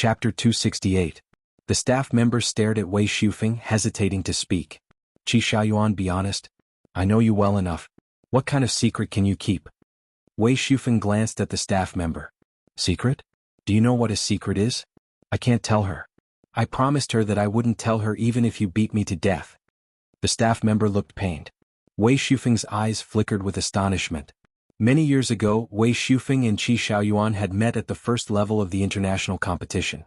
Chapter 268. The staff member stared at Wei Shufeng, hesitating to speak. Qi Xiaoyuan, be honest. I know you well enough. What kind of secret can you keep? Wei Shufeng glanced at the staff member. Secret? Do you know what a secret is? I can't tell her. I promised her that I wouldn't tell her even if you beat me to death. The staff member looked pained. Wei Shufeng's eyes flickered with astonishment. Many years ago, Wei Shufeng and Qi Xiaoyuan had met at the first level of the international competition.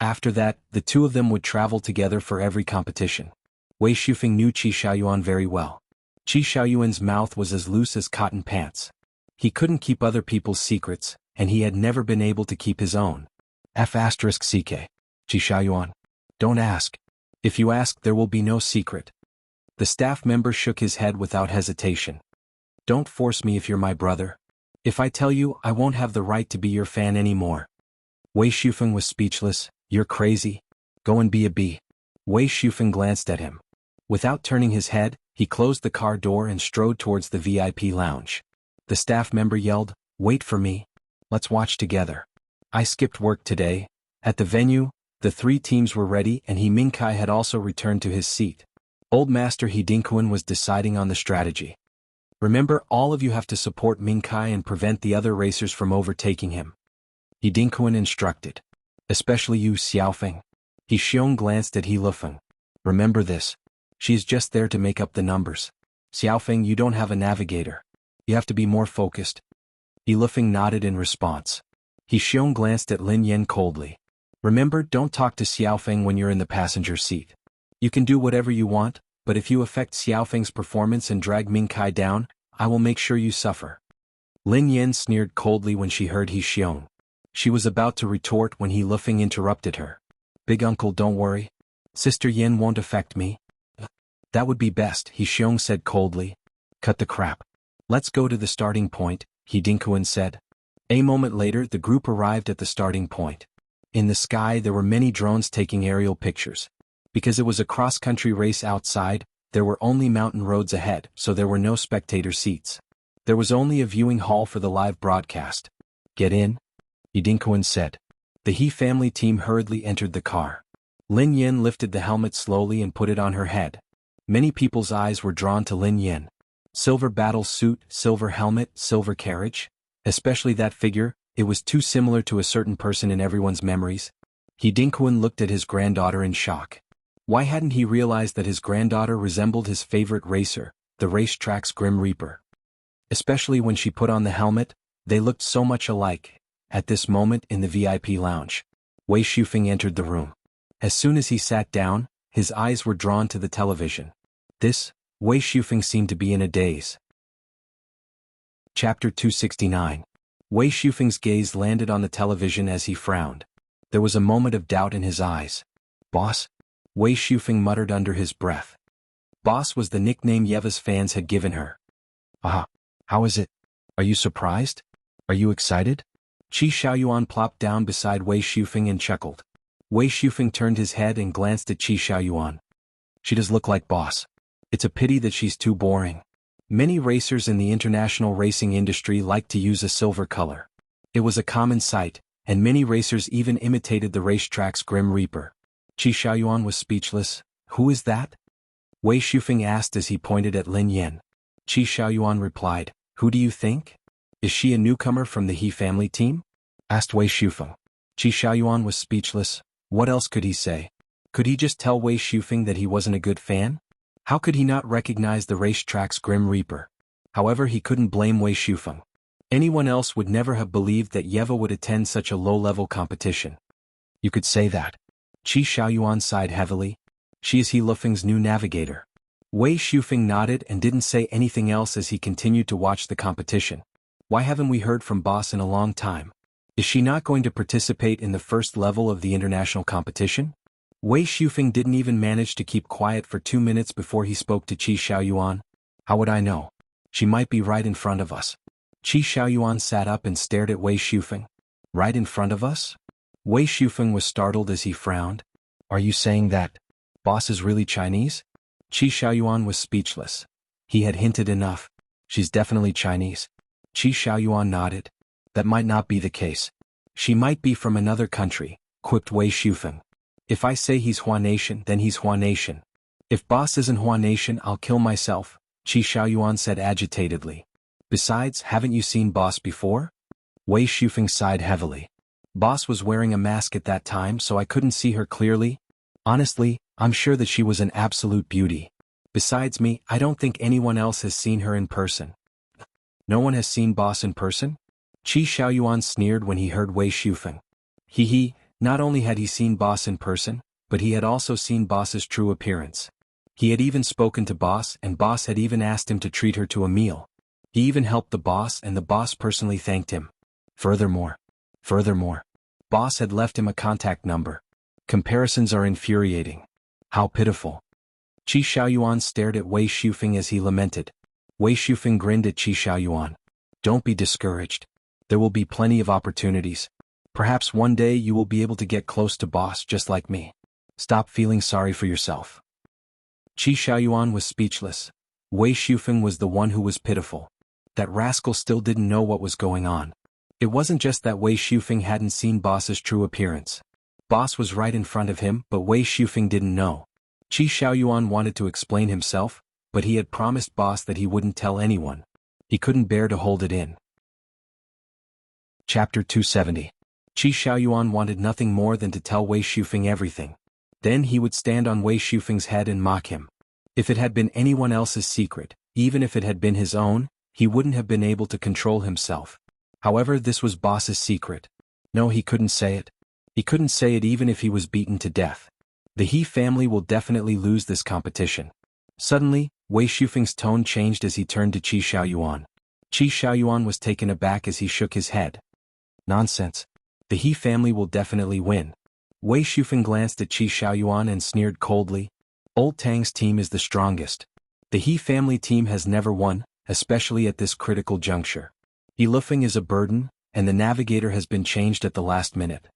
After that, the two of them would travel together for every competition. Wei Shufeng knew Qi Xiaoyuan very well. Qi Xiaoyuan's mouth was as loose as cotton pants. He couldn't keep other people's secrets, and he had never been able to keep his own. F***ck. Qi Xiaoyuan. Don't ask. If you ask, there will be no secret. The staff member shook his head without hesitation. Don't force me if you're my brother. If I tell you, I won't have the right to be your fan anymore. Wei Shufeng was speechless. You're crazy. Go and be a bee. Wei Shufeng glanced at him. Without turning his head, he closed the car door and strode towards the VIP lounge. The staff member yelled, "Wait for me. Let's watch together." I skipped work today. At the venue, the three teams were ready and He Mingkai had also returned to his seat. Old Master He Dinkuan was deciding on the strategy. Remember, all of you have to support Mingkai and prevent the other racers from overtaking him. He Dinkuan instructed. Especially you, Xiaofeng. He Xiong glanced at He Lufeng. Remember this. She's just there to make up the numbers. Xiaofeng, you don't have a navigator. You have to be more focused. He Lufeng nodded in response. He Xiong glanced at Lin Yan coldly. Remember, don't talk to Xiaofeng when you're in the passenger seat. You can do whatever you want, but if you affect Xiaofeng's performance and drag Mingkai down, I will make sure you suffer. Lin Yan sneered coldly when she heard He Xiong. She was about to retort when He Lufeng interrupted her. Big uncle, don't worry. Sister Yin won't affect me. That would be best, He Xiong said coldly. Cut the crap. Let's go to the starting point, He Dinkuan said. A moment later, the group arrived at the starting point. In the sky, there were many drones taking aerial pictures. Because it was a cross-country race outside, there were only mountain roads ahead, so there were no spectator seats. There was only a viewing hall for the live broadcast. Get in? He Dinkuan said. The He family team hurriedly entered the car. Lin Yin lifted the helmet slowly and put it on her head. Many people's eyes were drawn to Lin Yin. Silver battle suit, silver helmet, silver carriage. Especially that figure, it was too similar to a certain person in everyone's memories. He Dinkuan looked at his granddaughter in shock. Why hadn't he realized that his granddaughter resembled his favorite racer, the racetrack's Grim Reaper? Especially when she put on the helmet, they looked so much alike. At this moment in the VIP lounge, Wei Shufeng entered the room. As soon as he sat down, his eyes were drawn to the television. Wei Shufeng seemed to be in a daze. Chapter 269. Wei Shufeng's gaze landed on the television as he frowned. There was a moment of doubt in his eyes. Boss? Wei Shufeng muttered under his breath. Boss was the nickname Yeva's fans had given her. Ah, how is it? Are you surprised? Are you excited? Qi Xiaoyuan plopped down beside Wei Shufeng and chuckled. Wei Shufeng turned his head and glanced at Qi Xiaoyuan. She does look like boss. It's a pity that she's too boring. Many racers in the international racing industry like to use a silver color. It was a common sight, and many racers even imitated the racetrack's Grim Reaper. Qi Xiaoyuan was speechless. Who is that? Wei Shufeng asked as he pointed at Lin Yan. Qi Xiaoyuan replied, Who do you think? Is she a newcomer from the He family team? Asked Wei Shufeng. Qi Xiaoyuan was speechless. What else could he say? Could he just tell Wei Shufeng that he wasn't a good fan? How could he not recognize the racetrack's Grim Reaper? However, he couldn't blame Wei Shufeng. Anyone else would never have believed that Yeva would attend such a low-level competition. You could say that. Qi Xiaoyuan sighed heavily. She is He Lufeng's new navigator. Wei Shufeng nodded and didn't say anything else as he continued to watch the competition. Why haven't we heard from boss in a long time? Is she not going to participate in the first level of the international competition? Wei Shufeng didn't even manage to keep quiet for 2 minutes before he spoke to Qi Xiaoyuan. How would I know? She might be right in front of us. Qi Xiaoyuan sat up and stared at Wei Shufeng. Right in front of us? Wei Shufeng was startled as he frowned. Are you saying that boss is really Chinese? Qi Xiaoyuan was speechless. He had hinted enough. She's definitely Chinese. Qi Xiaoyuan nodded. That might not be the case. She might be from another country, quipped Wei Shufeng. If I say he's Hua Nation, then he's Hua Nation. If boss isn't Hua Nation, I'll kill myself, Qi Xiaoyuan said agitatedly. Besides, haven't you seen boss before? Wei Shufeng sighed heavily. Boss was wearing a mask at that time, so I couldn't see her clearly. Honestly, I'm sure that she was an absolute beauty. Besides me, I don't think anyone else has seen her in person. No one has seen boss in person? Qi Xiaoyuan sneered when he heard Wei Shufeng. Not only had he seen boss in person, but he had also seen boss's true appearance. He had even spoken to boss, and boss had even asked him to treat her to a meal. He even helped the boss, and the boss personally thanked him. Furthermore, boss had left him a contact number. Comparisons are infuriating. How pitiful. Qi Xiaoyuan stared at Wei Shufeng as he lamented. Wei Shufeng grinned at Qi Xiaoyuan. Don't be discouraged. There will be plenty of opportunities. Perhaps one day you will be able to get close to boss just like me. Stop feeling sorry for yourself. Qi Xiaoyuan was speechless. Wei Shufeng was the one who was pitiful. That rascal still didn't know what was going on. It wasn't just that Wei Shufeng hadn't seen boss's true appearance. Boss was right in front of him, but Wei Shufeng didn't know. Qi Xiaoyuan wanted to explain himself, but he had promised boss that he wouldn't tell anyone. He couldn't bear to hold it in. Chapter 270. Qi Xiaoyuan wanted nothing more than to tell Wei Shufeng everything. Then he would stand on Wei Shufeng's head and mock him. If it had been anyone else's secret, even if it had been his own, he wouldn't have been able to control himself. However, this was boss's secret. No, he couldn't say it. He couldn't say it even if he was beaten to death. The He family will definitely lose this competition. Suddenly, Wei Shufeng's tone changed as he turned to Qi Xiaoyuan. Qi Xiaoyuan was taken aback as he shook his head. Nonsense. The He family will definitely win. Wei Shufeng glanced at Qi Xiaoyuan and sneered coldly. Old Tang's team is the strongest. The He family team has never won, especially at this critical juncture. He Lufeng is a burden, and the navigator has been changed at the last minute.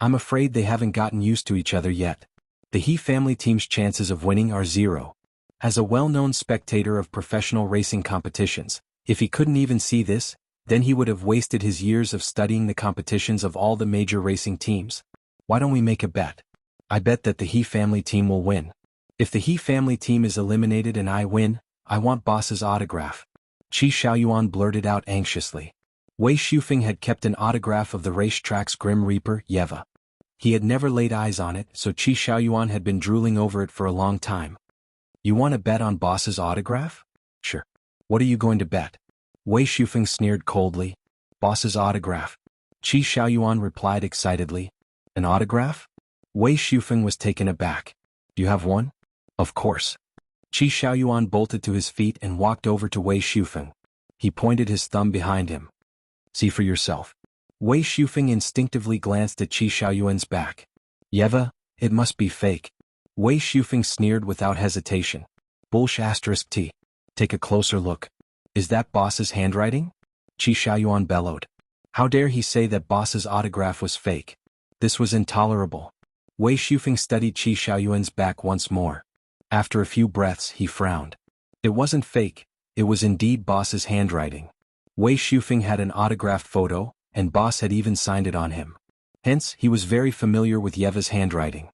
I'm afraid they haven't gotten used to each other yet. The He family team's chances of winning are 0. As a well-known spectator of professional racing competitions, if he couldn't even see this, then he would have wasted his years of studying the competitions of all the major racing teams. Why don't we make a bet? I bet that the He family team will win. If the He family team is eliminated and I win, I want boss's autograph. Qi Xiaoyuan blurted out anxiously. Wei Shufeng had kept an autograph of the racetrack's Grim Reaper, Yeva. He had never laid eyes on it, so Qi Xiaoyuan had been drooling over it for a long time. You want to bet on boss's autograph? Sure. What are you going to bet? Wei Shufeng sneered coldly. Boss's autograph. Qi Xiaoyuan replied excitedly. An autograph? Wei Shufeng was taken aback. Do you have one? Of course. Qi Xiaoyuan bolted to his feet and walked over to Wei Shufeng. He pointed his thumb behind him. See for yourself. Wei Shufeng instinctively glanced at Qi Xiaoyuan's back. Yeva, it must be fake. Wei Shufeng sneered without hesitation. T. Take a closer look. Is that boss's handwriting? Qi Xiaoyuan bellowed. How dare he say that boss's autograph was fake? This was intolerable. Wei Shufeng studied Qi Xiaoyuan's back once more. After a few breaths, he frowned. It wasn't fake, it was indeed boss's handwriting. Wei Shufeng had an autographed photo, and boss had even signed it on him. Hence, he was very familiar with Yeva's handwriting.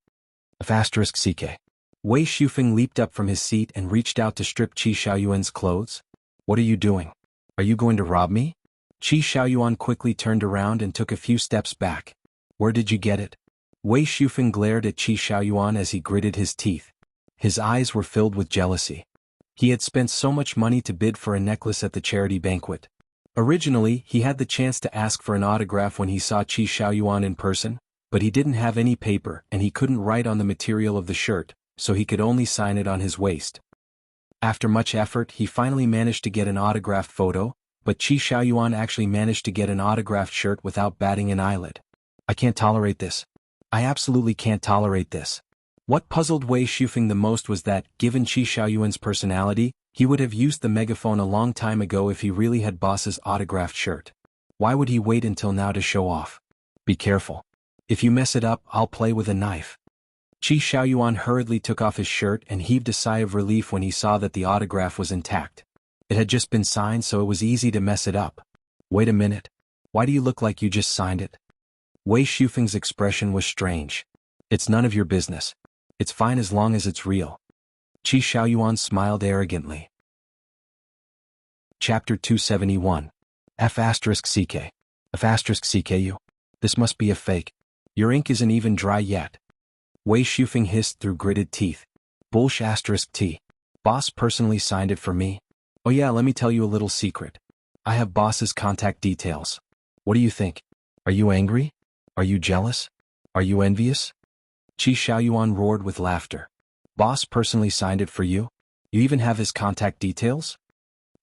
*CK. Wei Shufeng leaped up from his seat and reached out to strip Qi Xiaoyuan's clothes. What are you doing? Are you going to rob me? Qi Xiaoyuan quickly turned around and took a few steps back. Where did you get it? Wei Shufeng glared at Qi Xiaoyuan as he gritted his teeth. His eyes were filled with jealousy. He had spent so much money to bid for a necklace at the charity banquet. Originally, he had the chance to ask for an autograph when he saw Qi Xiaoyuan in person, but he didn't have any paper and he couldn't write on the material of the shirt, so he could only sign it on his waist. After much effort, he finally managed to get an autographed photo, but Qi Xiaoyuan actually managed to get an autographed shirt without batting an eyelid. I can't tolerate this. I absolutely can't tolerate this. What puzzled Wei Shufeng the most was that, given Qi Xiaoyuan's personality, he would have used the megaphone a long time ago if he really had boss's autographed shirt. Why would he wait until now to show off? Be careful. If you mess it up, I'll play with a knife. Qi Xiaoyuan hurriedly took off his shirt and heaved a sigh of relief when he saw that the autograph was intact. It had just been signed, so it was easy to mess it up. Wait a minute. Why do you look like you just signed it? Wei Shufeng's expression was strange. It's none of your business. It's fine as long as it's real. Qi Xiaoyuan smiled arrogantly. Chapter 271. F***CK. F***CKU. This must be a fake. Your ink isn't even dry yet. Wei Shufeng hissed through gritted teeth. Bullsh**T. Boss personally signed it for me. Oh yeah, let me tell you a little secret. I have boss's contact details. What do you think? Are you angry? Are you jealous? Are you envious? Qi Xiaoyuan roared with laughter. Boss personally signed it for you? You even have his contact details?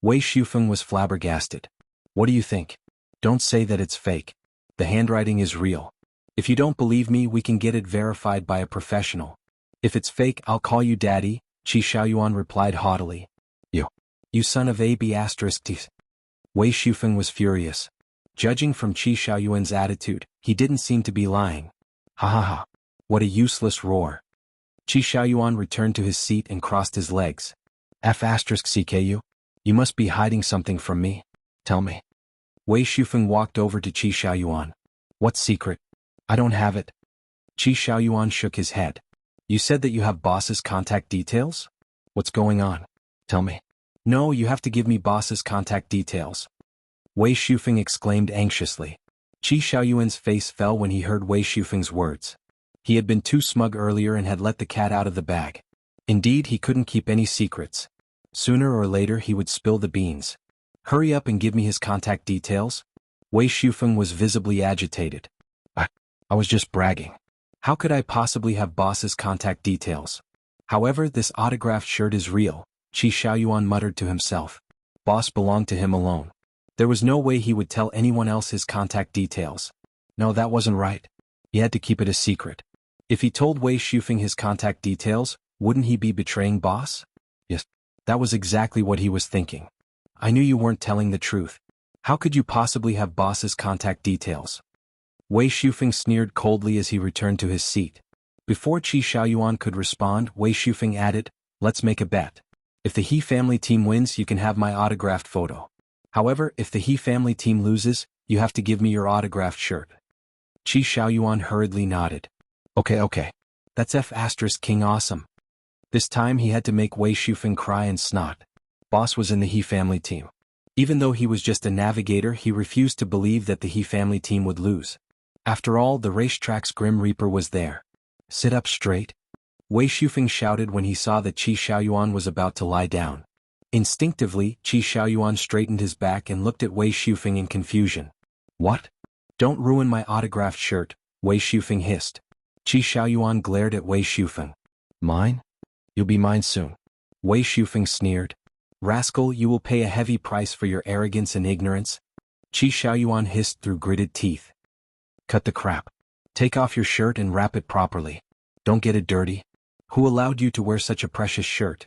Wei Shufeng was flabbergasted. What do you think? Don't say that it's fake. The handwriting is real. If you don't believe me, we can get it verified by a professional. If it's fake, I'll call you daddy, Qi Xiaoyuan replied haughtily. You son of a b****. Wei Shufeng was furious. Judging from Qi Xiaoyuan's attitude, he didn't seem to be lying. Ha ha ha. What a useless roar. Qi Xiaoyuan returned to his seat and crossed his legs. F***CKU? You must be hiding something from me. Tell me. Wei Shufeng walked over to Qi Xiaoyuan. What secret? I don't have it. Qi Xiaoyuan shook his head. You said that you have boss's contact details? What's going on? Tell me. No, you have to give me boss's contact details. Wei Shufeng exclaimed anxiously. Qi Xiaoyuan's face fell when he heard Wei Shufeng's words. He had been too smug earlier and had let the cat out of the bag. Indeed, he couldn't keep any secrets. Sooner or later he would spill the beans. Hurry up and give me his contact details. Wei Shufeng was visibly agitated. I was just bragging. How could I possibly have boss's contact details? However, this autographed shirt is real, Qi Xiaoyuan muttered to himself. Boss belonged to him alone. There was no way he would tell anyone else his contact details. No, that wasn't right. He had to keep it a secret. If he told Wei Shufeng his contact details, wouldn't he be betraying boss? Yes, that was exactly what he was thinking. I knew you weren't telling the truth. How could you possibly have boss's contact details? Wei Shufeng sneered coldly as he returned to his seat. Before Qi Xiaoyuan could respond, Wei Shufeng added, let's make a bet. If the He family team wins, you can have my autographed photo. However, if the He family team loses, you have to give me your autographed shirt. Qi Xiaoyuan hurriedly nodded. Okay. That's F***King awesome. This time he had to make Wei Shufeng cry and snot. Boss was in the He family team. Even though he was just a navigator, he refused to believe that the He family team would lose. After all, the racetrack's Grim Reaper was there. Sit up straight. Wei Shufeng shouted when he saw that Qi Xiaoyuan was about to lie down. Instinctively, Qi Xiaoyuan straightened his back and looked at Wei Shufeng in confusion. What? Don't ruin my autographed shirt, Wei Shufeng hissed. Qi Xiaoyuan glared at Wei Shufeng. Mine? You'll be mine soon. Wei Shufeng sneered. Rascal, you will pay a heavy price for your arrogance and ignorance. Qi Xiaoyuan hissed through gritted teeth. Cut the crap. Take off your shirt and wrap it properly. Don't get it dirty. Who allowed you to wear such a precious shirt?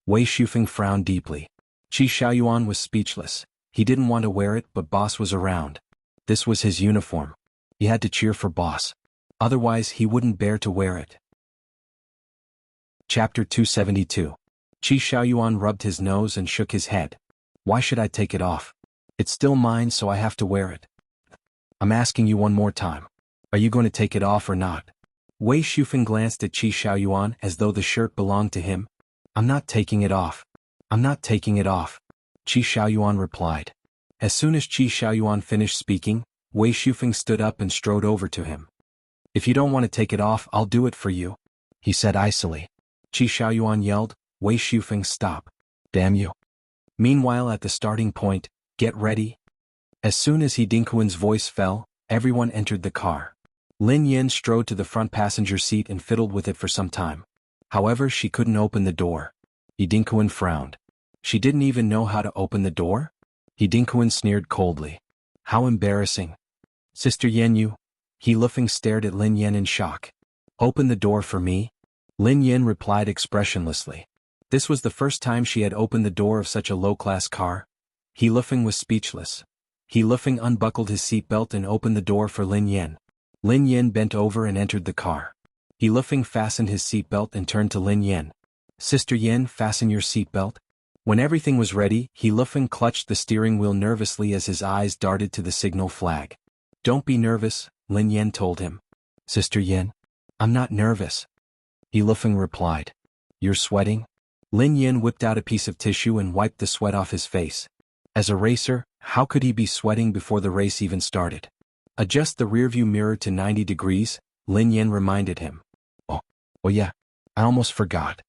Wei Shufeng frowned deeply. Qi Xiaoyuan was speechless. He didn't want to wear it, but boss was around. This was his uniform. He had to cheer for boss. Otherwise, he wouldn't bear to wear it. Chapter 272. Qi Xiaoyuan rubbed his nose and shook his head. Why should I take it off? It's still mine, so I have to wear it. I'm asking you one more time. Are you going to take it off or not? Wei Shufeng glanced at Qi Xiaoyuan as though the shirt belonged to him. I'm not taking it off. I'm not taking it off. Qi Xiaoyuan replied. As soon as Qi Xiaoyuan finished speaking, Wei Shufeng stood up and strode over to him. If you don't want to take it off, I'll do it for you, he said icily. Qi Xiaoyuan yelled, Wei Shufeng, stop. Damn you. Meanwhile, at the starting point, get ready. As soon as He Dingquan's voice fell, everyone entered the car. Lin Yen strode to the front passenger seat and fiddled with it for some time. However, she couldn't open the door. He Dingquan frowned. She didn't even know how to open the door? He Dingquan sneered coldly. How embarrassing. Sister Yen, you? He Lufeng stared at Lin Yen in shock. Open the door for me? Lin Yen replied expressionlessly. This was the first time she had opened the door of such a low-class car. He Lufeng was speechless. He Lufeng unbuckled his seatbelt and opened the door for Lin Yen. Lin Yen bent over and entered the car. He Lufeng fastened his seatbelt and turned to Lin Yen. Sister Yen, fasten your seatbelt. When everything was ready, He Lufeng clutched the steering wheel nervously as his eyes darted to the signal flag. Don't be nervous, Lin Yan told him. Sister Yin, I'm not nervous. He Lufeng replied. You're sweating? Lin Yan whipped out a piece of tissue and wiped the sweat off his face. As a racer, how could he be sweating before the race even started? Adjust the rearview mirror to 90 degrees, Lin Yan reminded him. Oh yeah, I almost forgot.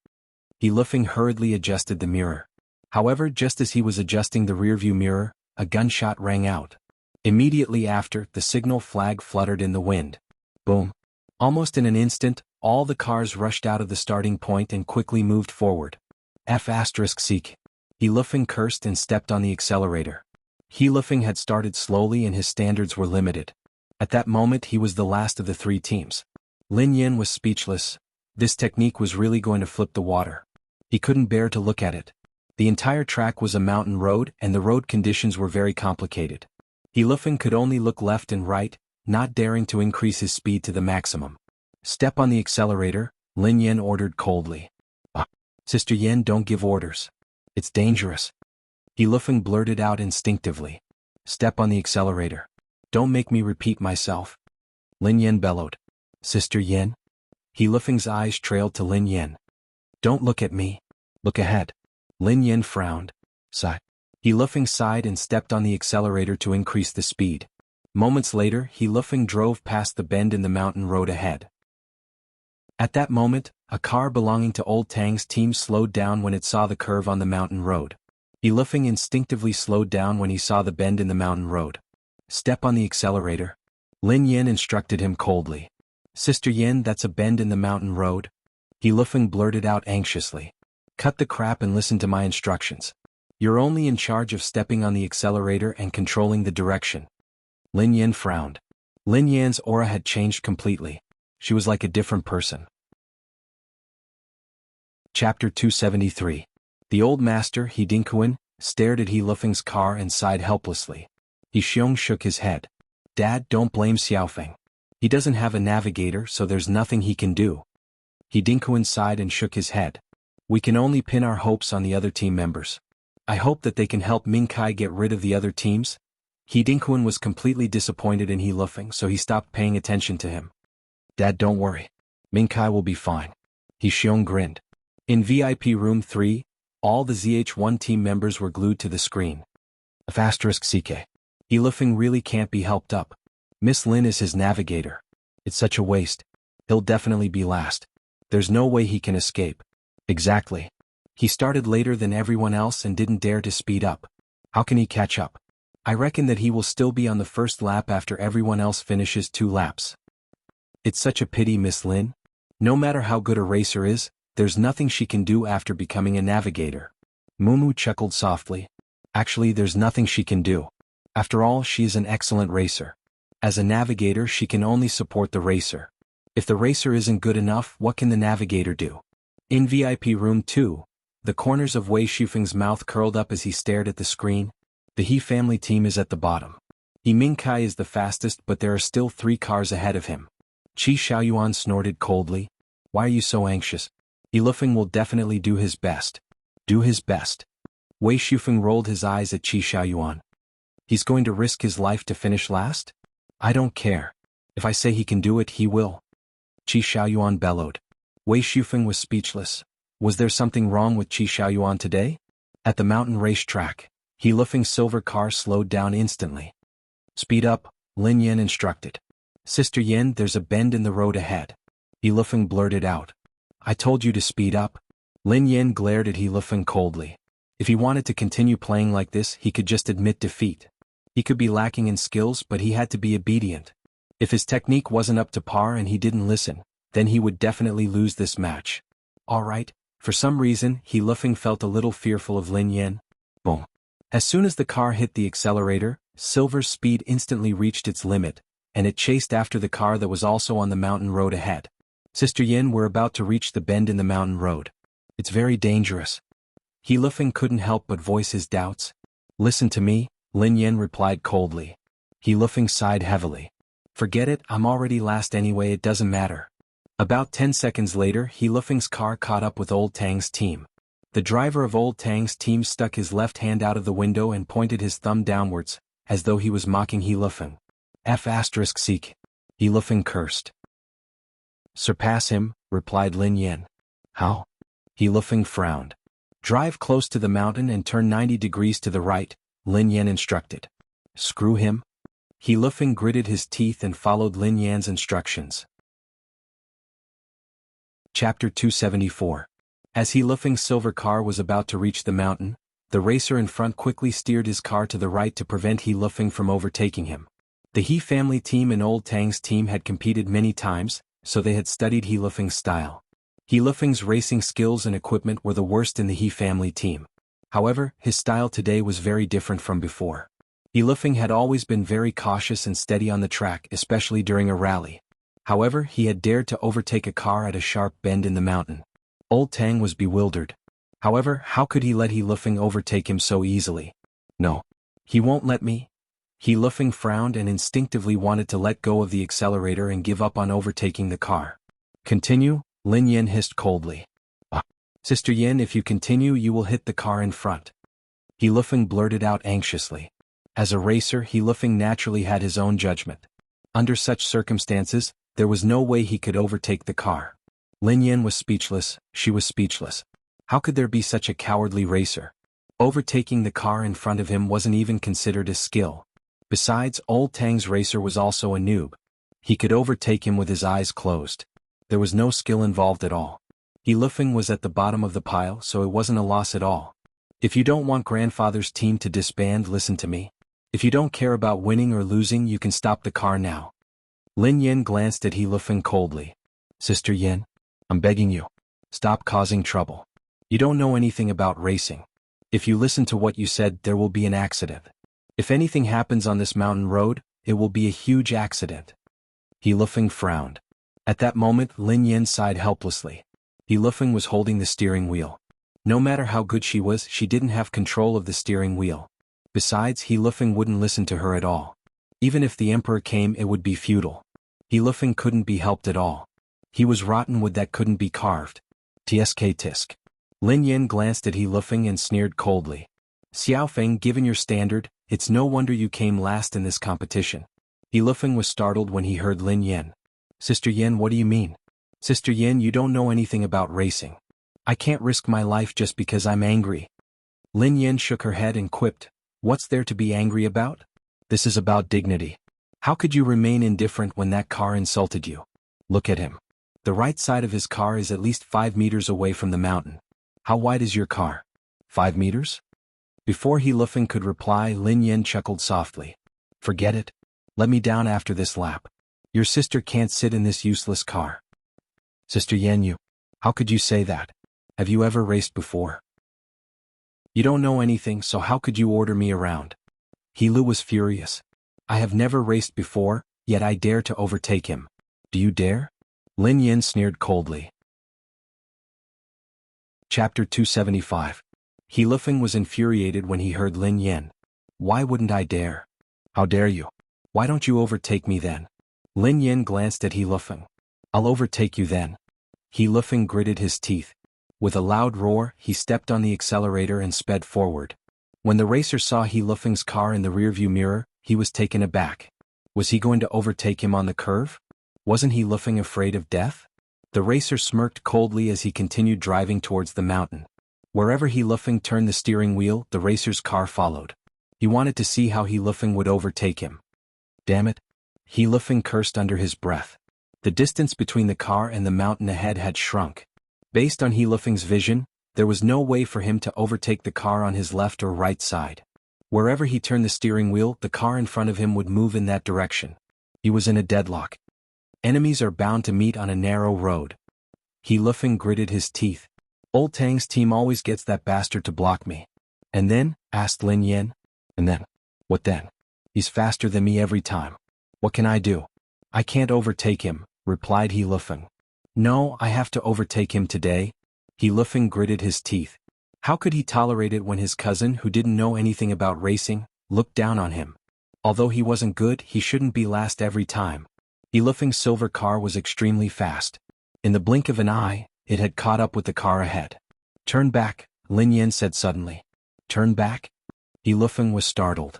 He Lufeng hurriedly adjusted the mirror. However, just as he was adjusting the rearview mirror, a gunshot rang out. Immediately after, the signal flag fluttered in the wind. Boom. Almost in an instant, all the cars rushed out of the starting point and quickly moved forward. Seek. He Lufeng cursed and stepped on the accelerator. He Lufeng had started slowly and his standards were limited. At that moment he was the last of the three teams. Lin Yan was speechless. This technique was really going to flip the water. He couldn't bear to look at it. The entire track was a mountain road and the road conditions were very complicated. He Lufeng could only look left and right, not daring to increase his speed to the maximum. Step on the accelerator, Lin Yan ordered coldly. Sister Yen, don't give orders. It's dangerous. He Lufeng blurted out instinctively. Step on the accelerator. Don't make me repeat myself. Lin Yan bellowed. Sister Yen? He Lufeng's eyes trailed to Lin Yan. Don't look at me. Look ahead. Lin Yan frowned. Sigh. He Lufeng sighed and stepped on the accelerator to increase the speed. Moments later, He Lufeng drove past the bend in the mountain road ahead. At that moment, a car belonging to Old Tang's team slowed down when it saw the curve on the mountain road. He Lufeng instinctively slowed down when he saw the bend in the mountain road. Step on the accelerator. Lin Yan instructed him coldly. Sister Yen, that's a bend in the mountain road. He Lufeng blurted out anxiously. Cut the crap and listen to my instructions. You're only in charge of stepping on the accelerator and controlling the direction. Lin Yan frowned. Lin Yan's aura had changed completely. She was like a different person. Chapter 273. The old master, He Dinkuan, stared at He Lufeng's car and sighed helplessly. He Xiong shook his head. Dad, don't blame Xiaofeng. He doesn't have a navigator, so there's nothing he can do. He Dinkuan sighed and shook his head. We can only pin our hopes on the other team members. I hope that they can help Mingkai get rid of the other teams. He Dinkuan was completely disappointed in He Lufeng, so he stopped paying attention to him. Dad, don't worry. Mingkai will be fine. He Xiong grinned. In VIP room 3, all the ZH1 team members were glued to the screen. CK. He Lufeng really can't be helped up. Miss Lin is his navigator. It's such a waste. He'll definitely be last. There's no way he can escape. Exactly. He started later than everyone else and didn't dare to speed up. How can he catch up? I reckon that he will still be on the first lap after everyone else finishes 2 laps. It's such a pity, Miss Lin. No matter how good a racer is, there's nothing she can do after becoming a navigator. Mumu chuckled softly. Actually, there's nothing she can do. After all, she is an excellent racer. As a navigator, she can only support the racer. If the racer isn't good enough, what can the navigator do? In VIP room 2, the corners of Wei Shufeng's mouth curled up as he stared at the screen. The He family team is at the bottom. He Mingkai is the fastest, but there are still 3 cars ahead of him. Qi Xiaoyuan snorted coldly. Why are you so anxious? He Lufeng will definitely do his best. Do his best. Wei Shufeng rolled his eyes at Qi Xiaoyuan. He's going to risk his life to finish last? I don't care. If I say he can do it, he will. Qi Xiaoyuan bellowed. Wei Shufeng was speechless. Was there something wrong with Qi Xiaoyuan today? At the mountain racetrack, He Lufeng's silver car slowed down instantly. Speed up, Lin Yan instructed. Sister Yen, there's a bend in the road ahead. He Lufeng blurted out. I told you to speed up. Lin Yan glared at He Lufeng coldly. If he wanted to continue playing like this, he could just admit defeat. He could be lacking in skills, but he had to be obedient. If his technique wasn't up to par and he didn't listen, then he would definitely lose this match. Alright, for some reason, He Lufeng felt a little fearful of Lin Yan. Boom. As soon as the car hit the accelerator, Silver's speed instantly reached its limit, and it chased after the car that was also on the mountain road ahead. Sister Yin, we're about to reach the bend in the mountain road. It's very dangerous. He Lufeng couldn't help but voice his doubts. Listen to me, Lin Yan replied coldly. He Lufeng sighed heavily. Forget it, I'm already last anyway, it doesn't matter. About 10 seconds later, He Lufeng's car caught up with Old Tang's team. The driver of Old Tang's team stuck his left hand out of the window and pointed his thumb downwards, as though he was mocking He Lufeng. Seek. He Lifeng cursed. Surpass him, replied Lin Yan. How? He Lifeng frowned. Drive close to the mountain and turn 90 degrees to the right, Lin Yan instructed. Screw him? He Lifeng gritted his teeth and followed Lin Yan's instructions. Chapter 274. As He Lifeng's silver car was about to reach the mountain, the racer in front quickly steered his car to the right to prevent He Lifeng from overtaking him. The He family team and Old Tang's team had competed many times, so they had studied He Lifeng's style. He Lifeng's racing skills and equipment were the worst in the He family team. However, his style today was very different from before. He Lifeng had always been very cautious and steady on the track, especially during a rally. However, he had dared to overtake a car at a sharp bend in the mountain. Old Tang was bewildered. However, how could he let He Lifeng overtake him so easily? No. He won't let me. He Lifeng frowned and instinctively wanted to let go of the accelerator and give up on overtaking the car. Continue, Lin Yan hissed coldly. Sister Yin, if you continue you will hit the car in front. He Lifeng blurted out anxiously. As a racer, He Lifeng naturally had his own judgment. Under such circumstances, there was no way he could overtake the car. Lin Yan was speechless, she was speechless. How could there be such a cowardly racer? Overtaking the car in front of him wasn't even considered a skill. Besides, Old Tang's racer was also a noob. He could overtake him with his eyes closed. There was no skill involved at all. He Lifeng was at the bottom of the pile, so it wasn't a loss at all. If you don't want grandfather's team to disband, listen to me. If you don't care about winning or losing, you can stop the car now. Lin Yan glanced at He Lifeng coldly. Sister Yin, I'm begging you. Stop causing trouble. You don't know anything about racing. If you listen to what you said, there will be an accident. If anything happens on this mountain road, it will be a huge accident. He Lifeng frowned. At that moment, Lin Yan sighed helplessly. He Lifeng was holding the steering wheel. No matter how good she was, she didn't have control of the steering wheel. Besides, He Lifeng wouldn't listen to her at all. Even if the emperor came, it would be futile. He Lifeng couldn't be helped at all. He was rotten wood that couldn't be carved. Tsk tisk. Lin Yan glanced at He Lifeng and sneered coldly. Xiaofeng, given your standard, it's no wonder you came last in this competition. He Lifeng was startled when he heard Lin Yan. Sister Yin, what do you mean? Sister Yin, you don't know anything about racing. I can't risk my life just because I'm angry. Lin Yan shook her head and quipped, what's there to be angry about? This is about dignity. How could you remain indifferent when that car insulted you? Look at him. The right side of his car is at least 5 meters away from the mountain. How wide is your car? 5 meters? Before He Lifeng could reply, Lin Yan chuckled softly. Forget it. Let me down after this lap. Your sister can't sit in this useless car. Sister Yan, how could you say that? Have you ever raced before? You don't know anything, so how could you order me around? He Lu was furious. I have never raced before, yet I dare to overtake him. Do you dare? Lin Yan sneered coldly. Chapter 275. He Lifeng was infuriated when he heard Lin Yan. Why wouldn't I dare? How dare you? Why don't you overtake me then? Lin Yan glanced at He Lifeng. I'll overtake you then. He Lifeng gritted his teeth. With a loud roar, he stepped on the accelerator and sped forward. When the racer saw He Lifeng's car in the rearview mirror, he was taken aback. Was he going to overtake him on the curve? Wasn't He Lifeng afraid of death? The racer smirked coldly as he continued driving towards the mountain. Wherever He Lifeng turned the steering wheel, the racer's car followed. He wanted to see how He Lifeng would overtake him. Damn it! He Lifeng cursed under his breath. The distance between the car and the mountain ahead had shrunk. Based on He Lifeng's vision, there was no way for him to overtake the car on his left or right side. Wherever he turned the steering wheel, the car in front of him would move in that direction. He was in a deadlock. Enemies are bound to meet on a narrow road. He Lifeng gritted his teeth. Old Tang's team always gets that bastard to block me. And then? Asked Lin Yan. And then? What then? He's faster than me every time. What can I do? I can't overtake him, replied He Lifeng. No, I have to overtake him today. He Lifeng gritted his teeth. How could he tolerate it when his cousin, who didn't know anything about racing, looked down on him? Although he wasn't good, he shouldn't be last every time. He Lifeng's silver car was extremely fast. In the blink of an eye, it had caught up with the car ahead. Turn back, Lin Yan said suddenly. Turn back? He Lifeng was startled.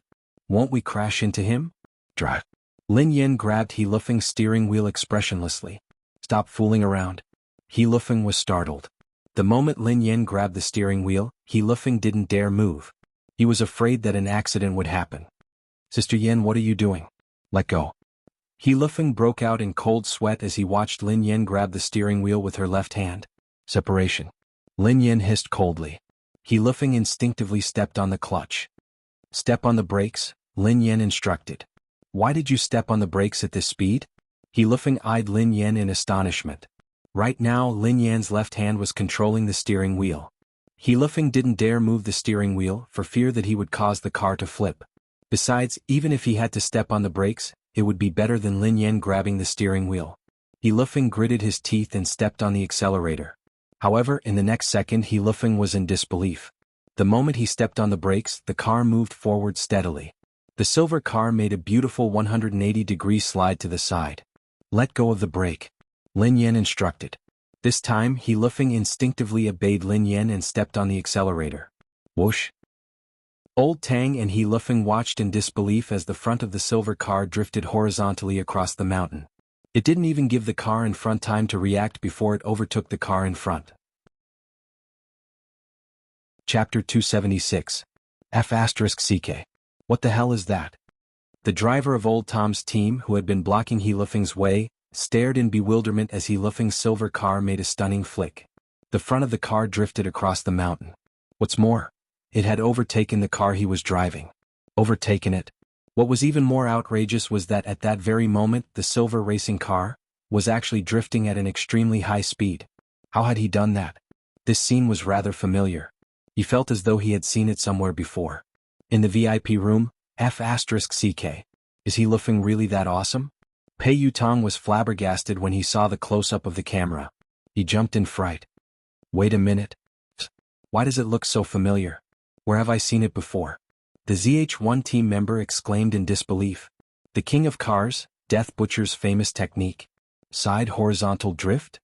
Won't we crash into him? Drive. Lin Yen grabbed He Lufeng's steering wheel expressionlessly. Stop fooling around. He Lufeng was startled. The moment Lin Yen grabbed the steering wheel, He Lufeng didn't dare move. He was afraid that an accident would happen. Sister Yen, what are you doing? Let go. He Lufeng broke out in cold sweat as he watched Lin Yen grab the steering wheel with her left hand. Separation. Lin Yen hissed coldly. He Lufeng instinctively stepped on the clutch. Step on the brakes, Lin Yen instructed. Why did you step on the brakes at this speed? He Lufeng eyed Lin Yen in astonishment. Right now Lin Yan's left hand was controlling the steering wheel. He Lufeng didn't dare move the steering wheel for fear that he would cause the car to flip. Besides, even if he had to step on the brakes, it would be better than Lin Yen grabbing the steering wheel. He Lufeng gritted his teeth and stepped on the accelerator. However, in the next second He Lufeng was in disbelief. The moment he stepped on the brakes, the car moved forward steadily. The silver car made a beautiful 180-degree slide to the side. Let go of the brake. Lin Yen instructed. This time, He Lufeng instinctively obeyed Lin Yen and stepped on the accelerator. Whoosh! Old Tang and He Lufeng watched in disbelief as the front of the silver car drifted horizontally across the mountain. It didn't even give the car in front time to react before it overtook the car in front. Chapter 276. F***CK. What the hell is that? The driver of Old Tom's team, who had been blocking He Lufeng's way, stared in bewilderment as He Lufeng's silver car made a stunning flick. The front of the car drifted across the mountain. What's more, it had overtaken the car he was driving. Overtaken it. What was even more outrageous was that at that very moment the silver racing car was actually drifting at an extremely high speed. How had he done that? This scene was rather familiar. He felt as though he had seen it somewhere before. In the VIP room, F***CK. Is He Lufeng really that awesome? Pei Yutong was flabbergasted when he saw the close-up of the camera. He jumped in fright. Wait a minute. Why does it look so familiar? Where have I seen it before? The ZH1 team member exclaimed in disbelief. The King of Cars, Death Butcher's famous technique. Side horizontal drift?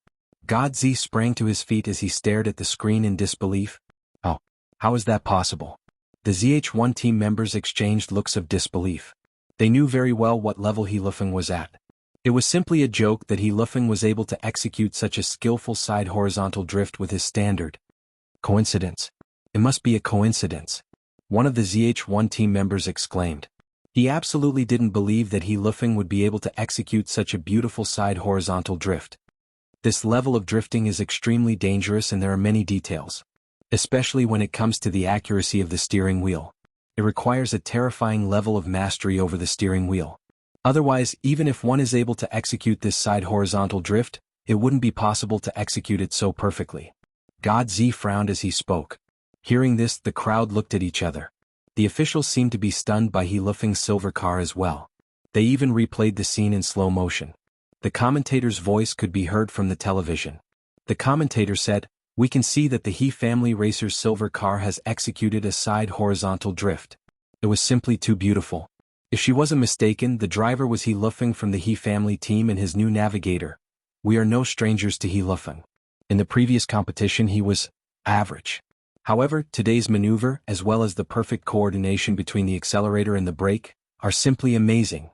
God Z sprang to his feet as he stared at the screen in disbelief. Oh, how is that possible? The ZH1 team members exchanged looks of disbelief. They knew very well what level He Lufeng was at. It was simply a joke that He Lufeng was able to execute such a skillful side horizontal drift with his standard. Coincidence. It must be a coincidence. One of the ZH1 team members exclaimed. He absolutely didn't believe that He Lufeng would be able to execute such a beautiful side horizontal drift. This level of drifting is extremely dangerous and there are many details. Especially when it comes to the accuracy of the steering wheel. It requires a terrifying level of mastery over the steering wheel. Otherwise, even if one is able to execute this side horizontal drift, it wouldn't be possible to execute it so perfectly. God Z frowned as he spoke. Hearing this, the crowd looked at each other. The officials seemed to be stunned by He Lufeng's silver car as well. They even replayed the scene in slow motion. The commentator's voice could be heard from the television. The commentator said, "We can see that the He family racer's silver car has executed a side horizontal drift. It was simply too beautiful." If she wasn't mistaken, the driver was He Lufeng from the He family team and his new navigator. We are no strangers to He Lufeng. In the previous competition he was average. However, today's maneuver, as well as the perfect coordination between the accelerator and the brake, are simply amazing.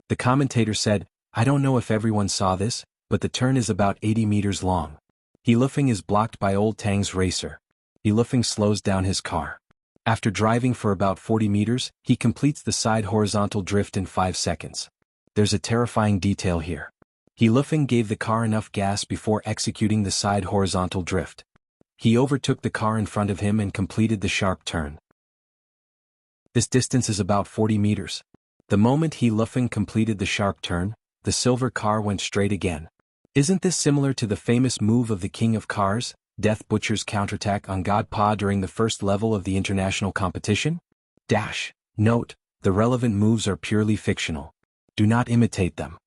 The commentator said, "I don't know if everyone saw this, but the turn is about 80 meters long. He Lufeng is blocked by Old Tang's racer. He Lufeng slows down his car. After driving for about 40 meters, he completes the side horizontal drift in 5 seconds. There's a terrifying detail here. He Lufeng gave the car enough gas before executing the side horizontal drift. He overtook the car in front of him and completed the sharp turn. This distance is about 40 meters. The moment He Lufeng completed the sharp turn, the silver car went straight again. Isn't this similar to the famous move of the King of Cars, Death Butcher's counterattack on God Pa during the first level of the international competition? Note, the relevant moves are purely fictional. Do not imitate them.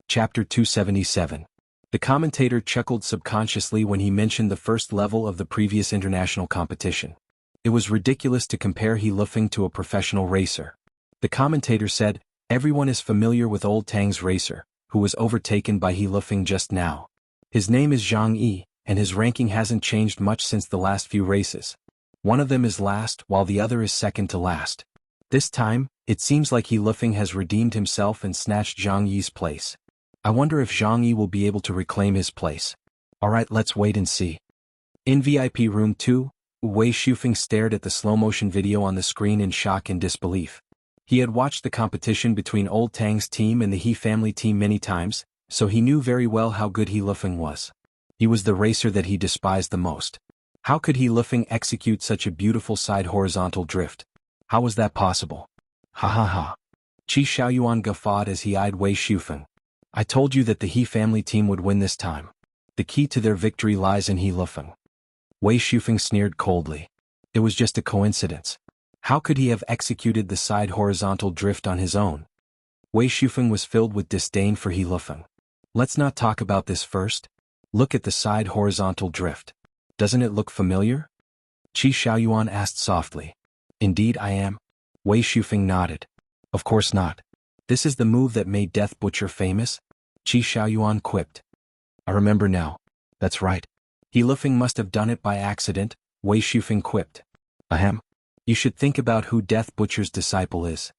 Chapter 277. The commentator chuckled subconsciously when he mentioned the first level of the previous international competition. It was ridiculous to compare He Lufeng to a professional racer. The commentator said, "Everyone is familiar with Old Tang's racer, who was overtaken by He Lufeng just now. His name is Zhang Yi, and his ranking hasn't changed much since the last few races. One of them is last while the other is second to last. This time, It seems like He Lifeng has redeemed himself and snatched Zhang Yi's place. I wonder if Zhang Yi will be able to reclaim his place. Alright, let's wait and see. In VIP Room 2, Wei Shufeng stared at the slow-motion video on the screen in shock and disbelief. He had watched the competition between Old Tang's team and the He family team many times, so he knew very well how good He Lifeng was. He was the racer that he despised the most. How could He Lifeng execute such a beautiful side horizontal drift? How was that possible? Ha ha ha. Qi Xiaoyuan guffawed as he eyed Wei Shufeng. I told you that the He family team would win this time. The key to their victory lies in He Lifeng. Wei Shufeng sneered coldly. It was just a coincidence. How could he have executed the side horizontal drift on his own? Wei Shufeng was filled with disdain for He Lifeng. Let's not talk about this first. Look at the side horizontal drift. Doesn't it look familiar? Qi Xiaoyuan asked softly. Indeed I am. Wei Shufeng nodded. Of course not. This is the move that made Death Butcher famous? Qi Xiaoyuan quipped. I remember now. That's right. He Lifeng must have done it by accident, Wei Shufeng quipped. Ahem. You should think about who Death Butcher's disciple is.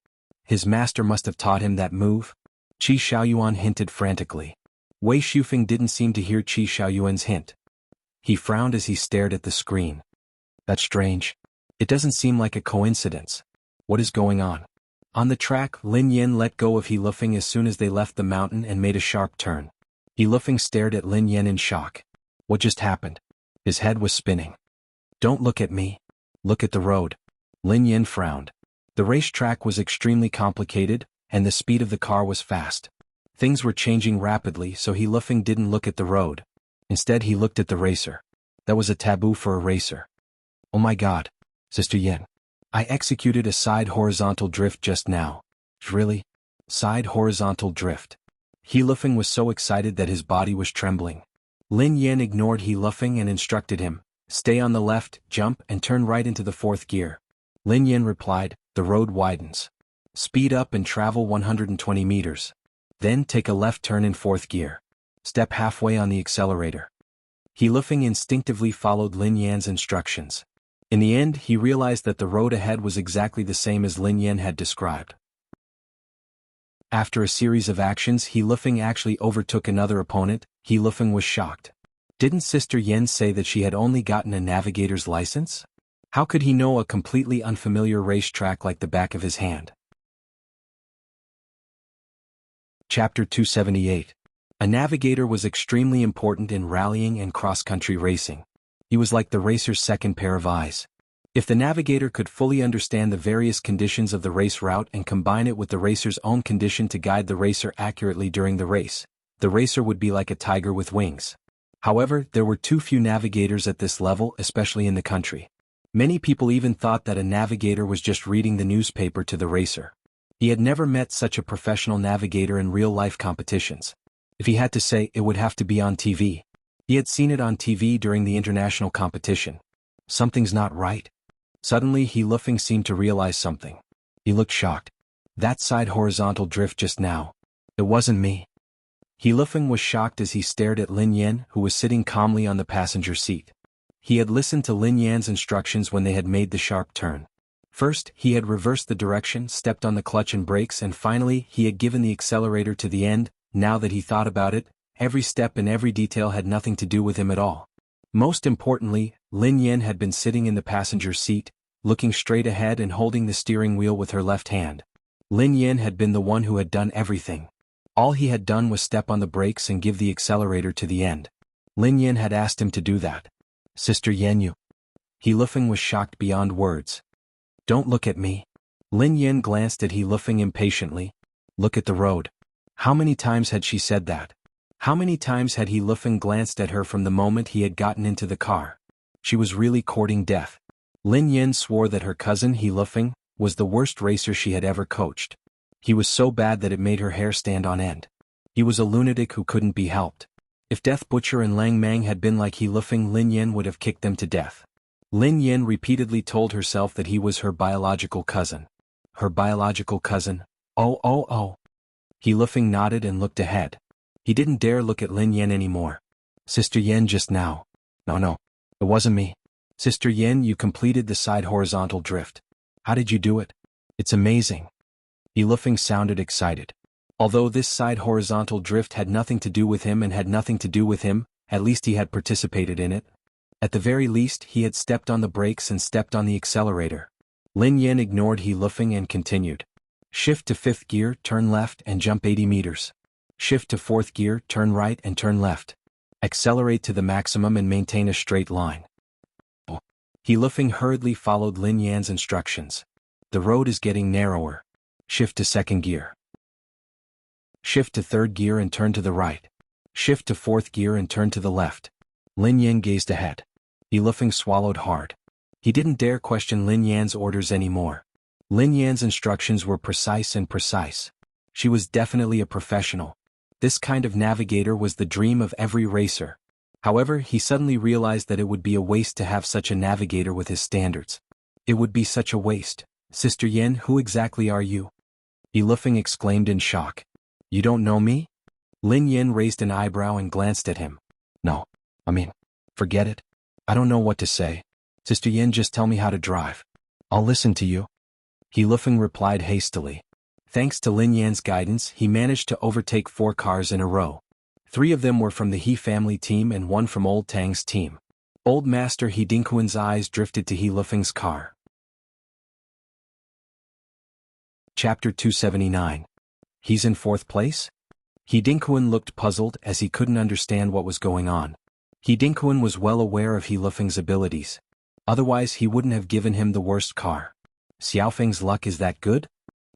His master must have taught him that move? Qi Xiaoyuan hinted frantically. Wei Shufeng didn't seem to hear Qi Xiaoyuan's hint. He frowned as he stared at the screen. That's strange. It doesn't seem like a coincidence. What is going on? On the track, Lin Yen let go of He Lifeng as soon as they left the mountain and made a sharp turn. He Lifeng stared at Lin Yen in shock. What just happened? His head was spinning. Don't look at me. Look at the road. Lin Yen frowned. The racetrack was extremely complicated, and the speed of the car was fast. Things were changing rapidly, so He Lifeng didn't look at the road. Instead he looked at the racer. That was a taboo for a racer. Oh my god. Sister Yen. I executed a side horizontal drift just now. Really? Side horizontal drift. He Lifeng was so excited that his body was trembling. Lin Yen ignored He Lifeng and instructed him, stay on the left, jump and turn right into the fourth gear. Lin Yen replied, the road widens. Speed up and travel 120 meters. Then take a left turn in fourth gear. Step halfway on the accelerator. He Lifeng instinctively followed Lin Yan's instructions. In the end, he realized that the road ahead was exactly the same as Lin Yan had described. After a series of actions, He Lifeng actually overtook another opponent. He Lifeng was shocked. Didn't Sister Yen say that she had only gotten a navigator's license? How could he know a completely unfamiliar racetrack like the back of his hand? Chapter 278. A navigator was extremely important in rallying and cross-country racing. He was like the racer's second pair of eyes. If the navigator could fully understand the various conditions of the race route and combine it with the racer's own condition to guide the racer accurately during the racer would be like a tiger with wings. However, there were too few navigators at this level, especially in the country. Many people even thought that a navigator was just reading the newspaper to the racer. He had never met such a professional navigator in real-life competitions. If he had to say, it would have to be on TV. He had seen it on TV during the international competition. Something's not right. Suddenly He Lifeng seemed to realize something. He looked shocked. That side horizontal drift just now. It wasn't me. He Lifeng was shocked as he stared at Lin Yan, who was sitting calmly on the passenger seat. He had listened to Lin Yan's instructions when they had made the sharp turn. First, he had reversed the direction, stepped on the clutch and brakes, and finally, he had given the accelerator to the end. Now that he thought about it, every step and every detail had nothing to do with him at all. Most importantly, Lin Yan had been sitting in the passenger seat, looking straight ahead and holding the steering wheel with her left hand. Lin Yan had been the one who had done everything. All he had done was step on the brakes and give the accelerator to the end. Lin Yan had asked him to do that. Sister Yan, you. He Lifeng was shocked beyond words. Don't look at me. Lin Yan glanced at He Lifeng impatiently. Look at the road. How many times had she said that? How many times had He Lifeng glanced at her from the moment he had gotten into the car? She was really courting death. Lin Yan swore that her cousin He Lifeng was the worst racer she had ever coached. He was so bad that it made her hair stand on end. He was a lunatic who couldn't be helped. If Death Butcher and Lang Mang had been like He Lifeng, Lin Yan would have kicked them to death. Lin Yan repeatedly told herself that he was her biological cousin. Her biological cousin? Oh. He Lifeng nodded and looked ahead. He didn't dare look at Lin Yan anymore. Sister Yen just now. No, it wasn't me. Sister Yen, you completed the side horizontal drift. How did you do it? It's amazing. Yilufeng sounded excited. Although this side horizontal drift had nothing to do with him and had nothing to do with him, at least he had participated in it. At the very least he had stepped on the brakes and stepped on the accelerator. Lin Yan ignored Yilufeng and continued. Shift to 5th gear, turn left and jump 80 meters. Shift to 4th gear, turn right and turn left. Accelerate to the maximum and maintain a straight line. Yilufeng hurriedly followed Lin Yan's instructions. The road is getting narrower. Shift to 2nd gear. Shift to 3rd gear and turn to the right. Shift to 4th gear and turn to the left. Lin Yan gazed ahead. Yilufeng swallowed hard. He didn't dare question Lin Yan's orders anymore. Lin Yan's instructions were precise and precise. She was definitely a professional. This kind of navigator was the dream of every racer. However, he suddenly realized that it would be a waste to have such a navigator with his standards. It would be such a waste. Sister Yan, who exactly are you? Yilufeng exclaimed in shock. You don't know me? Lin Yan raised an eyebrow and glanced at him. No. Forget it. I don't know what to say. Sister Yan, just tell me how to drive. I'll listen to you. Yilufeng replied hastily. Thanks to Lin Yan's guidance, he managed to overtake 4 cars in a row. 3 of them were from the He family team and 1 from Old Tang's team. Old Master He Dingquan's eyes drifted to Yilufeng's car. Chapter 279. He's in 4th place? He Dingquan looked puzzled as he couldn't understand what was going on. He Dingquan was well aware of Yilufeng's abilities. Otherwise he wouldn't have given him the worst car. Xiaofeng's luck is that good?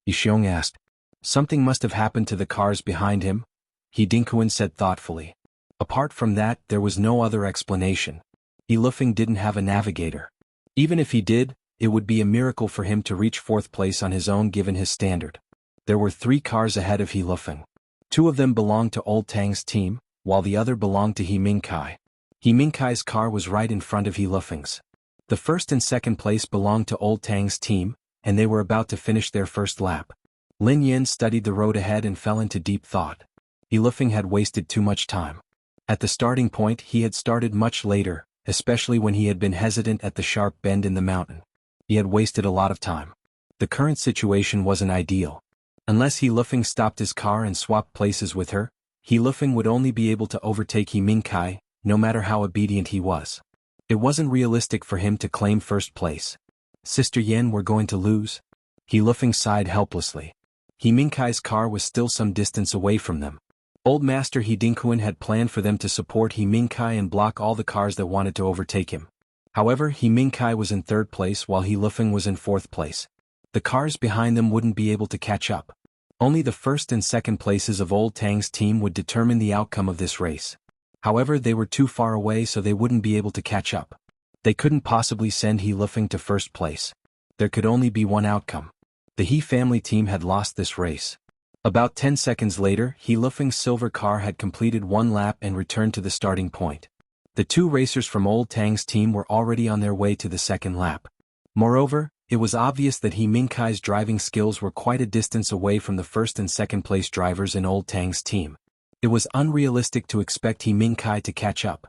Yixiong asked. Something must have happened to the cars behind him, He Dingquan said thoughtfully. Apart from that, there was no other explanation. Yilufeng didn't have a navigator. Even if he did, it would be a miracle for him to reach 4th place on his own given his standard. There were 3 cars ahead of Yilufeng. 2 of them belonged to Old Tang's team, while the other belonged to He Mingkai. He Mingkai's car was right in front of Yilufeng's. The 1st and 2nd place belonged to Old Tang's team, and they were about to finish their first lap. Lin Yan studied the road ahead and fell into deep thought. Yilufeng had wasted too much time. At the starting point he had started much later, especially when he had been hesitant at the sharp bend in the mountain. He had wasted a lot of time. The current situation wasn't ideal. Unless Yilufeng stopped his car and swapped places with her, Yilufeng would only be able to overtake He Mingkai, no matter how obedient he was. It wasn't realistic for him to claim 1st place. Sister Yan, we're going to lose? Yilufeng sighed helplessly. He Mingkai's car was still some distance away from them. Old Master He Dingquan had planned for them to support He Mingkai and block all the cars that wanted to overtake him. However, He Mingkai was in 3rd place while Yilufeng was in 4th place. The cars behind them wouldn't be able to catch up. Only the 1st and 2nd places of Old Tang's team would determine the outcome of this race. However, they were too far away so they wouldn't be able to catch up. They couldn't possibly send Yilufeng to 1st place. There could only be one outcome. The He family team had lost this race. About 10 seconds later, Yilufeng's silver car had completed 1 lap and returned to the starting point. The 2 racers from Old Tang's team were already on their way to the 2nd lap. Moreover, it was obvious that He Mingkai's driving skills were quite a distance away from the 1st and 2nd place drivers in Old Tang's team. It was unrealistic to expect He Mingkai to catch up.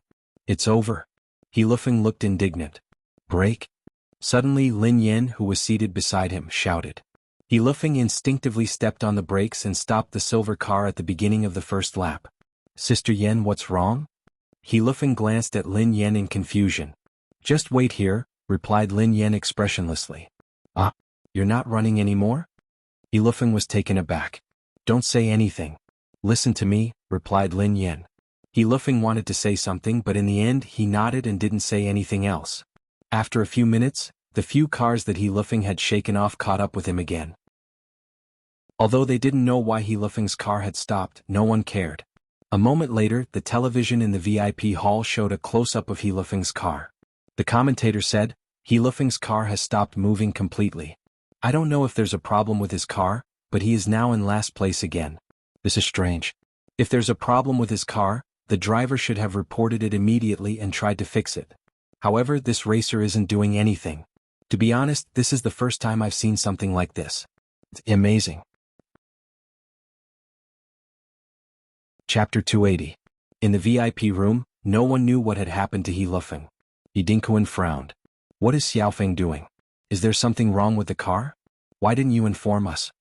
It's over. Yilufeng looked indignant. Brake? Suddenly Lin Yan, who was seated beside him, shouted. Yilufeng instinctively stepped on the brakes and stopped the silver car at the beginning of the 1st lap. Sister Yan, what's wrong? Yilufeng glanced at Lin Yan in confusion. Just wait here, replied Lin Yan expressionlessly. Ah, you're not running anymore? Yilufeng was taken aback. Don't say anything. Listen to me, replied Lin Yan. Yilufeng wanted to say something but in the end he nodded and didn't say anything else. After a few minutes, the few cars that Yilufeng had shaken off caught up with him again. Although they didn't know why Yilufeng's car had stopped, no one cared. A moment later, the television in the VIP hall showed a close-up of Yilufeng's car. The commentator said, Yilufeng's car has stopped moving completely. I don't know if there's a problem with his car, but he is now in last place again. This is strange. If there's a problem with his car, the driver should have reported it immediately and tried to fix it. However, this racer isn't doing anything. To be honest, this is the first time I've seen something like this. It's amazing. Chapter 280. In the VIP room, no one knew what had happened to Yilufeng. He Dingquan frowned. What is Xiaofeng doing? Is there something wrong with the car? Why didn't you inform us?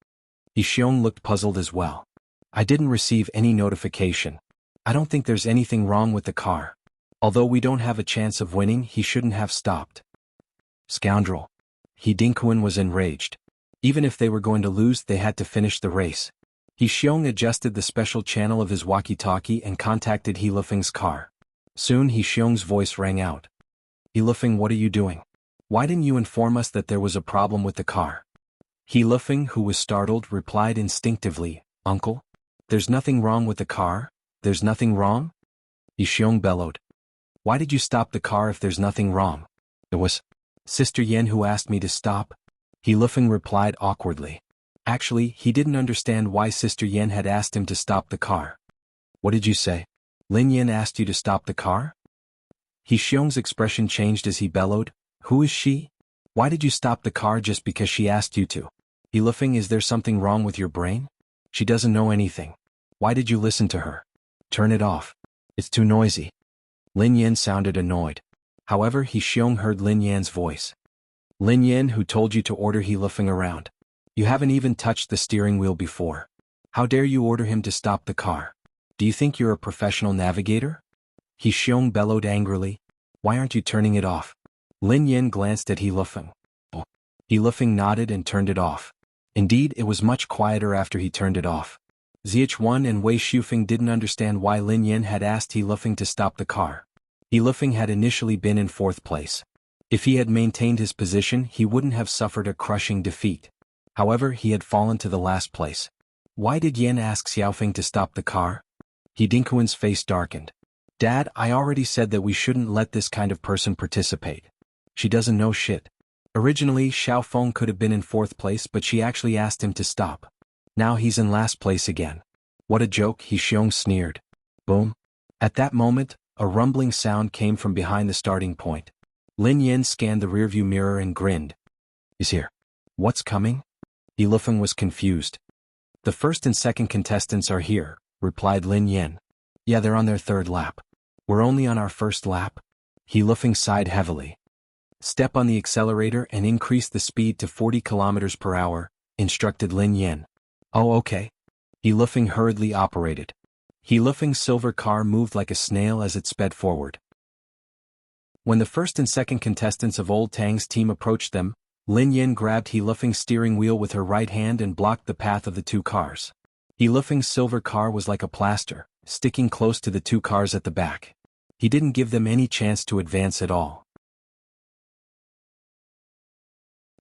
He Xiong looked puzzled as well. I didn't receive any notification. I don't think there's anything wrong with the car. Although we don't have a chance of winning, he shouldn't have stopped. Scoundrel. He Dinkuan was enraged. Even if they were going to lose, they had to finish the race. He Xiong adjusted the special channel of his walkie-talkie and contacted He Lufeng's car. Soon He Xiong's voice rang out. He Lufeng, what are you doing? Why didn't you inform us that there was a problem with the car? He Lufeng, who was startled, replied instinctively, Uncle? There's nothing wrong with the car? There's nothing wrong? He Xiong bellowed. Why did you stop the car if there's nothing wrong? It was Sister Yen who asked me to stop. He Lufeng replied awkwardly. Actually, he didn't understand why Sister Yen had asked him to stop the car. What did you say? Lin Yen asked you to stop the car? He Xiong's expression changed as he bellowed. Who is she? Why did you stop the car just because she asked you to? He Lufeng, is there something wrong with your brain? She doesn't know anything. Why did you listen to her? Turn it off. It's too noisy. Lin Yen sounded annoyed. However, He Xiong heard Lin Yan's voice. Lin Yan, who told you to order He Lufeng around? You haven't even touched the steering wheel before. How dare you order him to stop the car? Do you think you're a professional navigator? He Xiong bellowed angrily. Why aren't you turning it off? Lin Yan glanced at He Lufeng. Oh. He Lufeng nodded and turned it off. Indeed, it was much quieter after he turned it off. Zichuan and Wei Shufeng didn't understand why Lin Yan had asked He Lufeng to stop the car. He Lufeng had initially been in 4th place. If he had maintained his position, he wouldn't have suffered a crushing defeat. However, he had fallen to the last place. Why did Yen ask Xiaofeng to stop the car? He Dinkuan's face darkened. Dad, I already said that we shouldn't let this kind of person participate. She doesn't know shit. Originally, Xiaofeng could have been in 4th place, but she actually asked him to stop. Now he's in last place again. What a joke, He Xiong sneered. Boom. At that moment, a rumbling sound came from behind the starting point. Lin Yan scanned the rearview mirror and grinned. He's here. What's coming? He Lufeng was confused. The first and second contestants are here, replied Lin Yan. Yeah, they're on their 3rd lap. We're only on our 1st lap. He Lufeng sighed heavily. Step on the accelerator and increase the speed to 40 kilometers per hour, instructed Lin Yan. Oh, okay. He Lufeng hurriedly operated. He Lufeng's silver car moved like a snail as it sped forward. When the first and second contestants of Old Tang's team approached them, Lin Yan grabbed He Lufeng's steering wheel with her right hand and blocked the path of the 2 cars. He Lufeng's silver car was like a plaster, sticking close to the 2 cars at the back. He didn't give them any chance to advance at all.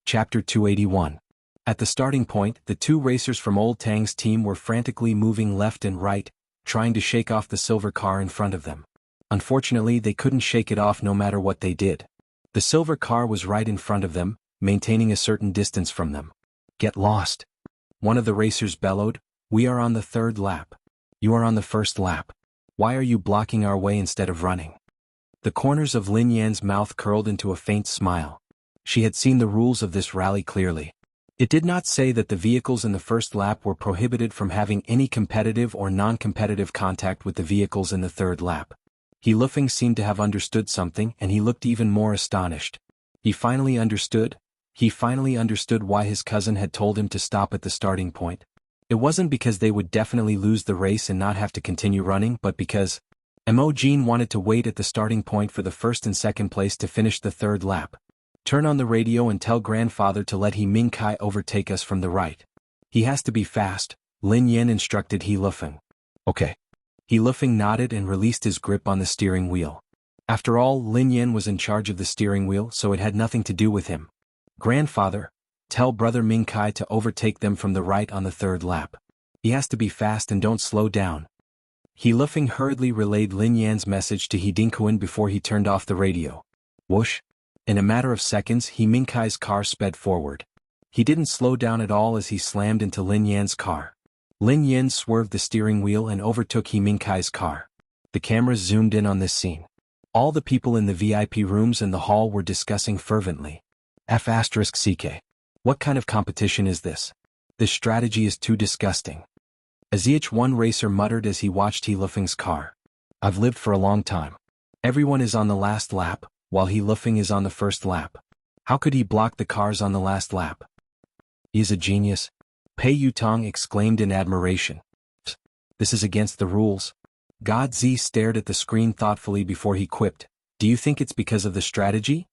Chapter 281. At the starting point, the 2 racers from Old Tang's team were frantically moving left and right, trying to shake off the silver car in front of them. Unfortunately, they couldn't shake it off no matter what they did. The silver car was right in front of them, maintaining a certain distance from them. Get lost. One of the racers bellowed. We are on the 3rd lap. You are on the 1st lap. Why are you blocking our way instead of running? The corners of Lin Yan's mouth curled into a faint smile. She had seen the rules of this rally clearly. It did not say that the vehicles in the 1st lap were prohibited from having any competitive or non-competitive contact with the vehicles in the 3rd lap. He Lufeng seemed to have understood something, and he looked even more astonished. He finally understood why his cousin had told him to stop at the starting point. It wasn't because they would definitely lose the race and not have to continue running, but because Mo Jin wanted to wait at the starting point for the 1st and 2nd place to finish the 3rd lap. Turn on the radio and tell grandfather to let He Mingkai overtake us from the right. He has to be fast, Lin Yan instructed He Lufeng. Okay. He Lufeng nodded and released his grip on the steering wheel. After all, Lin Yan was in charge of the steering wheel, so it had nothing to do with him. Grandfather, tell brother Mingkai to overtake them from the right on the 3rd lap. He has to be fast and don't slow down. He Lufeng hurriedly relayed Lin Yan's message to He Dinkuan before he turned off the radio. Whoosh! In a matter of seconds, He Mingkai's car sped forward. He didn't slow down at all as he slammed into Lin Yan's car. Lin Yan swerved the steering wheel and overtook He Mingkai's car. The cameras zoomed in on this scene. All the people in the VIP rooms and the hall were discussing fervently. F***CK. What kind of competition is this? This strategy is too disgusting. A ZH1 racer muttered as he watched He Lufeng's car. I've lived for a long time. Everyone is on the last lap, while He Lufeng is on the 1st lap. How could he block the cars on the last lap? He's a genius. Pei Yutong exclaimed in admiration. This is against the rules. God Z stared at the screen thoughtfully before he quipped. Do you think it's because of the strategy?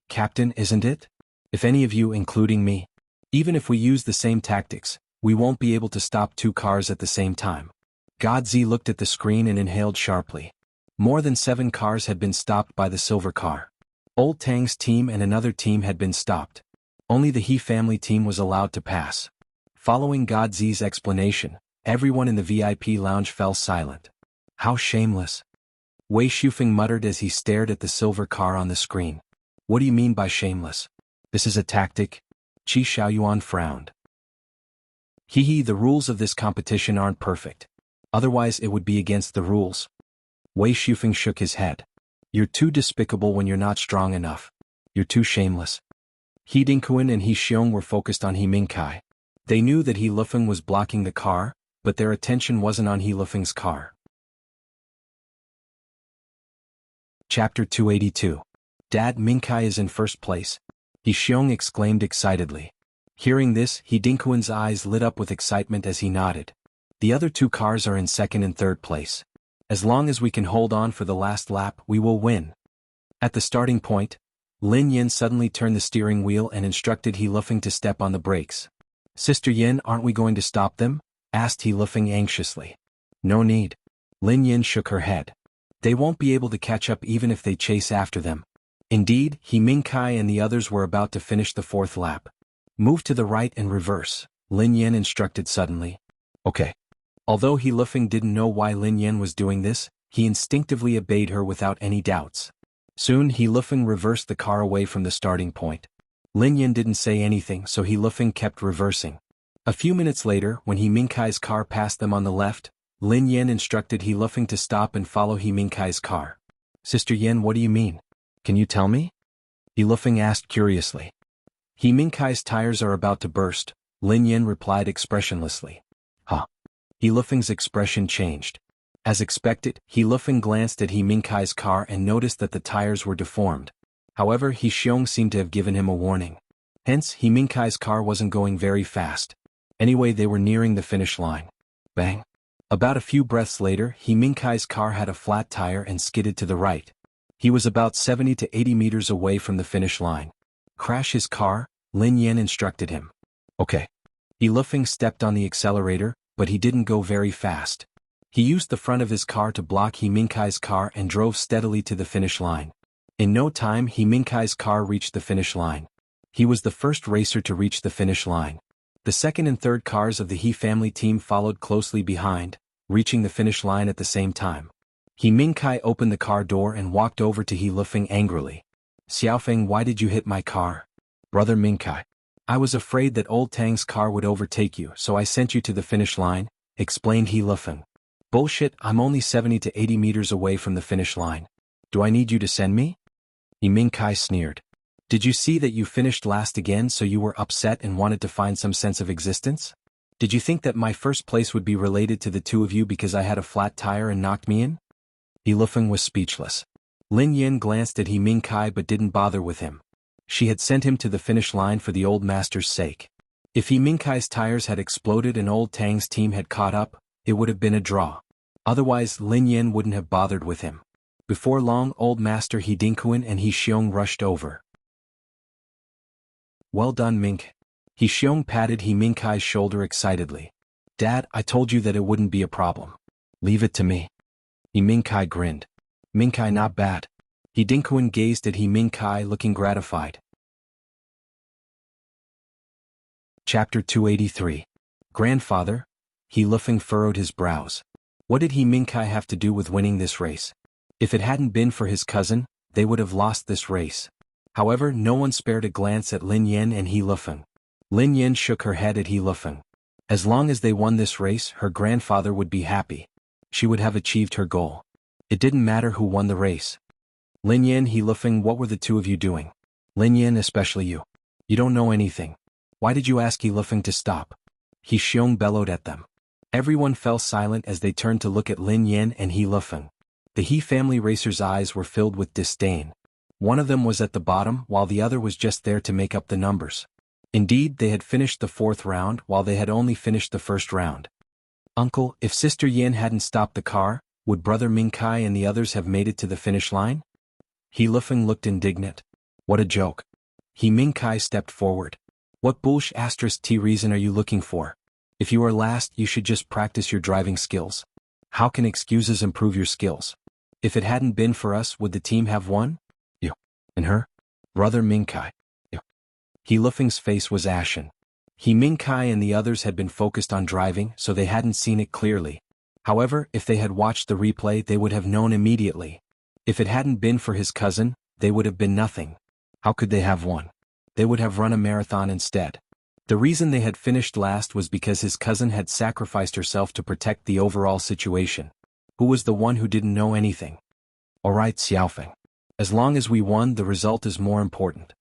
Captain, isn't it? If any of you, including me, even if we use the same tactics, we won't be able to stop two cars at the same time. God Z looked at the screen and inhaled sharply. More than 7 cars had been stopped by the silver car. Old Tang's team and another team had been stopped. Only the He family team was allowed to pass. Following God Z's explanation, everyone in the VIP lounge fell silent. How shameless. Wei Shufeng muttered as he stared at the silver car on the screen. What do you mean by shameless? This is a tactic? Qi Xiaoyuan frowned. Hee, the rules of this competition aren't perfect. Otherwise it would be against the rules. Wei Shufeng shook his head. You're too despicable when you're not strong enough. You're too shameless. He Dingkuan and He Xiong were focused on He Mingkai. They knew that He Lufeng was blocking the car, but their attention wasn't on He Lufeng's car. Chapter 282. Dad, Mingkai is in first place. He Xiong exclaimed excitedly. Hearing this, He Dingkuan's eyes lit up with excitement as he nodded. The other 2 cars are in second and third place. As long as we can hold on for the last lap, we will win. At the starting point, Lin Yin suddenly turned the steering wheel and instructed He Lufeng to step on the brakes. Sister Yin, aren't we going to stop them? Asked He Lufeng anxiously. No need. Lin Yin shook her head. They won't be able to catch up even if they chase after them. Indeed, He Mingkai and the others were about to finish the 4th lap. Move to the right and reverse, Lin Yin instructed suddenly. Okay. Although He Lufeng didn't know why Lin Yin was doing this, he instinctively obeyed her without any doubts. Soon He Lufeng reversed the car away from the starting point. Lin Yin didn't say anything, so He Lufeng kept reversing. A few minutes later, when He Mingkai's car passed them on the left, Lin Yin instructed He Lufeng to stop and follow He Mingkai's car. Sister Yin, what do you mean? Can you tell me? He Lufeng asked curiously. He Mingkai's tires are about to burst, Lin Yin replied expressionlessly. Huh. He Lufeng's expression changed. As expected, He Lufeng glanced at He Mingkai's car and noticed that the tires were deformed. However, He Xiong seemed to have given him a warning. Hence, He Mingkai's car wasn't going very fast. Anyway, they were nearing the finish line. Bang. About a few breaths later, He Mingkai's car had a flat tire and skidded to the right. He was about 70 to 80 meters away from the finish line. Crash his car, Lin Yin instructed him. Okay. He Lufeng stepped on the accelerator, but he didn't go very fast. He used the front of his car to block He Mingkai's car and drove steadily to the finish line. In no time, He Mingkai's car reached the finish line. He was the first racer to reach the finish line. The second and third cars of the He family team followed closely behind, reaching the finish line at the same time. He Mingkai opened the car door and walked over to He Lufeng angrily. Xiaofeng, why did you hit my car? Brother Mingkai. I was afraid that old Tang's car would overtake you, so I sent you to the finish line, explained He Lufeng. Bullshit, I'm only 70 to 80 meters away from the finish line. Do I need you to send me? He Mingkai sneered. Did you see that you finished last again, so you were upset and wanted to find some sense of existence? Did you think that my first place would be related to the 2 of you because I had a flat tire and knocked me in? He Lufeng was speechless. Lin Yin glanced at He Mingkai but didn't bother with him. She had sent him to the finish line for the old master's sake. If He Mingkai's tires had exploded and old Tang's team had caught up, it would have been a draw. Otherwise, Lin Yin wouldn't have bothered with him. Before long, old master He Dingkuan and He Xiong rushed over. Well done, Mink. He Xiong patted He Mingkai's shoulder excitedly. Dad, I told you that it wouldn't be a problem. Leave it to me. He Mingkai grinned. Mingkai, not bad. He Dingkuan gazed at He Mingkai looking gratified. Chapter 283. Grandfather. He Lufeng furrowed his brows. What did He Mingkai have to do with winning this race? If it hadn't been for his cousin, they would have lost this race. However, no one spared a glance at Lin Yin and He Lufeng. Lin Yin shook her head at He Lufeng. As long as they won this race, her grandfather would be happy. She would have achieved her goal. It didn't matter who won the race. Lin Yin, He Lufeng, what were the 2 of you doing? Lin Yin, especially you. You don't know anything. Why did you ask He Lufeng to stop? He Xiong bellowed at them. Everyone fell silent as they turned to look at Lin Yin and He Lufeng. The He family racers' eyes were filled with disdain. One of them was at the bottom while the other was just there to make up the numbers. Indeed, they had finished the fourth round while they had only finished the first round. Uncle, if Sister Yin hadn't stopped the car, would Brother Mingkai and the others have made it to the finish line? He Lufeng looked indignant. What a joke. He Mingkai stepped forward. What bullsh** reason are you looking for? If you are last, you should just practice your driving skills. How can excuses improve your skills? If it hadn't been for us, would the team have won? You. And her? Brother Mingkai. You. He Lufeng's face was ashen. He Mingkai and the others had been focused on driving, so they hadn't seen it clearly. However, if they had watched the replay, they would have known immediately. If it hadn't been for his cousin, they would have been nothing. How could they have won? They would have run a marathon instead. The reason they had finished last was because his cousin had sacrificed herself to protect the overall situation. Who was the one who didn't know anything? Alright, Xiaofeng. As long as we won, the result is more important.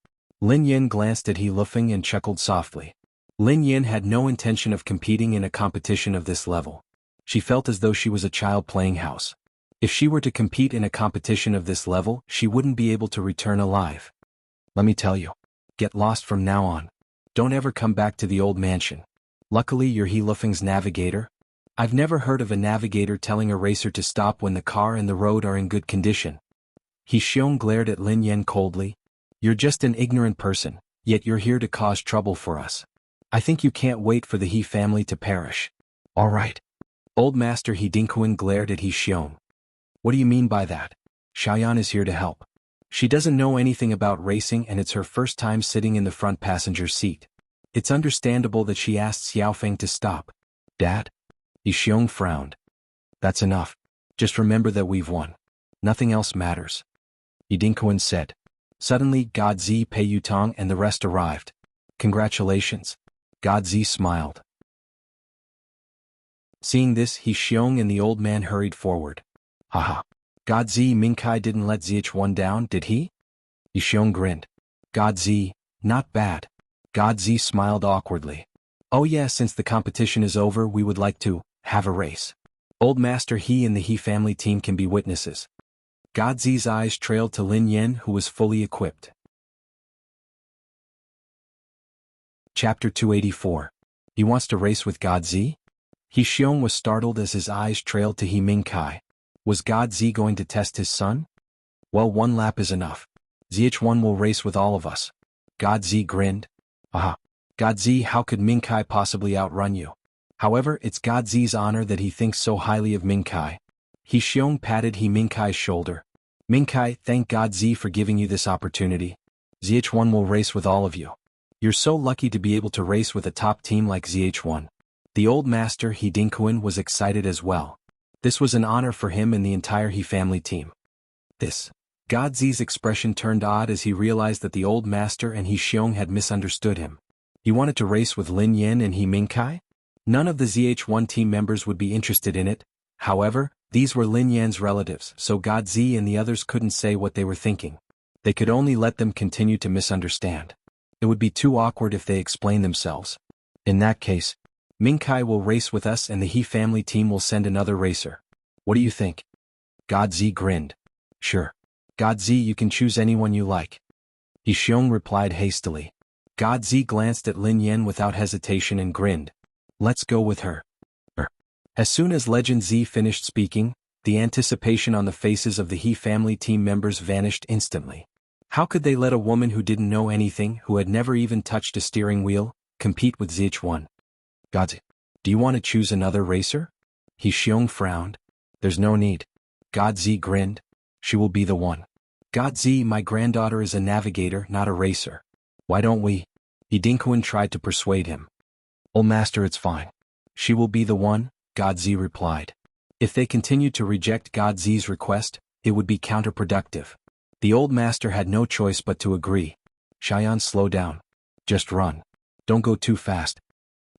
Lin Yin glanced at He Lufeng and chuckled softly. Lin Yin had no intention of competing in a competition of this level. She felt as though she was a child playing house. If she were to compete in a competition of this level, she wouldn't be able to return alive. Let me tell you. Get lost from now on. Don't ever come back to the old mansion. Luckily you're He Lufeng's navigator. I've never heard of a navigator telling a racer to stop when the car and the road are in good condition. He Xiong glared at Lin Yin coldly. You're just an ignorant person, yet you're here to cause trouble for us. I think you can't wait for the He family to perish. Alright. Old Master He Dinkuan glared at He Xiong. What do you mean by that? Xiaoyan is here to help. She doesn't know anything about racing and it's her first time sitting in the front passenger seat. It's understandable that she asked Xiaofeng to stop. Dad? He Xiong frowned. That's enough. Just remember that we've won. Nothing else matters. He Dinkuan said. Suddenly, God Zi, Pei Yutong and the rest arrived. Congratulations. God Zi smiled. Seeing this, He Xiong and the old man hurried forward. Haha. God Zi Mingkai didn't let Zi1 down, did he? He Xiong grinned. God Zi, not bad. God Zi smiled awkwardly. Oh yeah, since the competition is over, we would like to have a race. Old Master He and the He family team can be witnesses. God Zi's eyes trailed to Lin Yin, who was fully equipped. Chapter 284. He wants to race with God Zi? He Xiong was startled as his eyes trailed to He Mingkai. Was God Zi going to test his son? Well, one lap is enough. Zi1 will race with all of us. God Zi grinned. Aha. God Zi, how could Mingkai possibly outrun you? However, it's God Zi's honor that he thinks so highly of Mingkai. He Xiong patted He Mingkai's shoulder. Mingkai, thank God Zi for giving you this opportunity. Zi1 will race with all of you. You're so lucky to be able to race with a top team like Zi1. The old master He Dinkuan was excited as well. This was an honor for him and the entire He family team. This. God Zi's expression turned odd as he realized that the old master and He Xiong had misunderstood him. He wanted to race with Lin Yin and He Mingkai? None of the Zi1 team members would be interested in it. However, these were Lin Yan's relatives, so God Zi and the others couldn't say what they were thinking. They could only let them continue to misunderstand. It would be too awkward if they explained themselves. In that case, Mingkai will race with us and the He family team will send another racer. What do you think? God Zi grinned. Sure. God Zi, you can choose anyone you like. He Xiong replied hastily. God Zi glanced at Lin Yin without hesitation and grinned. Let's go with her. As soon as Legend Zi finished speaking, the anticipation on the faces of the He family team members vanished instantly. How could they let a woman who didn't know anything, who had never even touched a steering wheel, compete with Zi1? God Zi, do you want to choose another racer? He Xiong frowned. There's no need. God Zi grinned. She will be the one. God Zi, my granddaughter is a navigator, not a racer. Why don't we? He Dinkuan tried to persuade him. Old master, it's fine. She will be the one, God Zi replied. If they continued to reject God Zi's request, it would be counterproductive. The old master had no choice but to agree. Xiaoyan, slow down. Just run. Don't go too fast.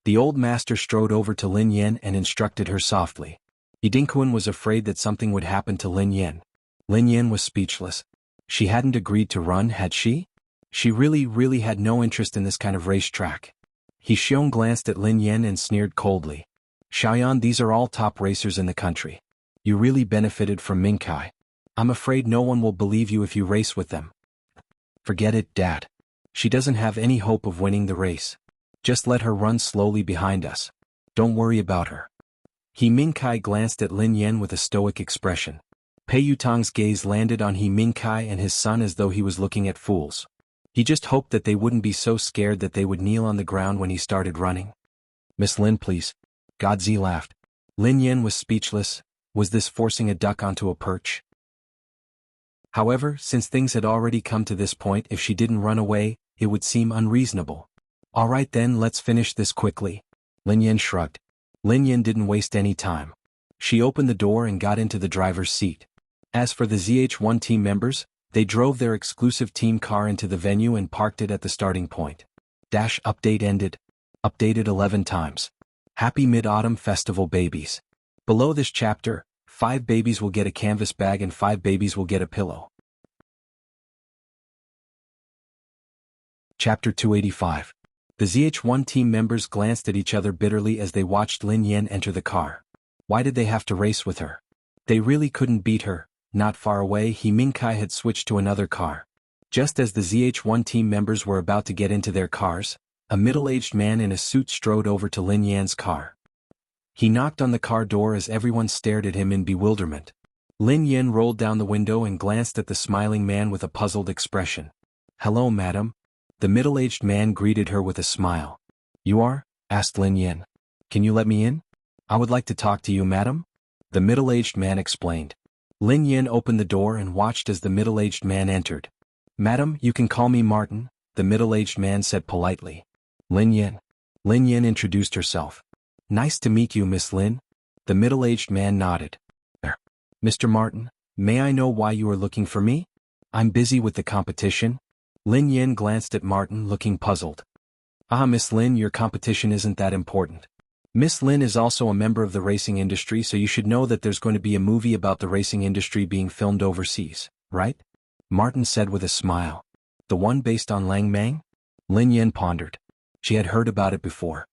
The old master strode over to Lin Yin and instructed her softly. He Dinkuan was afraid that something would happen to Lin Yin. Lin Yin was speechless. She hadn't agreed to run, had she? She really had no interest in this kind of racetrack. He Xiong glanced at Lin Yin and sneered coldly. Xiaoyan, these are all top racers in the country. You really benefited from Mingkai. I'm afraid no one will believe you if you race with them. Forget it, Dad. She doesn't have any hope of winning the race. Just let her run slowly behind us. Don't worry about her. He Mingkai glanced at Lin Yan with a stoic expression. Pei Yutang's gaze landed on He Mingkai and his son as though he was looking at fools. He just hoped that they wouldn't be so scared that they would kneel on the ground when he started running. Miss Lin, please. Godzi laughed. Lin Yan was speechless. Was this forcing a duck onto a perch? However, since things had already come to this point, if she didn't run away, it would seem unreasonable. All right then, let's finish this quickly. Lin Yan shrugged. Lin Yan didn't waste any time. She opened the door and got into the driver's seat. As for the ZH1 team members, they drove their exclusive team car into the venue and parked it at the starting point. Update ended. Updated 11 times. Happy Mid-Autumn Festival babies. Below this chapter, 5 babies will get a canvas bag and 5 babies will get a pillow. Chapter 285. The ZH1 team members glanced at each other bitterly as they watched Lin Yan enter the car. Why did they have to race with her? They really couldn't beat her. Not far away, He Mingkai had switched to another car. Just as the ZH1 team members were about to get into their cars, a middle-aged man in a suit strode over to Lin Yan's car. He knocked on the car door as everyone stared at him in bewilderment. Lin Yan rolled down the window and glanced at the smiling man with a puzzled expression. Hello, madam. The middle-aged man greeted her with a smile. You are? Asked Lin Yan. Can you let me in? I would like to talk to you, madam. The middle-aged man explained. Lin Yan opened the door and watched as the middle-aged man entered. Madam, you can call me Martin, the middle-aged man said politely. Lin Yan. Lin Yan introduced herself. Nice to meet you, Miss Lin. The middle-aged man nodded. Mr. Martin, may I know why you are looking for me? I'm busy with the competition. Lin Yan glanced at Martin, looking puzzled. Miss Lin, your competition isn't that important. Miss Lin is also a member of the racing industry, so you should know that there's going to be a movie about the racing industry being filmed overseas, right? Martin said with a smile. The one based on Lang Mang? Lin Yan pondered. She had heard about it before.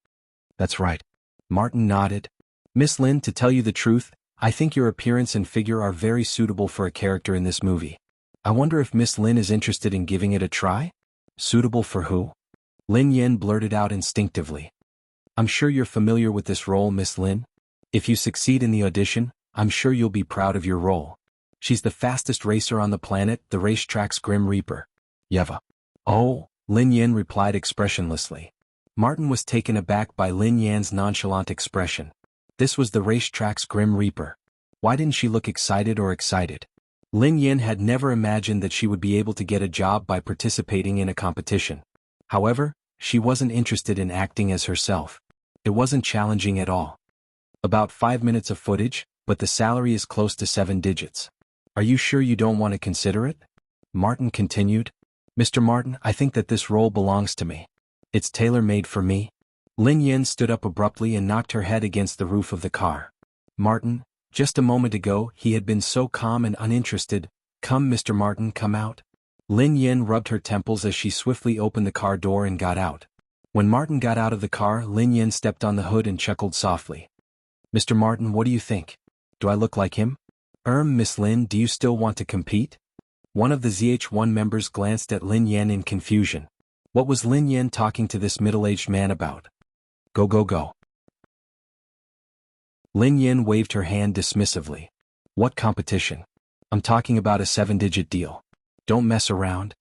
That's right. Martin nodded. Miss Lin, to tell you the truth, I think your appearance and figure are very suitable for a character in this movie. I wonder if Miss Lin is interested in giving it a try? Suitable for who? Lin Yan blurted out instinctively. I'm sure you're familiar with this role, Miss Lin. If you succeed in the audition, I'm sure you'll be proud of your role. She's the fastest racer on the planet, the racetrack's Grim Reaper. Yeva. Oh, Lin Yan replied expressionlessly. Martin was taken aback by Lin Yan's nonchalant expression. This was the racetrack's Grim Reaper. Why didn't she look excited or excited? Lin Yan had never imagined that she would be able to get a job by participating in a competition. However, she wasn't interested in acting as herself. It wasn't challenging at all. About 5 minutes of footage, but the salary is close to 7 digits. Are you sure you don't want to consider it? Martin continued. Mr. Martin, I think that this role belongs to me. It's tailor-made for me. Lin Yan stood up abruptly and knocked her head against the roof of the car. Martin, just a moment ago he had been so calm and uninterested. Come, Mr. Martin, come out. Lin Yan rubbed her temples as she swiftly opened the car door and got out. When Martin got out of the car, Lin Yan stepped on the hood and chuckled softly. Mr. Martin, what do you think? Do I look like him? Miss Lin, do you still want to compete? One of the ZH1 members glanced at Lin Yan in confusion. What was Lin Yan talking to this middle-aged man about? Go, go, go. Lin Yan waved her hand dismissively. What competition? I'm talking about a 7-digit deal. Don't mess around.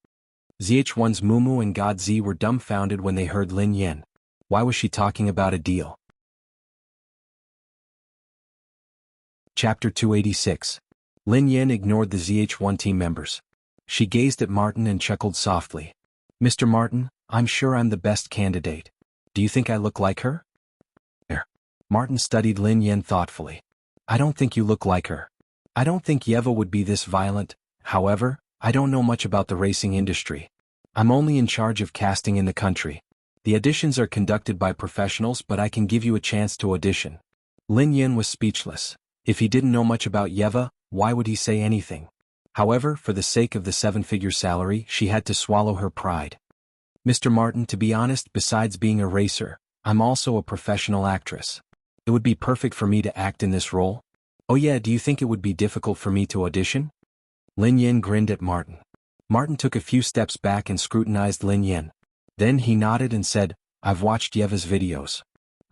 ZH1's Mumu and Godzi were dumbfounded when they heard Lin Yan. Why was she talking about a deal? Chapter 286. Lin Yan ignored the ZH1 team members. She gazed at Martin and chuckled softly. Mr. Martin, I'm sure I'm the best candidate. Do you think I look like her? Martin studied Lin Yan thoughtfully. I don't think you look like her. I don't think Yeva would be this violent. However, I don't know much about the racing industry. I'm only in charge of casting in the country. The auditions are conducted by professionals, but I can give you a chance to audition. Lin Yan was speechless. If he didn't know much about Yeva, why would he say anything? However, for the sake of the 7-figure salary, she had to swallow her pride. Mr. Martin, to be honest, besides being a racer, I'm also a professional actress. It would be perfect for me to act in this role. Oh yeah, do you think it would be difficult for me to audition? Lin Yan grinned at Martin. Martin took a few steps back and scrutinized Lin Yin. Then he nodded and said, I've watched Yeva's videos.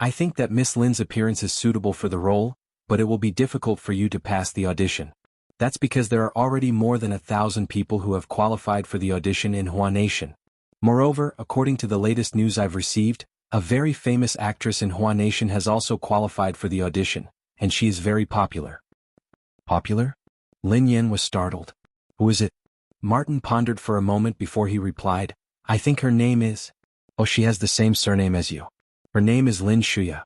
I think that Miss Lin's appearance is suitable for the role, but it will be difficult for you to pass the audition. That's because there are already more than 1,000 people who have qualified for the audition in Hua Nation. Moreover, according to the latest news I've received, a very famous actress in Hua Nation has also qualified for the audition, and she is very popular. Popular? Lin Yin was startled. Who is it? Martin pondered for a moment before he replied, I think her name is… Oh, she has the same surname as you. Her name is Lin Shuya.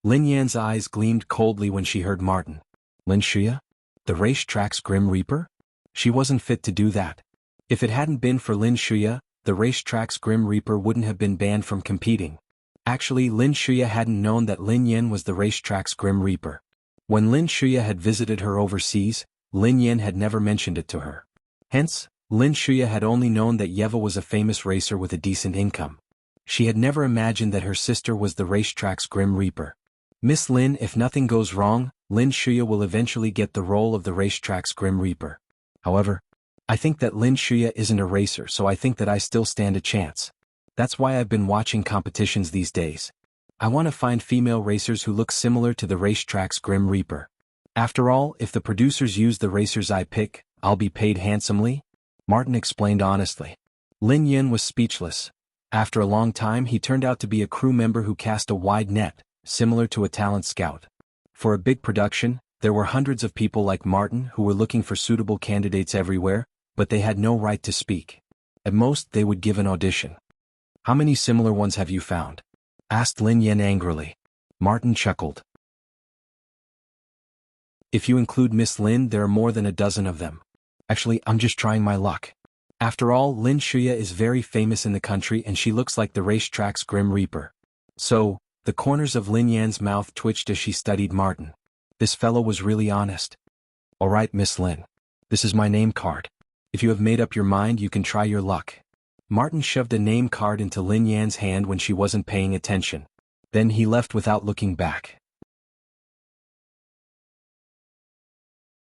Lin Yan's eyes gleamed coldly when she heard Martin. Lin Shuya? The racetrack's Grim Reaper? She wasn't fit to do that. If it hadn't been for Lin Shuya, the racetrack's Grim Reaper wouldn't have been banned from competing. Actually, Lin Shuya hadn't known that Lin Yin was the racetrack's Grim Reaper. When Lin Shuya had visited her overseas, Lin Yin had never mentioned it to her. Hence, Lin Shuya had only known that Yeva was a famous racer with a decent income. She had never imagined that her sister was the racetrack's Grim Reaper. Miss Lin, if nothing goes wrong, Lin Shuya will eventually get the role of the racetrack's Grim Reaper. However, I think that Lin Shuya isn't a racer, so I think that I still stand a chance. That's why I've been watching competitions these days. I want to find female racers who look similar to the racetrack's Grim Reaper. After all, if the producers use the racers I pick, I'll be paid handsomely, Martin explained honestly. Lin Yin was speechless. After a long time he turned out to be a crew member who cast a wide net, similar to a talent scout. For a big production, there were hundreds of people like Martin who were looking for suitable candidates everywhere, but they had no right to speak. At most they would give an audition. How many similar ones have you found? Asked Lin Yin angrily. Martin chuckled. If you include Miss Lin, there are more than a dozen of them. Actually, I'm just trying my luck. After all, Lin Shuya is very famous in the country and she looks like the racetrack's Grim Reaper. So, the corners of Lin Yan's mouth twitched as she studied Martin. This fellow was really honest. Alright, Miss Lin. This is my name card. If you have made up your mind, you can try your luck. Martin shoved a name card into Lin Yan's hand when she wasn't paying attention. Then he left without looking back.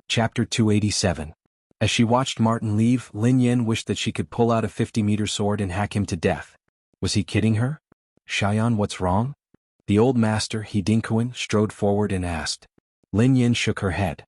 Chapter 287. As she watched Martin leave, Lin Yin wished that she could pull out a 50-meter sword and hack him to death. Was he kidding her? Xiaoyan, what's wrong? The old master, He Dinkuan, strode forward and asked. Lin Yin shook her head.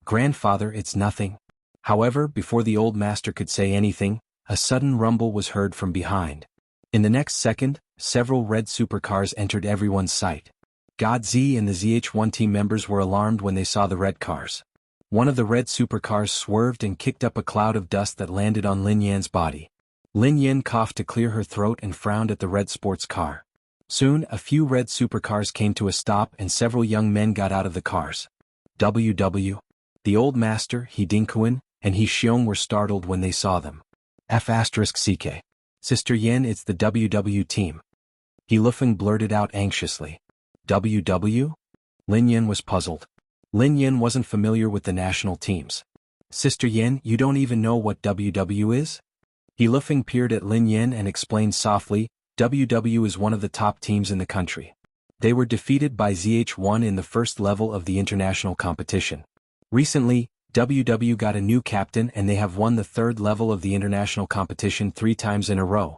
Grandfather, it's nothing. However, before the old master could say anything, a sudden rumble was heard from behind. In the next second, several red supercars entered everyone's sight. God Z and the ZH1 team members were alarmed when they saw the red cars. One of the red supercars swerved and kicked up a cloud of dust that landed on Lin Yan's body. Lin Yin coughed to clear her throat and frowned at the red sports car. Soon, a few red supercars came to a stop and several young men got out of the cars. The old master, He Dinkuan, and He Xiong were startled when they saw them. F***CK. Sister Yin, it's the WW team. He Lufeng blurted out anxiously. WW? Lin Yin was puzzled. Lin Yin wasn't familiar with the national teams. Sister Yin, you don't even know what WW is? He Lufeng peered at Lin Yin and explained softly, WW is one of the top teams in the country. They were defeated by ZH1 in the first level of the international competition. Recently, WW got a new captain and they have won the third level of the international competition 3 times in a row.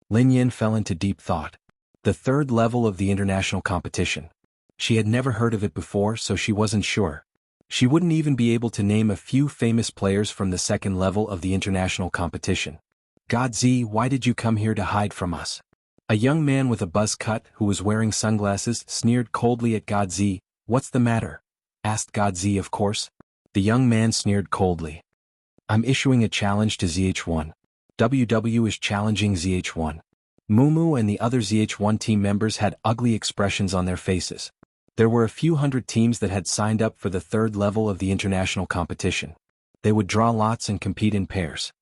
Lin Yin fell into deep thought. The third level of the international competition. She had never heard of it before, so she wasn't sure. She wouldn't even be able to name a few famous players from the second level of the international competition. God Z, why did you come here to hide from us? A young man with a buzz cut, who was wearing sunglasses, sneered coldly at God Z. What's the matter? Asked God Z, of course. The young man sneered coldly. I'm issuing a challenge to ZH1. WW is challenging ZH1. Mumu and the other ZH1 team members had ugly expressions on their faces. There were a few hundred teams that had signed up for the third level of the international competition. They would draw lots and compete in pairs.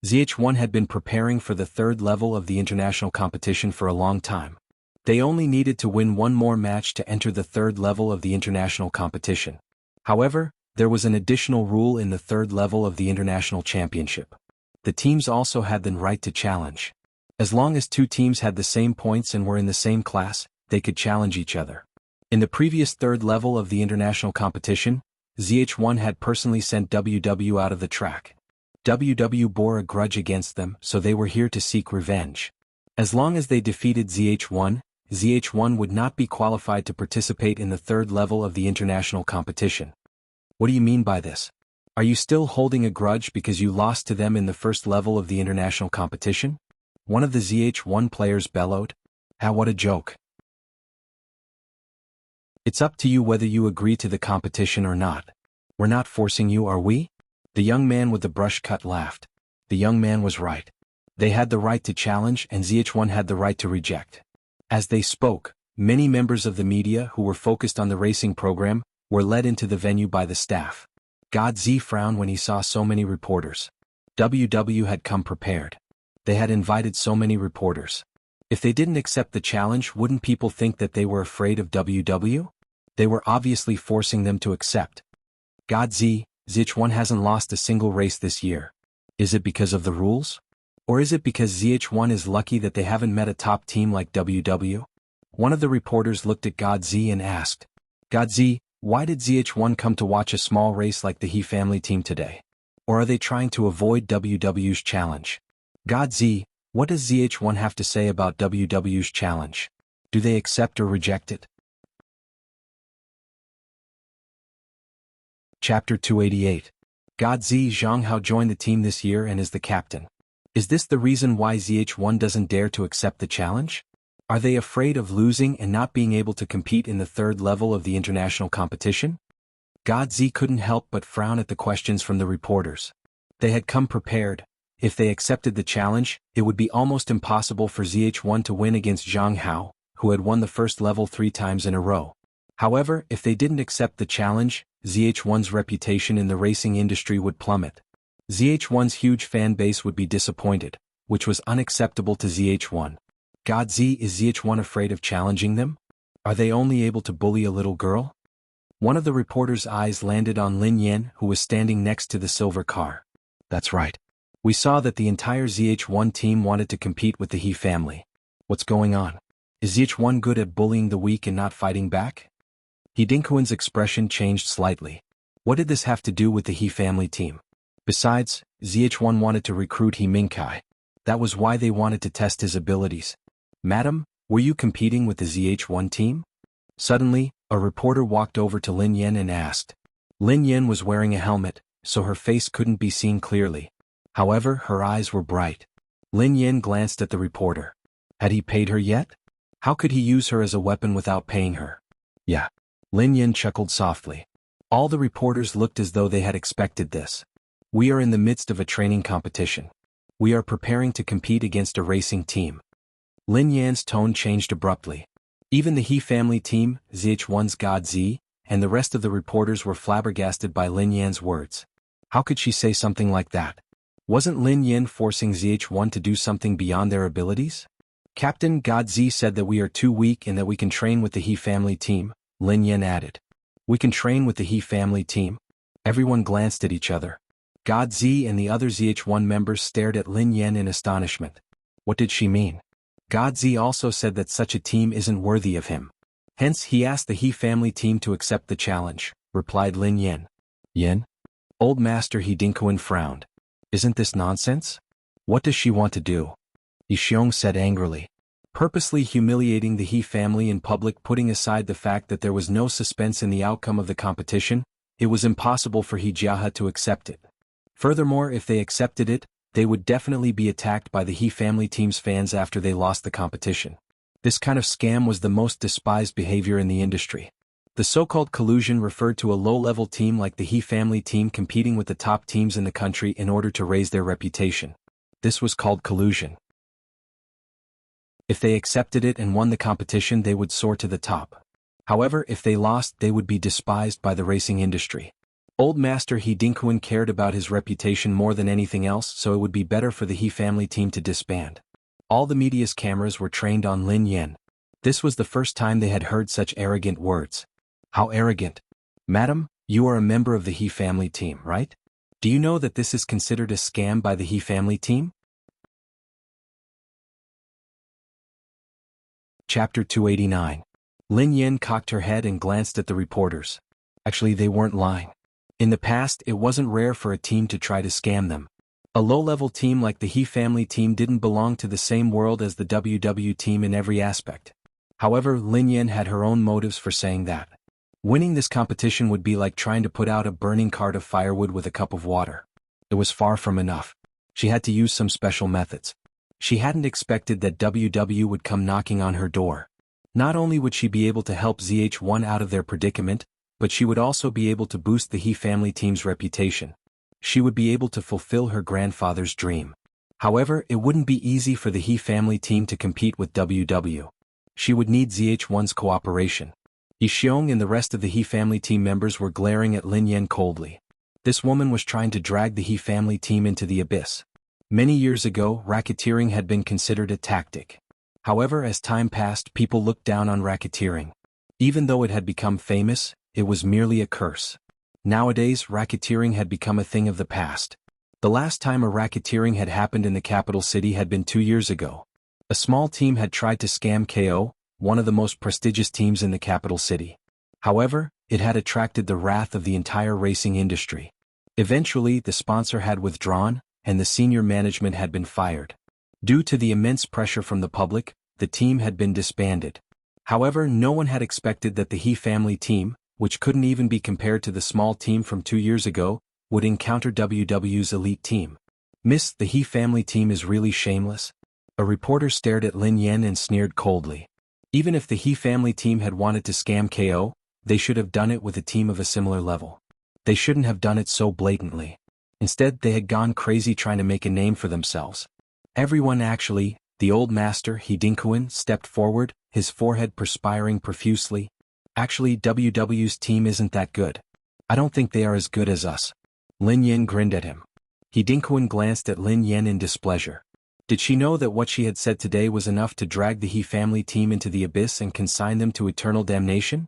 ZH1 had been preparing for the third level of the international competition for a long time. They only needed to win one more match to enter the third level of the international competition. However, there was an additional rule in the third level of the international championship. The teams also had the right to challenge. As long as 2 teams had the same points and were in the same class, they could challenge each other. In the previous third level of the international competition, ZH1 had personally sent WW out of the track. WW bore a grudge against them, so they were here to seek revenge. As long as they defeated ZH1, ZH1 would not be qualified to participate in the third level of the international competition. What do you mean by this? Are you still holding a grudge because you lost to them in the first level of the international competition? One of the ZH1 players bellowed. Ah, what a joke. It's up to you whether you agree to the competition or not. We're not forcing you, are we? The young man with the brush cut laughed. The young man was right. They had the right to challenge and ZH1 had the right to reject. As they spoke, many members of the media who were focused on the racing program were led into the venue by the staff. God Z frowned when he saw so many reporters. WW had come prepared. They had invited so many reporters. If they didn't accept the challenge, wouldn't people think that they were afraid of WW? They were obviously forcing them to accept. God Z, ZH1 hasn't lost a single race this year. Is it because of the rules? Or is it because ZH1 is lucky that they haven't met a top team like WW? One of the reporters looked at God Z and asked, God Z, why did ZH1 come to watch a small race like the He family team today? Or are they trying to avoid WW's challenge? God Z, what does ZH1 have to say about WW's challenge? Do they accept or reject it? Chapter 288. God Z Zhonghao joined the team this year and is the captain. Is this the reason why ZH1 doesn't dare to accept the challenge? Are they afraid of losing and not being able to compete in the third level of the international competition? God Z couldn't help but frown at the questions from the reporters. They had come prepared. If they accepted the challenge, it would be almost impossible for ZH1 to win against Zhang Hao, who had won the first level 3 times in a row. However, if they didn't accept the challenge, ZH1's reputation in the racing industry would plummet. ZH1's huge fan base would be disappointed, which was unacceptable to ZH1. God Z, is ZH1 afraid of challenging them? Are they only able to bully a little girl? One of the reporter's eyes landed on Lin Yan, who was standing next to the silver car. That's right. We saw that the entire ZH1 team wanted to compete with the He family. What's going on? Is ZH1 good at bullying the weak and not fighting back? He Dinkuan's expression changed slightly. What did this have to do with the He family team? Besides, ZH1 wanted to recruit He Mingkai. That was why they wanted to test his abilities. Madam, were you competing with the ZH1 team? Suddenly, a reporter walked over to Lin Yan and asked. Lin Yan was wearing a helmet, so her face couldn't be seen clearly. However, her eyes were bright. Lin Yan glanced at the reporter. Had he paid her yet? How could he use her as a weapon without paying her? Yeah. Lin Yan chuckled softly. All the reporters looked as though they had expected this. We are in the midst of a training competition. We are preparing to compete against a racing team. Lin Yan's tone changed abruptly. Even the He family team, ZH1's God Z, and the rest of the reporters were flabbergasted by Lin Yan's words. How could she say something like that? Wasn't Lin Yan forcing ZH1 to do something beyond their abilities? Captain God Z said that we are too weak and that we can train with the He family team, Lin Yan added. We can train with the He family team. Everyone glanced at each other. God Z and the other ZH1 members stared at Lin Yan in astonishment. What did she mean? God Z also said that such a team isn't worthy of him. Hence he asked the He family team to accept the challenge, replied Lin Yan. Yan? Old Master He Dinkuan frowned. Isn't this nonsense? What does she want to do? Yi Xiong said angrily. Purposely humiliating the He family in public, putting aside the fact that there was no suspense in the outcome of the competition, it was impossible for He Jiahe to accept it. Furthermore, if they accepted it, they would definitely be attacked by the He family team's fans after they lost the competition. This kind of scam was the most despised behavior in the industry. The so-called collusion referred to a low-level team like the He family team competing with the top teams in the country in order to raise their reputation. This was called collusion. If they accepted it and won the competition, they would soar to the top. However, if they lost, they would be despised by the racing industry. Old Master He Dinkuan cared about his reputation more than anything else, so it would be better for the He family team to disband. All the media's cameras were trained on Lin Yan. This was the first time they had heard such arrogant words. How arrogant! Madam, you are a member of the He family team, right? Do you know that this is considered a scam by the He family team? Chapter 289. Lin Yan cocked her head and glanced at the reporters. Actually, they weren't lying. In the past, it wasn't rare for a team to try to scam them. A low-level team like the He family team didn't belong to the same world as the WW team in every aspect. However, Lin Yan had her own motives for saying that. Winning this competition would be like trying to put out a burning cart of firewood with a cup of water. It was far from enough. She had to use some special methods. She hadn't expected that WW would come knocking on her door. Not only would she be able to help ZH1 out of their predicament, but she would also be able to boost the He family team's reputation. She would be able to fulfill her grandfather's dream. However, it wouldn't be easy for the He family team to compete with WW. She would need ZH1's cooperation. Yi Xiong and the rest of the He family team members were glaring at Lin Yan coldly. This woman was trying to drag the He family team into the abyss. Many years ago, racketeering had been considered a tactic. However, as time passed, people looked down on racketeering. Even though it had become famous, it was merely a curse. Nowadays, racketeering had become a thing of the past. The last time a racketeering had happened in the capital city had been 2 years ago. A small team had tried to scam KO, one of the most prestigious teams in the capital city. However, it had attracted the wrath of the entire racing industry. Eventually, the sponsor had withdrawn, and the senior management had been fired. Due to the immense pressure from the public, the team had been disbanded. However, no one had expected that the He family team, which couldn't even be compared to the small team from 2 years ago, would encounter WW's elite team. Miss, the He family team is really shameless. A reporter stared at Lin Yan and sneered coldly. Even if the He family team had wanted to scam KO, they should have done it with a team of a similar level. They shouldn't have done it so blatantly. Instead, they had gone crazy trying to make a name for themselves. Everyone actually, the old master He Dinkuan stepped forward, his forehead perspiring profusely. Actually, WW's team isn't that good. I don't think they are as good as us. Lin Yan grinned at him. He Dinkuan glanced at Lin Yan in displeasure. Did she know that what she had said today was enough to drag the He family team into the abyss and consign them to eternal damnation?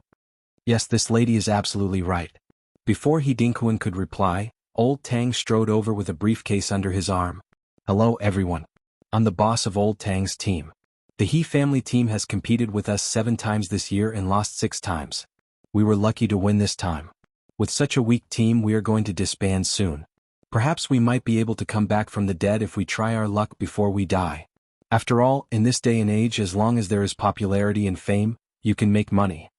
Yes, this lady is absolutely right. Before He Dinkuan could reply, Old Tang strode over with a briefcase under his arm. Hello everyone. I'm the boss of Old Tang's team. The He family team has competed with us 7 times this year and lost 6 times. We were lucky to win this time. With such a weak team, we are going to disband soon. Perhaps we might be able to come back from the dead if we try our luck before we die. After all, in this day and age, as long as there is popularity and fame, you can make money.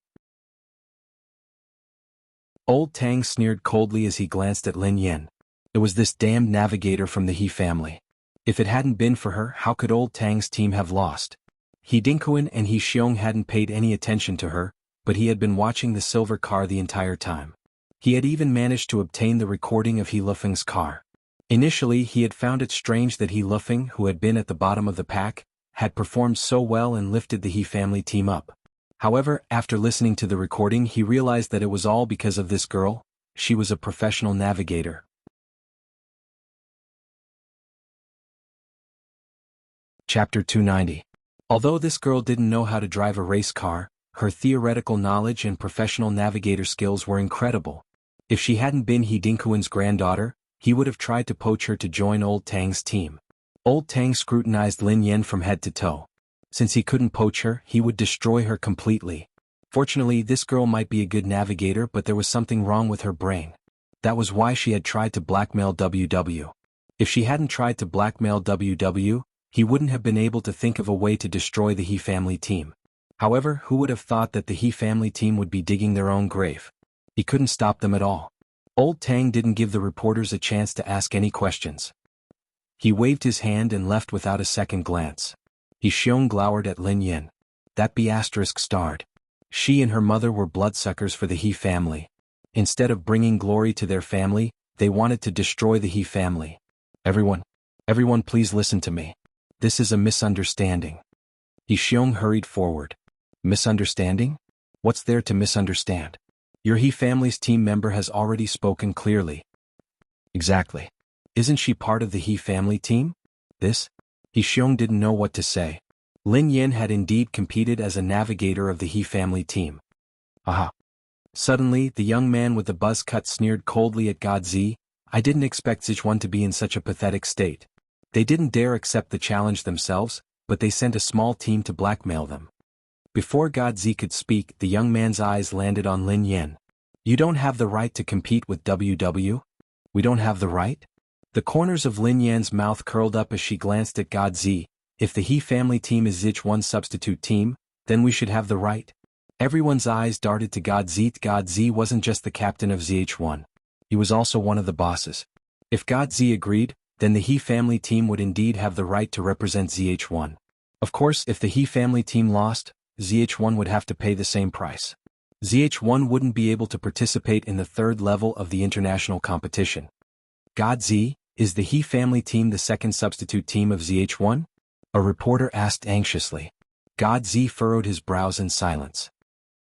Old Tang sneered coldly as he glanced at Lin Yan. It was this damned navigator from the He family. If it hadn't been for her, how could Old Tang's team have lost? He Dinkuan and He Xiong hadn't paid any attention to her, but he had been watching the silver car the entire time. He had even managed to obtain the recording of He Lufeng's car. Initially, he had found it strange that He Lufeng, who had been at the bottom of the pack, had performed so well and lifted the He family team up. However, after listening to the recording, he realized that it was all because of this girl. She was a professional navigator. Chapter 290. Although this girl didn't know how to drive a race car, her theoretical knowledge and professional navigator skills were incredible. If she hadn't been He Dinkuan's granddaughter, he would have tried to poach her to join Old Tang's team. Old Tang scrutinized Lin Yan from head to toe. Since he couldn't poach her, he would destroy her completely. Fortunately, this girl might be a good navigator, but there was something wrong with her brain. That was why she had tried to blackmail WW. If she hadn't tried to blackmail WW, he wouldn't have been able to think of a way to destroy the He family team. However, who would have thought that the He family team would be digging their own grave? He couldn't stop them at all. Old Tang didn't give the reporters a chance to ask any questions. He waved his hand and left without a second glance. He Xiong glowered at Lin Yan. That B** starred. She and her mother were bloodsuckers for the He family. Instead of bringing glory to their family, they wanted to destroy the He family. Everyone please listen to me. This is a misunderstanding. He Xiong hurried forward. Misunderstanding? What's there to misunderstand? Your He family's team member has already spoken clearly. Exactly. Isn't she part of the He family team? He Xiong didn't know what to say. Lin Yan had indeed competed as a navigator of the He family team. Aha. Suddenly, the young man with the buzz cut sneered coldly at God Z. I didn't expect Sichuan to be in such a pathetic state. They didn't dare accept the challenge themselves, but they sent a small team to blackmail them. Before God Z could speak, the young man's eyes landed on Lin Yan. You don't have the right to compete with WW? We don't have the right? The corners of Lin Yan's mouth curled up as she glanced at God Z. If the He family team is ZH1's substitute team, then we should have the right. Everyone's eyes darted to God Z. God Z wasn't just the captain of ZH1. He was also one of the bosses. If God Z agreed, then the He family team would indeed have the right to represent ZH1. Of course, if the He family team lost, ZH1 would have to pay the same price. ZH1 wouldn't be able to participate in the third level of the international competition. God Z, is the He family team the second substitute team of ZH1? A reporter asked anxiously. God Z furrowed his brows in silence.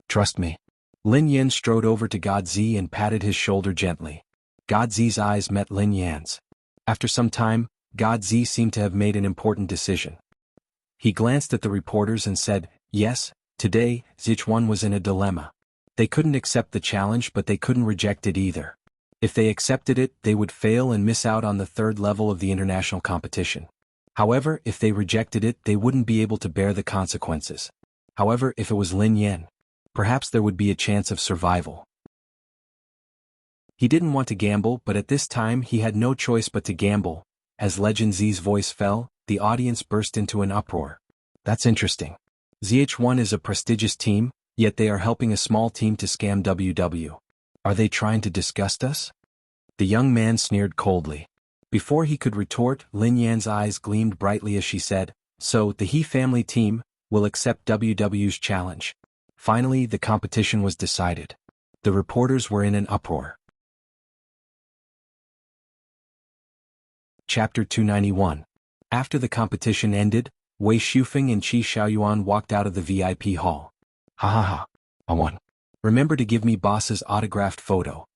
Trust me. Lin Yan strode over to God Z and patted his shoulder gently. God Z's eyes met Lin Yan's. After some time, God Z seemed to have made an important decision. He glanced at the reporters and said, yes, today, ZH1 was in a dilemma. They couldn't accept the challenge, but they couldn't reject it either. If they accepted it, they would fail and miss out on the third level of the international competition. However, if they rejected it, they wouldn't be able to bear the consequences. However, if it was Lin Yan, perhaps there would be a chance of survival. He didn't want to gamble, but at this time he had no choice but to gamble. As Legend Z's voice fell, the audience burst into an uproar. That's interesting. ZH1 is a prestigious team, yet they are helping a small team to scam WW. Are they trying to disgust us? The young man sneered coldly. Before he could retort, Lin Yan's eyes gleamed brightly as she said, so, the He family team will accept WW's challenge. Finally, the competition was decided. The reporters were in an uproar. Chapter 291. After the competition ended, Wei Shufeng and Qi Xiaoyuan walked out of the VIP hall. Ha ha ha. I won. Remember to give me boss's autographed photo.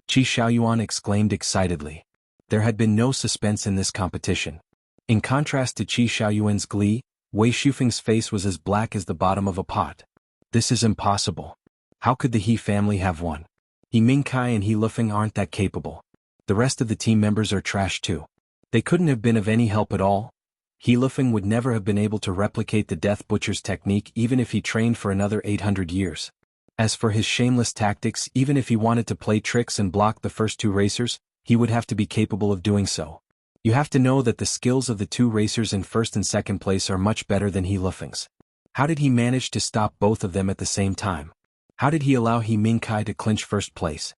Qi Xiaoyuan exclaimed excitedly. There had been no suspense in this competition. In contrast to Qi Xiaoyuan's glee, Wei Shufeng's face was as black as the bottom of a pot. This is impossible. How could the He family have won? He Mingkai and He Lufeng aren't that capable. The rest of the team members are trash too. They couldn't have been of any help at all. He Lufeng would never have been able to replicate the Death Butcher's technique even if he trained for another 800 years. As for his shameless tactics, even if he wanted to play tricks and block the first two racers, he would have to be capable of doing so. You have to know that the skills of the two racers in first and second place are much better than He Lufeng's. How did he manage to stop both of them at the same time? How did he allow He Mingkai to clinch first place?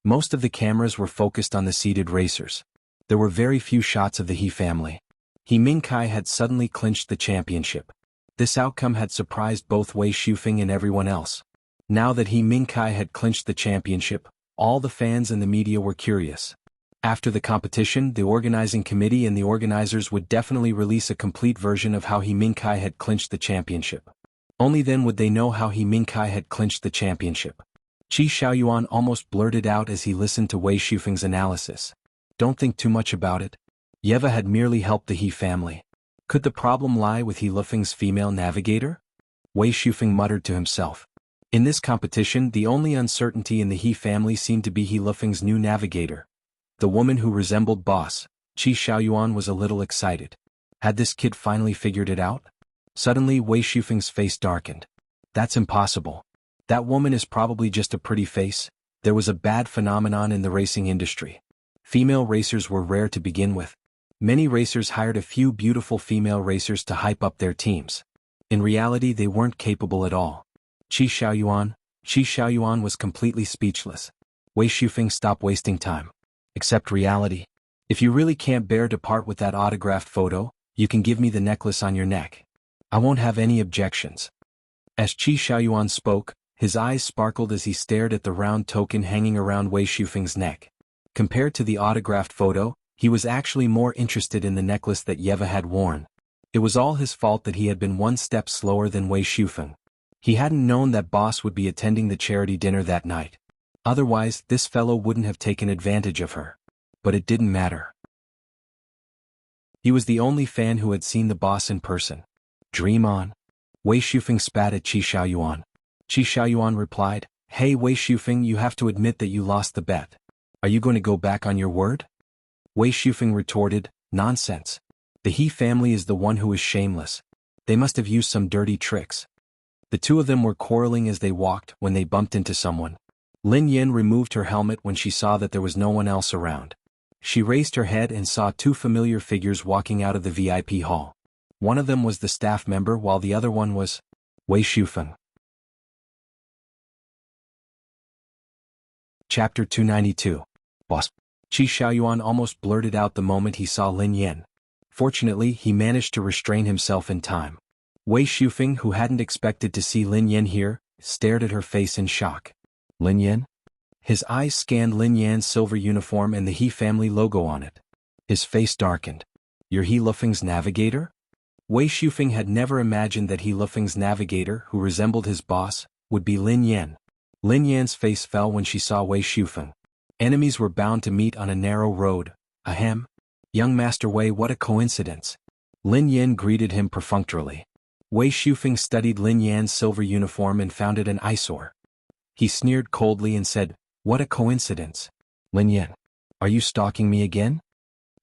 Most of the cameras were focused on the seeded racers. There were very few shots of the He family. He Mingkai had suddenly clinched the championship. This outcome had surprised both Wei Shufeng and everyone else. Now that He Mingkai had clinched the championship, all the fans and the media were curious. After the competition, the organizing committee and the organizers would definitely release a complete version of how He Mingkai had clinched the championship. Only then would they know how He Mingkai had clinched the championship. Qi Xiaoyuan almost blurted out as he listened to Wei Shufeng's analysis. Don't think too much about it. Yeva had merely helped the He family. Could the problem lie with He Lufeng's female navigator? Wei Shufeng muttered to himself. In this competition, the only uncertainty in the He family seemed to be He Lufeng's new navigator. The woman who resembled Boss, Qi Xiaoyuan was a little excited. Had this kid finally figured it out? Suddenly Wei Shufeng's face darkened. That's impossible. That woman is probably just a pretty face. There was a bad phenomenon in the racing industry. Female racers were rare to begin with. Many racers hired a few beautiful female racers to hype up their teams. In reality, they weren't capable at all. Qi Xiaoyuan was completely speechless. Wei Shufeng, stop wasting time. Accept reality. If you really can't bear to part with that autographed photo, you can give me the necklace on your neck. I won't have any objections. As Qi Xiaoyuan spoke, his eyes sparkled as he stared at the round token hanging around Wei Shufeng's neck. Compared to the autographed photo, he was actually more interested in the necklace that Yeva had worn. It was all his fault that he had been one step slower than Wei Shufeng. He hadn't known that Boss would be attending the charity dinner that night. Otherwise, this fellow wouldn't have taken advantage of her. But it didn't matter. He was the only fan who had seen the Boss in person. Dream on. Wei Shufeng spat at Qi Xiaoyuan. Qi Xiaoyuan replied, Hey Wei Shufeng, you have to admit that you lost the bet. Are you going to go back on your word? Wei Shufeng retorted, Nonsense. The He family is the one who is shameless. They must have used some dirty tricks. The two of them were quarreling as they walked when they bumped into someone. Lin Yan removed her helmet when she saw that there was no one else around. She raised her head and saw two familiar figures walking out of the VIP hall. One of them was the staff member while the other one was Wei Shufeng. Chapter 292. Boss. Qi Xiaoyuan almost blurted out the moment he saw Lin Yan. Fortunately, he managed to restrain himself in time. Wei Shufeng, who hadn't expected to see Lin Yan here, stared at her face in shock. Lin Yan? His eyes scanned Lin Yan's silver uniform and the He family logo on it. His face darkened. You're He Lufeng's navigator? Wei Shufeng had never imagined that He Lufeng's navigator, who resembled his boss, would be Lin Yan. Lin Yan's face fell when she saw Wei Shufeng. Enemies were bound to meet on a narrow road. Ahem. Young Master Wei, what a coincidence. Lin Yan greeted him perfunctorily. Wei Shufeng studied Lin Yan's silver uniform and found it an eyesore. He sneered coldly and said, what a coincidence. Lin Yan, are you stalking me again?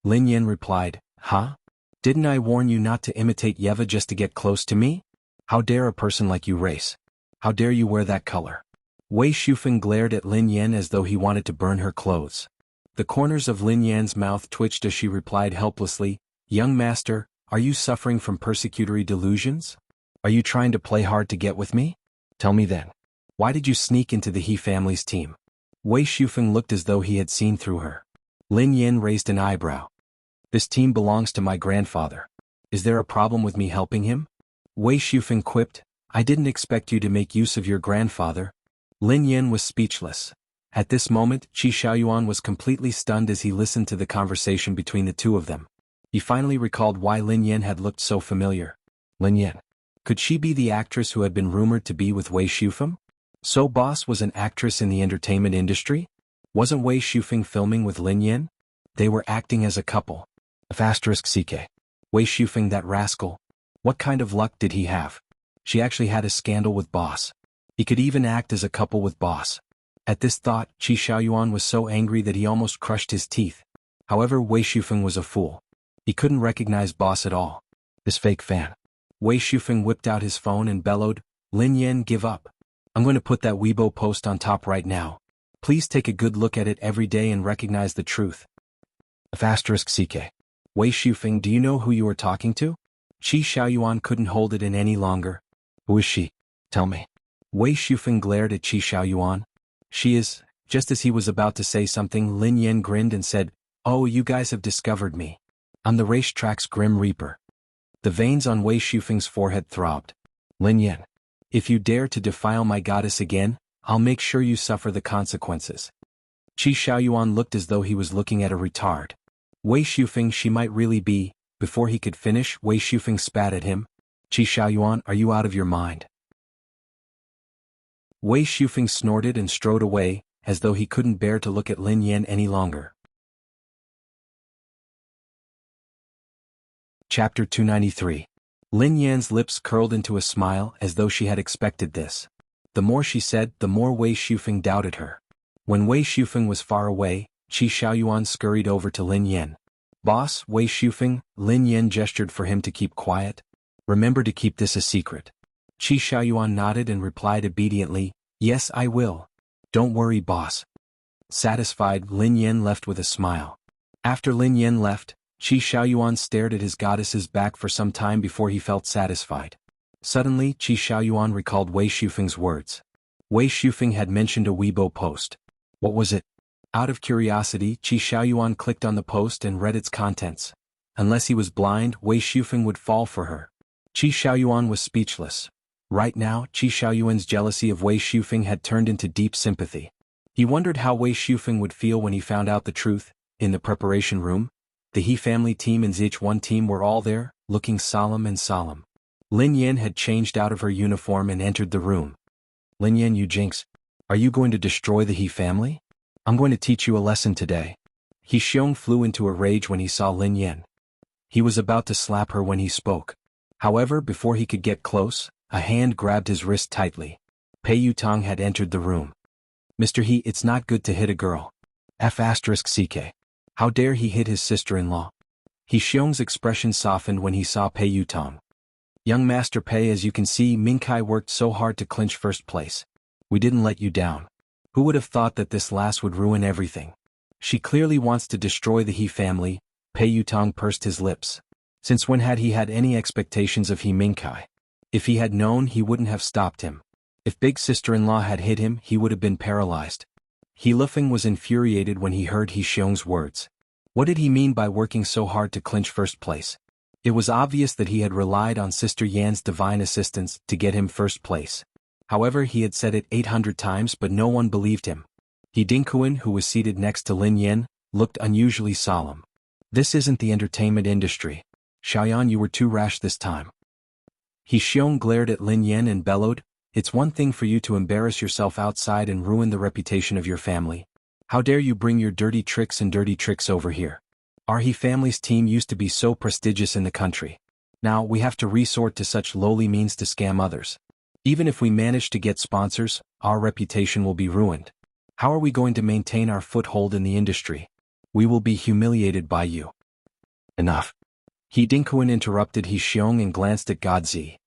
Lin Yan replied, huh? Didn't I warn you not to imitate Yeva just to get close to me? How dare a person like you race? How dare you wear that color? Wei Shufeng glared at Lin Yan as though he wanted to burn her clothes. The corners of Lin Yan's mouth twitched as she replied helplessly, young master, are you suffering from persecutory delusions? Are you trying to play hard to get with me? Tell me then. Why did you sneak into the He family's team? Wei Shufeng looked as though he had seen through her. Lin Yan raised an eyebrow. This team belongs to my grandfather. Is there a problem with me helping him? Wei Shufeng quipped, I didn't expect you to make use of your grandfather. Lin Yan was speechless. At this moment, Qi Xiaoyuan was completely stunned as he listened to the conversation between the two of them. He finally recalled why Lin Yan had looked so familiar. Lin Yan. Could she be the actress who had been rumored to be with Wei Shufeng? So Boss was an actress in the entertainment industry? Wasn't Wei Shufeng filming with Lin Yan? They were acting as a couple. *CK. Wei Shufeng, that rascal. What kind of luck did he have? She actually had a scandal with Boss. He could even act as a couple with Boss. At this thought, Qi Xiaoyuan was so angry that he almost crushed his teeth. However, Wei Shufeng was a fool. He couldn't recognize Boss at all. This fake fan. Wei Shufeng whipped out his phone and bellowed, Lin Yan, give up. I'm going to put that Weibo post on top right now. Please take a good look at it every day and recognize the truth. *CK. Wei Shufeng, do you know who you are talking to? Qi Xiaoyuan couldn't hold it in any longer. Who is she? Tell me. Wei Shufeng glared at Qi Xiaoyuan. She is. Just as he was about to say something, Lin Yan grinned and said, oh, you guys have discovered me. I'm the racetrack's Grim Reaper. The veins on Wei Shufeng's forehead throbbed. Lin Yan. If you dare to defile my goddess again, I'll make sure you suffer the consequences. Qi Xiaoyuan looked as though he was looking at a retard. Wei Shufeng, she might really be. Before he could finish, Wei Shufeng spat at him. Qi Xiaoyuan, are you out of your mind? Wei Shufeng snorted and strode away, as though he couldn't bear to look at Lin Yan any longer. Chapter 293. Lin Yan's lips curled into a smile as though she had expected this. The more she said, the more Wei Shufeng doubted her. When Wei Shufeng was far away, Qi Xiaoyuan scurried over to Lin Yan. Boss, Wei Shufeng, Lin Yan gestured for him to keep quiet. Remember to keep this a secret. Qi Xiaoyuan nodded and replied obediently, yes, I will. Don't worry, boss. Satisfied, Lin Yan left with a smile. After Lin Yan left, Qi Xiaoyuan stared at his goddess's back for some time before he felt satisfied. Suddenly, Qi Xiaoyuan recalled Wei Shufeng's words. Wei Shufeng had mentioned a Weibo post. What was it? Out of curiosity, Qi Xiaoyuan clicked on the post and read its contents. Unless he was blind, Wei Shufeng would fall for her. Qi Xiaoyuan was speechless. Right now, Qi Xiaoyuan's jealousy of Wei Shufeng had turned into deep sympathy. He wondered how Wei Shufeng would feel when he found out the truth. In the preparation room, the He family team and ZH1 team were all there, looking solemn and solemn. Lin Yan had changed out of her uniform and entered the room. Lin Yan, you jinx. Are you going to destroy the He family? I'm going to teach you a lesson today. He Xiong flew into a rage when he saw Lin Yan. He was about to slap her when he spoke. However, before he could get close, a hand grabbed his wrist tightly. Pei Yutong had entered the room. Mr. He, it's not good to hit a girl. *CK. How dare he hit his sister-in-law? He Xiong's expression softened when he saw Pei Yutong. Young Master Pei, as you can see, Mingkai worked so hard to clinch first place. We didn't let you down. Who would have thought that this last would ruin everything? She clearly wants to destroy the He family. Pei Yutong pursed his lips. Since when had he had any expectations of He Mingkai? If he had known, he wouldn't have stopped him. If big sister-in-law had hit him, he would have been paralyzed. He Lufeng was infuriated when he heard He Xiong's words. What did he mean by working so hard to clinch first place? It was obvious that he had relied on Sister Yan's divine assistance to get him first place. However, he had said it 800 times but no one believed him. He Dingkuan, who was seated next to Lin Yen, looked unusually solemn. This isn't the entertainment industry. Xiaoyan, you were too rash this time. He Xiong glared at Lin Yen and bellowed, it's one thing for you to embarrass yourself outside and ruin the reputation of your family. How dare you bring your dirty tricks over here? Our He family's team used to be so prestigious in the country. Now we have to resort to such lowly means to scam others. Even if we manage to get sponsors, our reputation will be ruined. How are we going to maintain our foothold in the industry? We will be humiliated by you. Enough. He Dingkuan interrupted He Xiong and glanced at Godzi.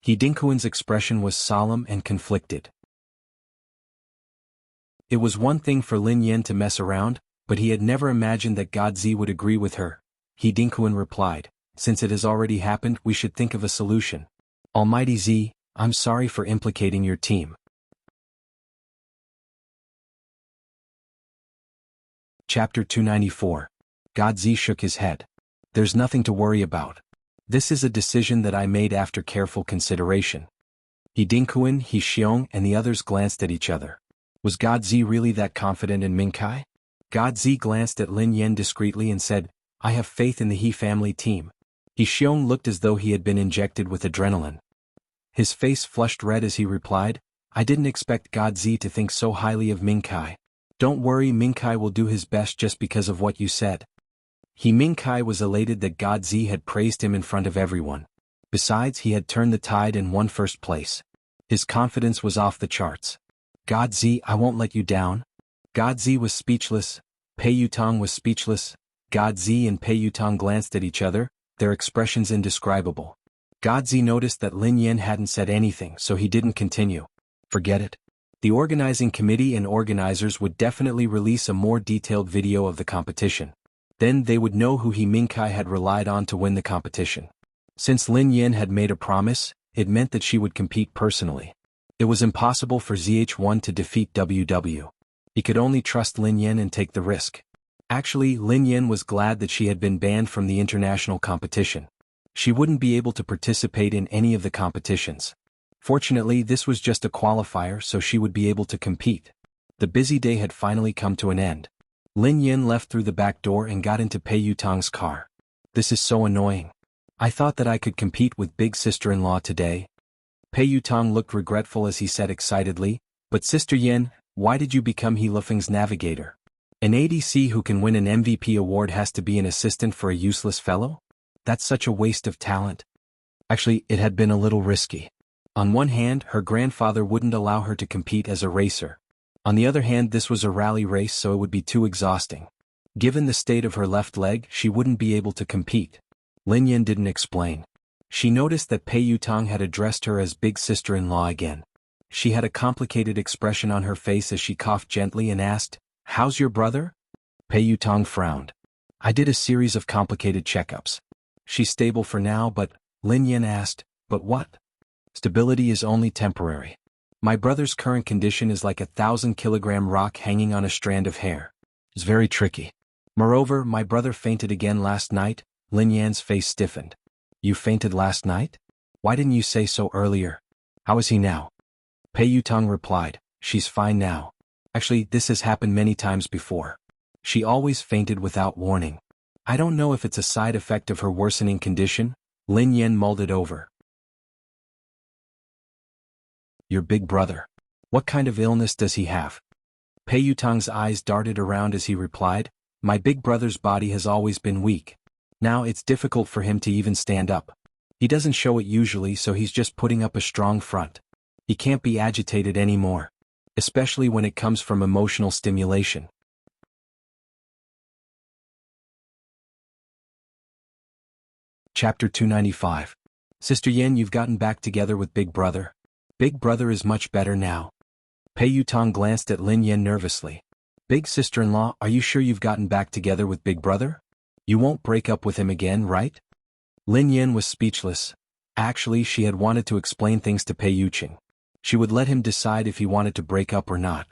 He Dingkuan's expression was solemn and conflicted. It was one thing for Lin Yen to mess around, but he had never imagined that Godzi would agree with her. He Dingkuan replied, since it has already happened, we should think of a solution. Almighty Z, I'm sorry for implicating your team. Chapter 294. Godzi shook his head. There's nothing to worry about. This is a decision that I made after careful consideration. He Dingkuan, He Xiong, and the others glanced at each other. Was Godzi really that confident in Mingkai? Godzi glanced at Lin Yen discreetly and said, I have faith in the He family team. He Xiong looked as though he had been injected with adrenaline. His face flushed red as he replied, I didn't expect Godzi to think so highly of Mingkai. Don't worry, Mingkai will do his best just because of what you said. He Mingkai was elated that Godzi had praised him in front of everyone. Besides, he had turned the tide and won first place. His confidence was off the charts. Godzi, I won't let you down. Godzi was speechless. Pei Yutong was speechless. Godzi and Pei Yutong glanced at each other, their expressions indescribable. Godzi noticed that Lin Yen hadn't said anything, so he didn't continue. Forget it. The organizing committee and organizers would definitely release a more detailed video of the competition. Then they would know who He Mingkai had relied on to win the competition. Since Lin Yen had made a promise, it meant that she would compete personally. It was impossible for ZH1 to defeat WW. He could only trust Lin Yen and take the risk. Actually, Lin Yen was glad that she had been banned from the international competition. She wouldn't be able to participate in any of the competitions. Fortunately, this was just a qualifier, so she would be able to compete. The busy day had finally come to an end. Lin Yen left through the back door and got into Pei Yutong's car. This is so annoying. I thought that I could compete with big sister-in-law today. Pei Yutong looked regretful as he said excitedly, but Sister Yen, why did you become He Lufeng's navigator? An ADC who can win an MVP award has to be an assistant for a useless fellow? That's such a waste of talent. Actually, it had been a little risky. On one hand, her grandfather wouldn't allow her to compete as a racer. On the other hand, this was a rally race, so it would be too exhausting. Given the state of her left leg, she wouldn't be able to compete. Lin Yen didn't explain. She noticed that Pei Yutong had addressed her as big sister-in-law again. She had a complicated expression on her face as she coughed gently and asked, How's your brother? Pei Yutong frowned. I did a series of complicated checkups. She's stable for now, but, Lin Yen asked, but what? Stability is only temporary. My brother's current condition is like a 1,000-kilogram rock hanging on a strand of hair. It's very tricky. Moreover, my brother fainted again last night. Lin Yan's face stiffened. You fainted last night? Why didn't you say so earlier? How is he now? Pei Yutong replied, She's fine now. Actually, this has happened many times before. She always fainted without warning. I don't know if it's a side effect of her worsening condition. Lin Yen mulled it over. Your big brother. What kind of illness does he have? Pei Yutong's eyes darted around as he replied, My big brother's body has always been weak. Now it's difficult for him to even stand up. He doesn't show it usually, so he's just putting up a strong front. He can't be agitated anymore. Especially when it comes from emotional stimulation. Chapter 295. Sister Yen, you've gotten back together with Big Brother. Big Brother is much better now. Pei Yutong glanced at Lin Yen nervously. Big sister-in-law, are you sure you've gotten back together with big brother? You won't break up with him again, right? Lin Yan was speechless. Actually, she had wanted to explain things to Pei Yuqing. She would let him decide if he wanted to break up or not.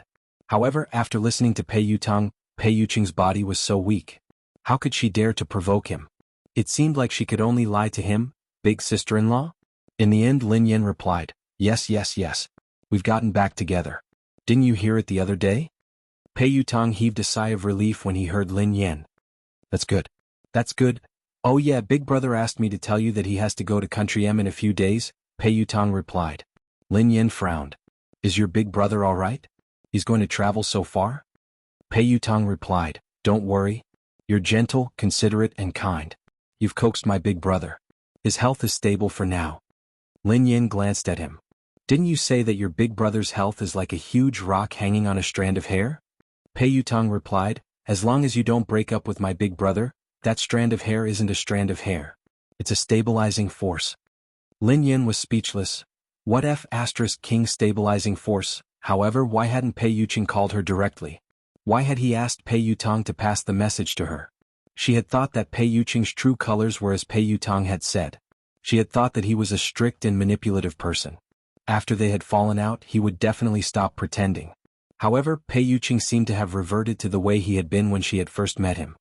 However, after listening to Pei Yuqing's body was so weak. How could she dare to provoke him? It seemed like she could only lie to him, big sister-in-law? In the end, Lin Yan replied, yes. We've gotten back together. Didn't you hear it the other day? Pei Yutong heaved a sigh of relief when he heard Lin Yan. That's good. That's good. Oh yeah, big brother asked me to tell you that he has to go to Country M in a few days, Pei Yutong replied. Lin Yan frowned. Is your big brother all right? He's going to travel so far? Pei Yutong replied, don't worry. You're gentle, considerate, and kind. You've coaxed my big brother. His health is stable for now. Lin Yan glanced at him. Didn't you say that your big brother's health is like a huge rock hanging on a strand of hair? Pei Yutong replied, as long as you don't break up with my big brother, that strand of hair isn't a strand of hair. It's a stabilizing force. Lin Yan was speechless. What King stabilizing force? However, why hadn't Pei Yuqing called her directly? Why had he asked Pei Yutong to pass the message to her? She had thought that Pei Yuqing's true colors were as Pei Yutong had said. She had thought that he was a strict and manipulative person. After they had fallen out, he would definitely stop pretending. However, Pei Yuqing seemed to have reverted to the way he had been when she had first met him.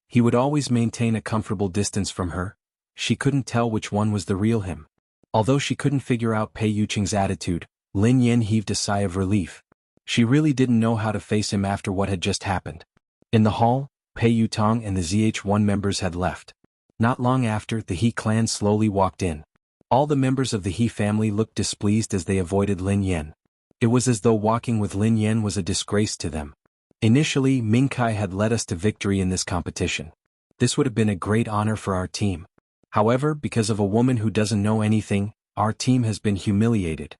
He would always maintain a comfortable distance from her. She couldn't tell which one was the real him. Although she couldn't figure out Pei Yuqing's attitude, Lin Yan heaved a sigh of relief. She really didn't know how to face him after what had just happened. In the hall, Pei Yutong and the ZH1 members had left. Not long after, the He clan slowly walked in. All the members of the He family looked displeased as they avoided Lin Yan. It was as though walking with Lin Yan was a disgrace to them. Initially, Mingkai had led us to victory in this competition. This would have been a great honor for our team. However, because of a woman who doesn't know anything, our team has been humiliated.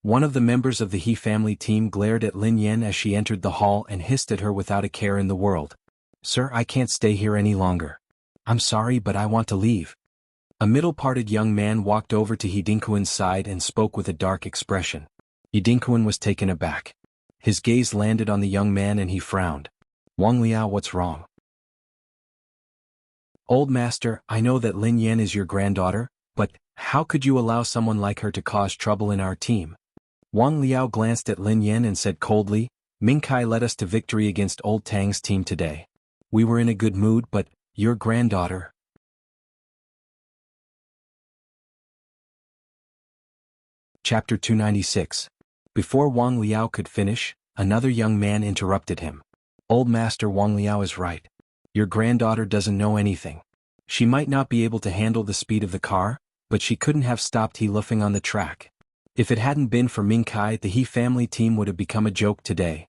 One of the members of the He family team glared at Lin Yan as she entered the hall and hissed at her without a care in the world. Sir, I can't stay here any longer. I'm sorry, but I want to leave. A middle-parted young man walked over to He Dinkuan's side and spoke with a dark expression. He Dinkuan was taken aback. His gaze landed on the young man and he frowned. Wang Liao, what's wrong? Old master, I know that Lin Yan is your granddaughter, but how could you allow someone like her to cause trouble in our team? Wang Liao glanced at Lin Yan and said coldly, Mingkai led us to victory against Old Tang's team today. We were in a good mood, but your granddaughter. Chapter 296. Before Wang Liao could finish, another young man interrupted him. Old master, Wang Liao is right. Your granddaughter doesn't know anything. She might not be able to handle the speed of the car, but she couldn't have stopped He Lufeng on the track. If it hadn't been for Mingkai, the He family team would have become a joke today.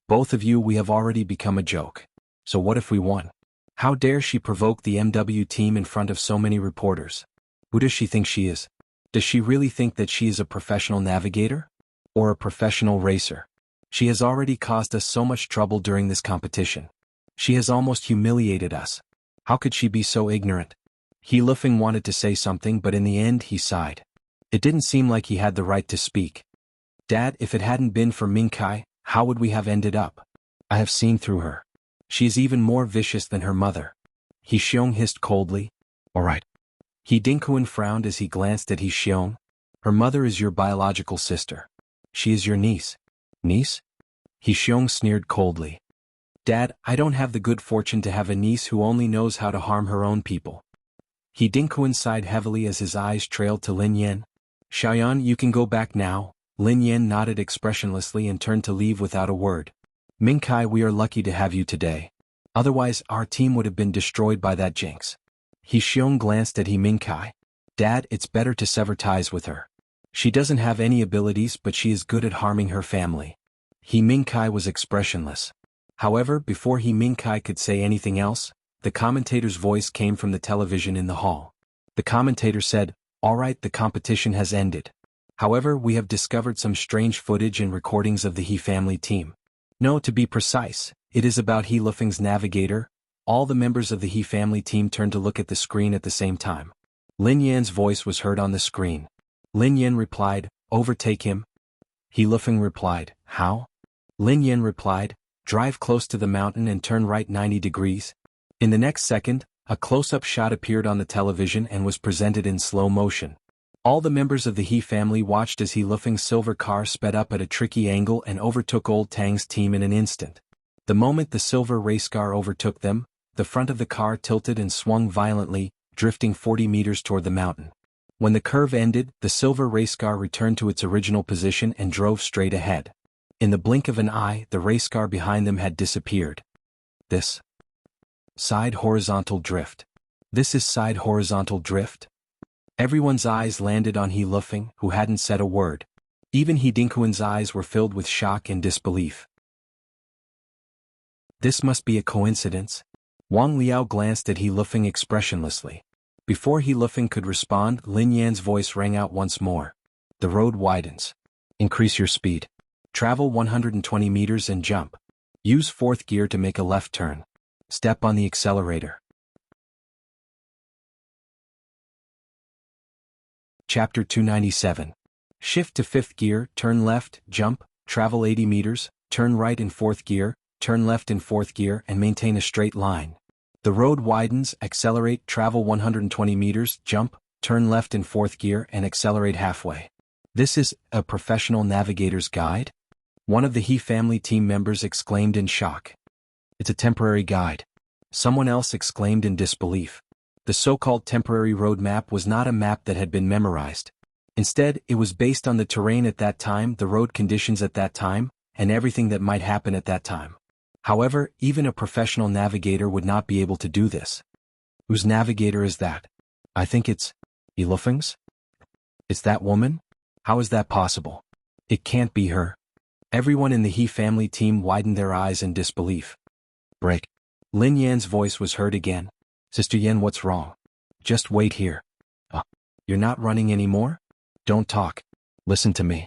Both of you, we have already become a joke. So what if we won? How dare she provoke the MW team in front of so many reporters? Who does she think she is? Does she really think that she is a professional navigator? Or a professional racer? She has already caused us so much trouble during this competition. She has almost humiliated us. How could she be so ignorant? He Lufeng wanted to say something, but in the end he sighed. It didn't seem like he had the right to speak. Dad, if it hadn't been for Mingkai, how would we have ended up? I have seen through her. She is even more vicious than her mother. He Xiong hissed coldly. All right. He Dinkuan frowned as he glanced at He Xiong. Her mother is your biological sister. She is your niece. Niece? He Xiong sneered coldly. Dad, I don't have the good fortune to have a niece who only knows how to harm her own people. He Dinkuan sighed heavily as his eyes trailed to Lin Yan. Xiaoyan, you can go back now. Lin Yan nodded expressionlessly and turned to leave without a word. Mingkai, we are lucky to have you today. Otherwise, our team would have been destroyed by that jinx. He Xiong glanced at He Mingkai. Dad, it's better to sever ties with her. She doesn't have any abilities, but she is good at harming her family. He Mingkai was expressionless. However, before He Mingkai could say anything else, the commentator's voice came from the television in the hall. The commentator said, all right, the competition has ended. However, we have discovered some strange footage and recordings of the He family team. No, to be precise, it is about He Lufeng's navigator. All the members of the He family team turned to look at the screen at the same time. Lin Yan's voice was heard on the screen. Lin Yan replied, overtake him. He Lufeng replied, how? Lin Yan replied, drive close to the mountain and turn right 90 degrees. In the next second, a close-up shot appeared on the television and was presented in slow motion. All the members of the He family watched as He Lufeng's silver car sped up at a tricky angle and overtook Old Tang's team in an instant. The moment the silver race car overtook them, the front of the car tilted and swung violently, drifting 40 meters toward the mountain. When the curve ended, the silver race car returned to its original position and drove straight ahead. In the blink of an eye, the race car behind them had disappeared. This side horizontal drift. This is side horizontal drift? Everyone's eyes landed on He Lufeng, who hadn't said a word. Even He Dinghuan's eyes were filled with shock and disbelief. This must be a coincidence. Wang Liao glanced at He Lufeng expressionlessly. Before He Lufeng could respond, Lin Yan's voice rang out once more. The road widens. Increase your speed. Travel 120 meters and jump. Use fourth gear to make a left turn. Step on the accelerator. Chapter 297. Shift to fifth gear, turn left, jump, travel 80 meters, turn right in fourth gear, turn left in fourth gear and maintain a straight line. The road widens, accelerate, travel 120 meters, jump, turn left in fourth gear and accelerate halfway. This is a professional navigator's guide? One of the He family team members exclaimed in shock. It's a temporary guide. Someone else exclaimed in disbelief. The so-called temporary road map was not a map that had been memorized. Instead, it was based on the terrain at that time, the road conditions at that time, and everything that might happen at that time. However, even a professional navigator would not be able to do this. Whose navigator is that? I think it's He Lufeng's? It's that woman? How is that possible? It can't be her. Everyone in the He family team widened their eyes in disbelief. Break. Lin Yan's voice was heard again. Sister Yan, what's wrong? Just wait here. You're not running anymore? Don't talk. Listen to me.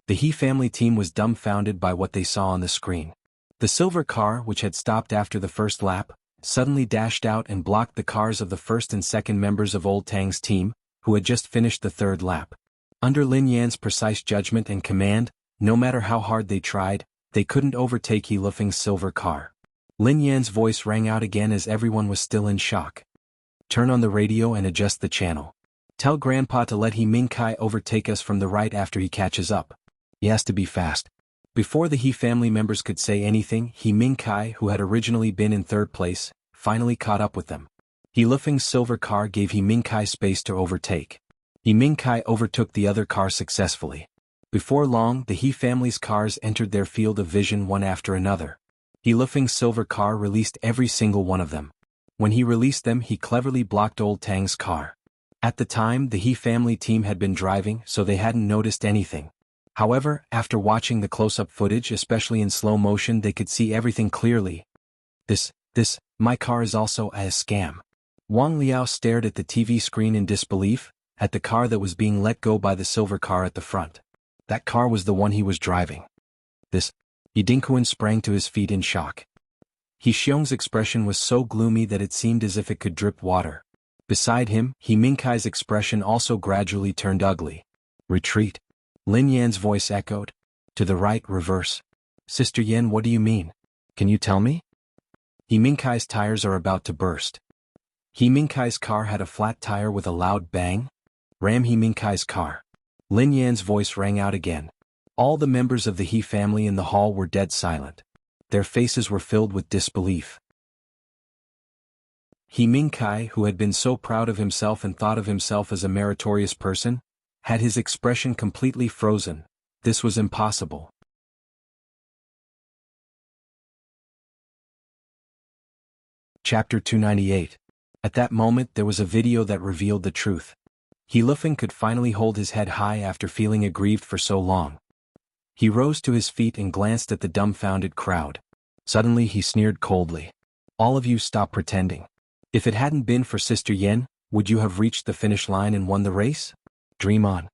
The He family team was dumbfounded by what they saw on the screen. The silver car, which had stopped after the first lap, suddenly dashed out and blocked the cars of the first and second members of Old Tang's team, who had just finished the third lap. Under Lin Yan's precise judgment and command, no matter how hard they tried, they couldn't overtake He Lufeng's silver car. Lin Yan's voice rang out again as everyone was still in shock. Turn on the radio and adjust the channel. Tell Grandpa to let He Mingkai overtake us from the right after he catches up. He has to be fast. Before the He family members could say anything, He Mingkai, who had originally been in third place, finally caught up with them. He Lufeng's silver car gave He Mingkai space to overtake. He Mingkai overtook the other car successfully. Before long, the He family's cars entered their field of vision one after another. He Lufeng's silver car released every single one of them. When he released them, he cleverly blocked Old Tang's car. At the time, the He family team had been driving, so they hadn't noticed anything. However, after watching the close-up footage, especially in slow motion, they could see everything clearly. My car is also a scam. Wang Liao stared at the TV screen in disbelief, at the car that was being let go by the silver car at the front. That car was the one he was driving. He Dinghuan sprang to his feet in shock. He Xiong's expression was so gloomy that it seemed as if it could drip water. Beside him, He Mingkai's expression also gradually turned ugly. Retreat. Lin Yan's voice echoed. To the right, reverse. Sister Yan, what do you mean? Can you tell me? He Mingkai's tires are about to burst. He Mingkai's car had a flat tire with a loud bang. Ram He Mingkai's car. Lin Yan's voice rang out again. All the members of the He family in the hall were dead silent. Their faces were filled with disbelief. He Mingkai, who had been so proud of himself and thought of himself as a meritorious person, had his expression completely frozen. This was impossible. Chapter 298. At that moment there was a video that revealed the truth. He Lufeng could finally hold his head high after feeling aggrieved for so long. He rose to his feet and glanced at the dumbfounded crowd. Suddenly he sneered coldly. All of you stop pretending. If it hadn't been for Sister Yan, would you have reached the finish line and won the race? Dream on.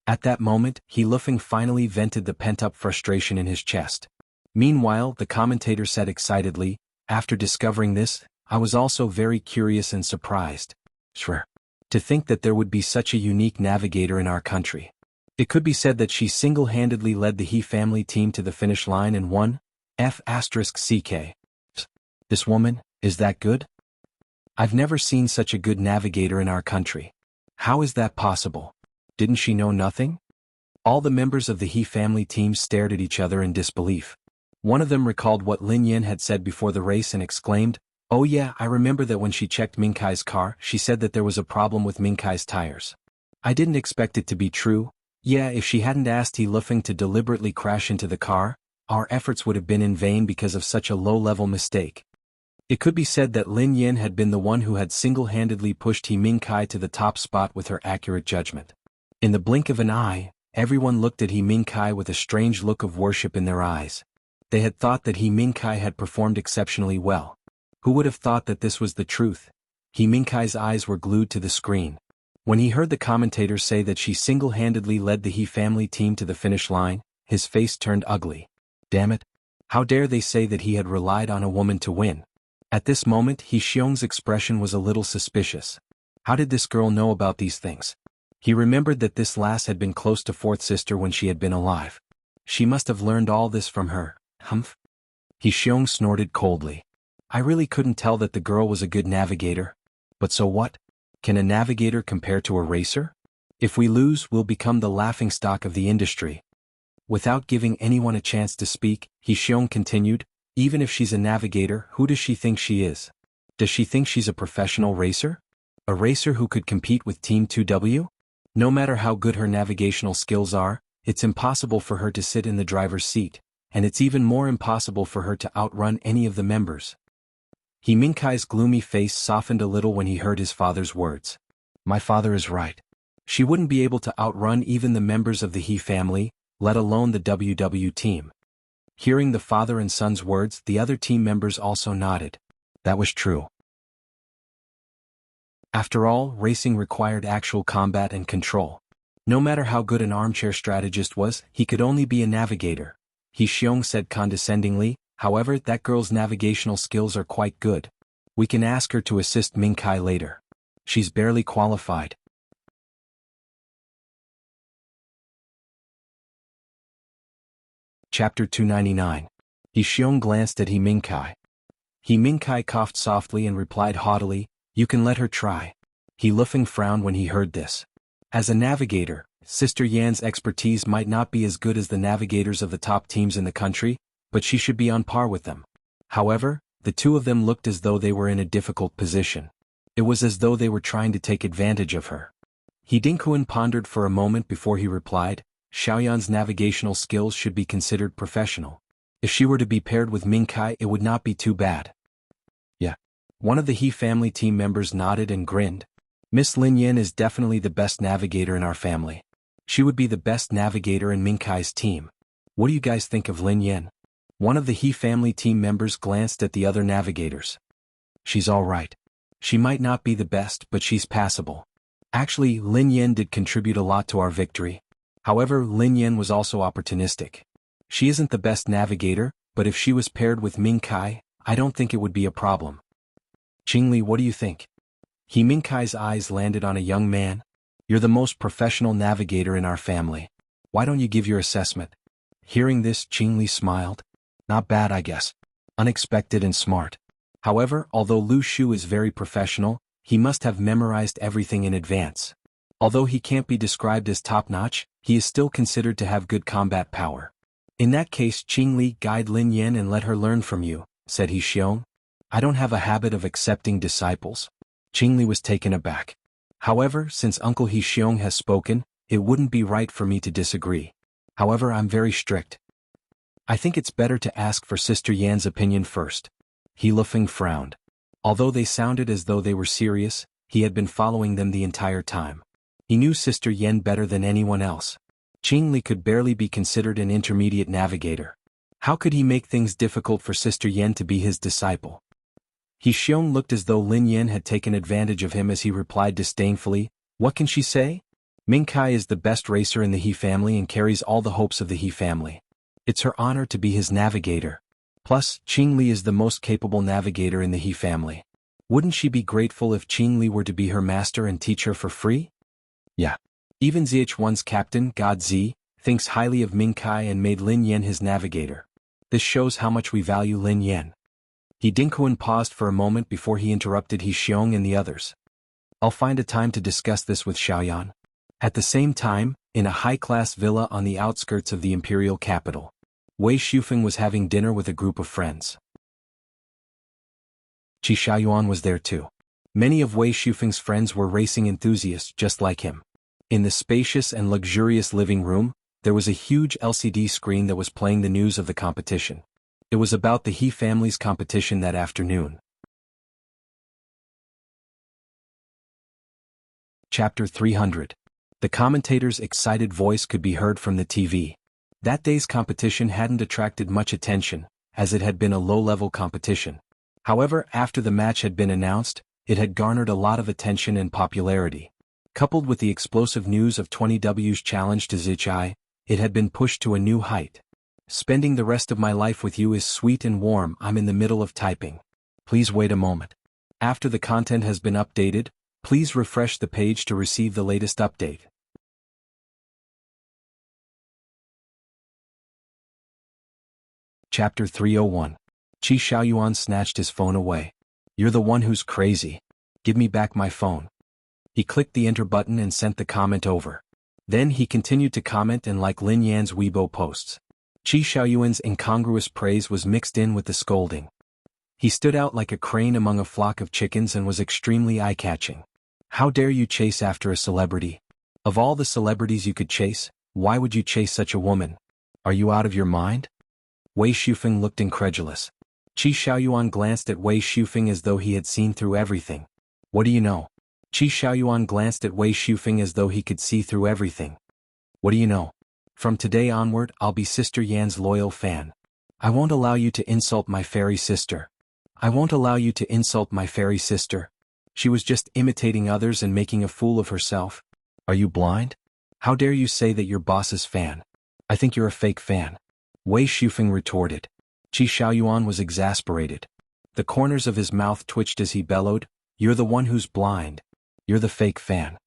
At that moment, He Lufeng finally vented the pent-up frustration in his chest. Meanwhile, the commentator said excitedly, after discovering this, I was also very curious and surprised. Sure. To think that there would be such a unique navigator in our country. It could be said that she single-handedly led the He family team to the finish line and won. F***ck. This woman, is that good? I've never seen such a good navigator in our country. How is that possible? Didn't she know nothing? All the members of the He family team stared at each other in disbelief. One of them recalled what Lin Yin had said before the race and exclaimed, "Oh yeah, I remember that when she checked Mingkai's car, she said that there was a problem with Mingkai's tires. I didn't expect it to be true. Yeah, if she hadn't asked He Lufeng to deliberately crash into the car, our efforts would have been in vain because of such a low-level mistake." It could be said that Lin Yin had been the one who had single-handedly pushed He Mingkai to the top spot with her accurate judgment. In the blink of an eye, everyone looked at He Mingkai with a strange look of worship in their eyes. They had thought that He Mingkai had performed exceptionally well. Who would have thought that this was the truth? He Mingkai's eyes were glued to the screen. When he heard the commentators say that she single-handedly led the He family team to the finish line, his face turned ugly. Damn it! How dare they say that he had relied on a woman to win? At this moment He Xiong's expression was a little suspicious. How did this girl know about these things? He remembered that this lass had been close to fourth sister when she had been alive. She must have learned all this from her. Humph. He Xiong snorted coldly. I really couldn't tell that the girl was a good navigator. But so what? Can a navigator compare to a racer? If we lose, we'll become the laughingstock of the industry. Without giving anyone a chance to speak, He Xiong continued, even if she's a navigator, who does she think she is? Does she think she's a professional racer? A racer who could compete with Team 2W? No matter how good her navigational skills are, it's impossible for her to sit in the driver's seat, and it's even more impossible for her to outrun any of the members. He Mingkai's gloomy face softened a little when he heard his father's words. My father is right. She wouldn't be able to outrun even the members of the He family, let alone the WW team. Hearing the father and son's words, the other team members also nodded. That was true. After all, racing required actual combat and control. No matter how good an armchair strategist was, he could only be a navigator. He Xiong said condescendingly, however, that girl's navigational skills are quite good. We can ask her to assist Mingkai later. She's barely qualified. Chapter 299. He Xiong glanced at He Mingkai. He Mingkai coughed softly and replied haughtily, You can let her try. He Lufeng frowned when he heard this. As a navigator, Sister Yan's expertise might not be as good as the navigators of the top teams in the country, but she should be on par with them. However, the two of them looked as though they were in a difficult position. It was as though they were trying to take advantage of her. He Dinghuan pondered for a moment before he replied, Xiaoyan's navigational skills should be considered professional. If she were to be paired with Mingkai, it would not be too bad. Yeah. One of the He family team members nodded and grinned. Miss Lin Yin is definitely the best navigator in our family. She would be the best navigator in Mingkai's team. What do you guys think of Lin Yin? One of the He family team members glanced at the other navigators. She's all right. She might not be the best, but she's passable. Actually, Lin Yin did contribute a lot to our victory. However, Lin Yin was also opportunistic. She isn't the best navigator, but if she was paired with Mingkai, I don't think it would be a problem. Qingli, what do you think? He Mingkai's eyes landed on a young man. You're the most professional navigator in our family. Why don't you give your assessment? Hearing this, Qingli smiled. Not bad, I guess. Unexpected and smart. However, although Lu Shu is very professional, he must have memorized everything in advance. Although he can't be described as top-notch, he is still considered to have good combat power. In that case, Qingli, guide Lin Yin and let her learn from you, said He Xiong. I don't have a habit of accepting disciples. Qingli was taken aback. However, since Uncle He Xiong has spoken, it wouldn't be right for me to disagree. However, I'm very strict. I think it's better to ask for Sister Yan's opinion first. He Lufeng frowned. Although they sounded as though they were serious, he had been following them the entire time. He knew Sister Yan better than anyone else. Qingli could barely be considered an intermediate navigator. How could he make things difficult for Sister Yan to be his disciple? He Xiong looked as though Lin Yin had taken advantage of him as he replied disdainfully, What can she say? Mingkai is the best racer in the He family and carries all the hopes of the He family. It's her honor to be his navigator. Plus, Qingli is the most capable navigator in the He family. Wouldn't she be grateful if Qingli were to be her master and teach her for free? Yeah. Even ZH1's captain, God Z, thinks highly of Mingkai and made Lin Yin his navigator. This shows how much we value Lin Yan. He Dinkuan paused for a moment before he interrupted He Xiong and the others. I'll find a time to discuss this with Xiaoyan. At the same time, in a high-class villa on the outskirts of the imperial capital, Wei Shufeng was having dinner with a group of friends. Qi Xiaoyuan was there too. Many of Wei Shufeng's friends were racing enthusiasts just like him. In the spacious and luxurious living room, there was a huge LCD screen that was playing the news of the competition. It was about the He family's competition that afternoon. Chapter 300. The commentator's excited voice could be heard from the TV. That day's competition hadn't attracted much attention, as it had been a low-level competition. However, after the match had been announced, it had garnered a lot of attention and popularity. Coupled with the explosive news of 20W's challenge to Zichai, it had been pushed to a new height. Spending the rest of my life with you is sweet and warm. I'm in the middle of typing. Please wait a moment. After the content has been updated, please refresh the page to receive the latest update. Chapter 301. Qi Xiaoyuan snatched his phone away. You're the one who's crazy. Give me back my phone. He clicked the enter button and sent the comment over. Then he continued to comment and like Lin Yan's Weibo posts. Qi Xiaoyuan's incongruous praise was mixed in with the scolding. He stood out like a crane among a flock of chickens and was extremely eye-catching. How dare you chase after a celebrity? Of all the celebrities you could chase, why would you chase such a woman? Are you out of your mind? Wei Shufeng looked incredulous. Qi Xiaoyuan glanced at Wei Shufeng as though he had seen through everything. What do you know? Qi Xiaoyuan glanced at Wei Shufeng as though he could see through everything. What do you know? From today onward, I'll be Sister Yan's loyal fan. I won't allow you to insult my fairy sister. I won't allow you to insult my fairy sister. She was just imitating others and making a fool of herself. Are you blind? How dare you say that you're boss's fan? I think you're a fake fan. Wei Shufeng retorted. Qi Xiaoyuan was exasperated. The corners of his mouth twitched as he bellowed, You're the one who's blind. You're the fake fan.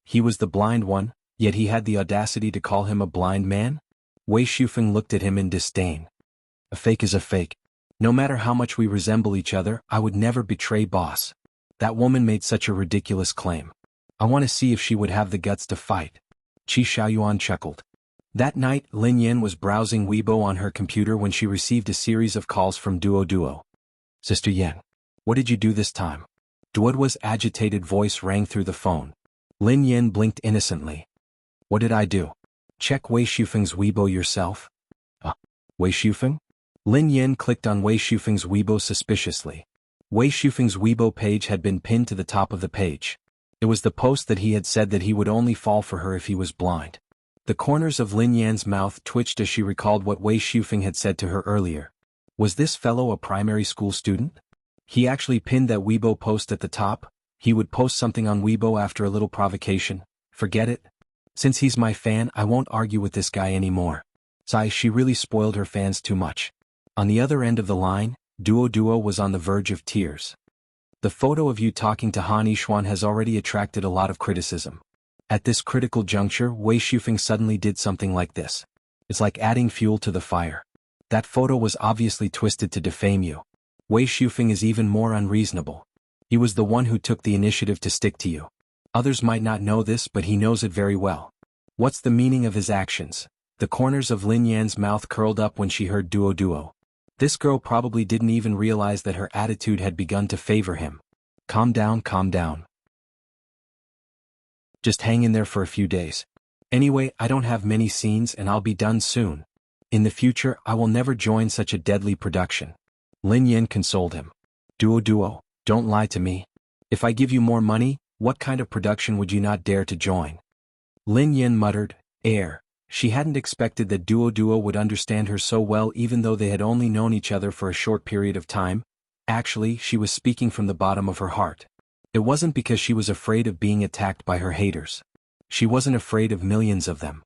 He was the blind one, yet he had the audacity to call him a blind man? Wei Shufeng looked at him in disdain. A fake is a fake. No matter how much we resemble each other, I would never betray boss. That woman made such a ridiculous claim. I want to see if she would have the guts to fight. Qi Xiaoyuan chuckled. That night, Lin Yan was browsing Weibo on her computer when she received a series of calls from Duo. Sister Yan. What did you do this time? Duoduo's agitated voice rang through the phone. Lin Yan blinked innocently. What did I do? Check Wei Shufeng's Weibo yourself. Wei Shufeng? Lin Yan clicked on Wei Shufeng's Weibo suspiciously. Wei Shufeng's Weibo page had been pinned to the top of the page. It was the post that he had said that he would only fall for her if he was blind. The corners of Lin Yan's mouth twitched as she recalled what Wei Shufeng had said to her earlier. Was this fellow a primary school student? He actually pinned that Weibo post at the top. He would post something on Weibo after a little provocation. Forget it. Since he's my fan, I won't argue with this guy anymore. She really spoiled her fans too much. On the other end of the line, Duo was on the verge of tears. The photo of you talking to Han Yishuan has already attracted a lot of criticism. At this critical juncture, Wei Shufeng suddenly did something like this. It's like adding fuel to the fire. That photo was obviously twisted to defame you. Wei Shufeng is even more unreasonable. He was the one who took the initiative to stick to you. Others might not know this, but he knows it very well. What's the meaning of his actions? The corners of Lin Yan's mouth curled up when she heard Duo. This girl probably didn't even realize that her attitude had begun to favor him. Calm down. Just hang in there for a few days. Anyway, I don't have many scenes and I'll be done soon. In the future, I will never join such a deadly production. Lin Yan consoled him. Duo, don't lie to me. If I give you more money, what kind of production would you not dare to join? Lin Yan muttered, Air. She hadn't expected that Duo would understand her so well even though they had only known each other for a short period of time. Actually, she was speaking from the bottom of her heart. It wasn't because she was afraid of being attacked by her haters. She wasn't afraid of millions of them.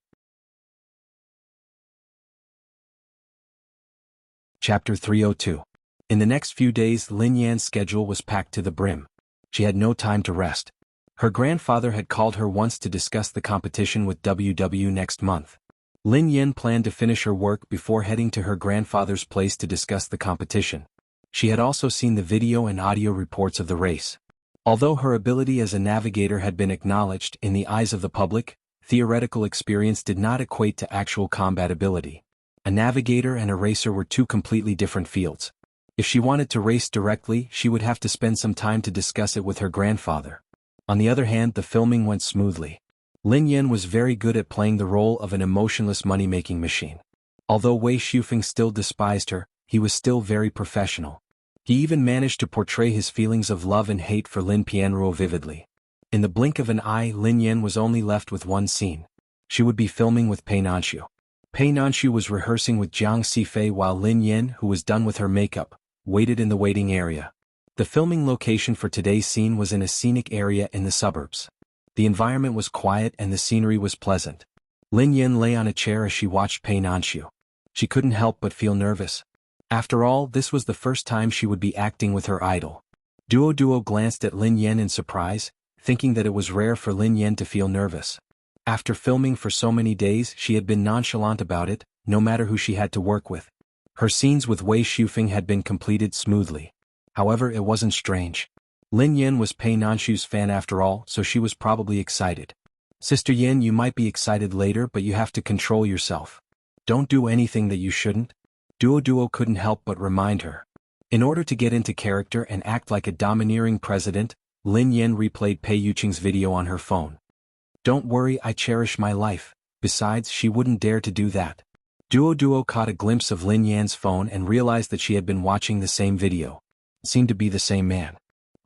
Chapter 302. In the next few days, Lin Yan's schedule was packed to the brim. She had no time to rest. Her grandfather had called her once to discuss the competition with WW next month. Lin Yen planned to finish her work before heading to her grandfather's place to discuss the competition. She had also seen the video and audio reports of the race. Although her ability as a navigator had been acknowledged in the eyes of the public, theoretical experience did not equate to actual combat ability. A navigator and a racer were two completely different fields. If she wanted to race directly, she would have to spend some time to discuss it with her grandfather. On the other hand, the filming went smoothly. Lin Yen was very good at playing the role of an emotionless money-making machine. Although Wei Shufeng still despised her, he was still very professional. He even managed to portray his feelings of love and hate for Lin Pianruo vividly. In the blink of an eye, Lin Yen was only left with one scene. She would be filming with Pei Nanshu. Pei Nanshu was rehearsing with Jiang Xifei while Lin Yen, who was done with her makeup, waited in the waiting area. The filming location for today's scene was in a scenic area in the suburbs. The environment was quiet and the scenery was pleasant. Lin Yen lay on a chair as she watched Pei Nanshu. She couldn't help but feel nervous. After all, this was the first time she would be acting with her idol. Duo glanced at Lin Yen in surprise, thinking that it was rare for Lin Yen to feel nervous. After filming for so many days, she had been nonchalant about it, no matter who she had to work with. Her scenes with Wei Shufeng had been completed smoothly. However, it wasn't strange. Lin Yen was Pei Nanshu's fan after all, so she was probably excited. Sister Yen, you might be excited later, but you have to control yourself. Don't do anything that you shouldn't. Duo couldn't help but remind her. In order to get into character and act like a domineering president, Lin Yen replayed Pei Yuqing's video on her phone. Don't worry, I cherish my life. Besides, she wouldn't dare to do that. Duo caught a glimpse of Lin Yan's phone and realized that she had been watching the same video. It seemed to be the same man.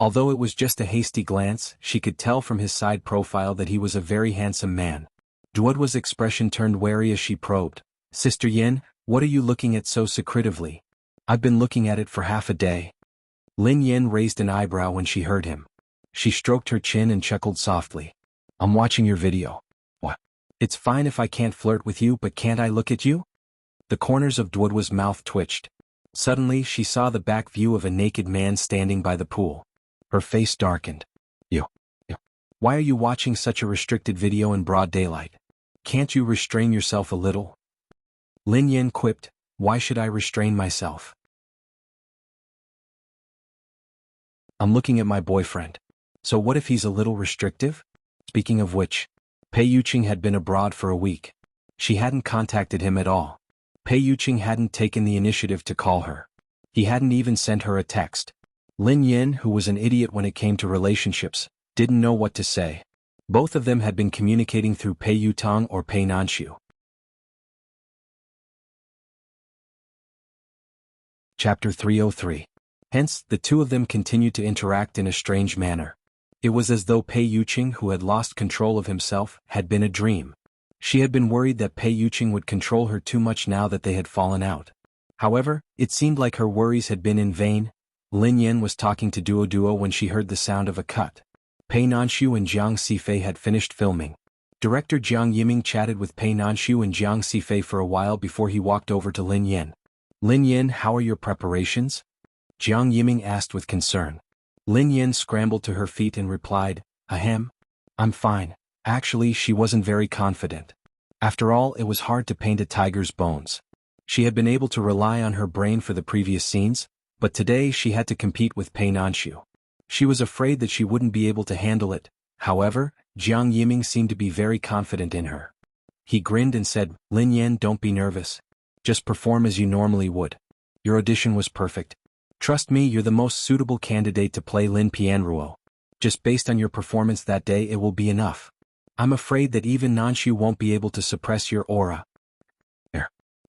Although it was just a hasty glance, she could tell from his side profile that he was a very handsome man. Duo's expression turned wary as she probed. Sister Yen, what are you looking at so secretively? I've been looking at it for half a day. Lin Yen raised an eyebrow when she heard him. She stroked her chin and chuckled softly. I'm watching your video. What? It's fine if I can't flirt with you, but can't I look at you? The corners of Duo's mouth twitched. Suddenly, she saw the back view of a naked man standing by the pool. Her face darkened. You. Why are you watching such a restricted video in broad daylight? Can't you restrain yourself a little? Lin Yen quipped, why should I restrain myself? I'm looking at my boyfriend. So what if he's a little restrictive? Speaking of which, Pei Yuqing had been abroad for a week. She hadn't contacted him at all. Pei Yuqing hadn't taken the initiative to call her. He hadn't even sent her a text. Lin Yen, who was an idiot when it came to relationships, didn't know what to say. Both of them had been communicating through Pei Yutong or Pei Nanshu. Chapter 303. Hence, the two of them continued to interact in a strange manner. It was as though Pei Yuqing, who had lost control of himself, had been a dream. She had been worried that Pei Yuqing would control her too much now that they had fallen out. However, it seemed like her worries had been in vain. Lin Yen was talking to Duo when she heard the sound of a cut. Pei Nanshu and Jiang Xifei had finished filming. Director Jiang Yiming chatted with Pei Nanshu and Jiang Xifei for a while before he walked over to Lin Yen. Lin Yen, how are your preparations? Jiang Yiming asked with concern. Lin Yen scrambled to her feet and replied, Ahem. I'm fine. Actually, she wasn't very confident. After all, it was hard to paint a tiger's bones. She had been able to rely on her brain for the previous scenes, but today she had to compete with Pei Nanshu. She was afraid that she wouldn't be able to handle it. However, Jiang Yiming seemed to be very confident in her. He grinned and said, Lin Yen, don't be nervous. Just perform as you normally would. Your audition was perfect. Trust me, you're the most suitable candidate to play Lin Pianruo. Just based on your performance that day, it will be enough. I'm afraid that even Nanshu won't be able to suppress your aura.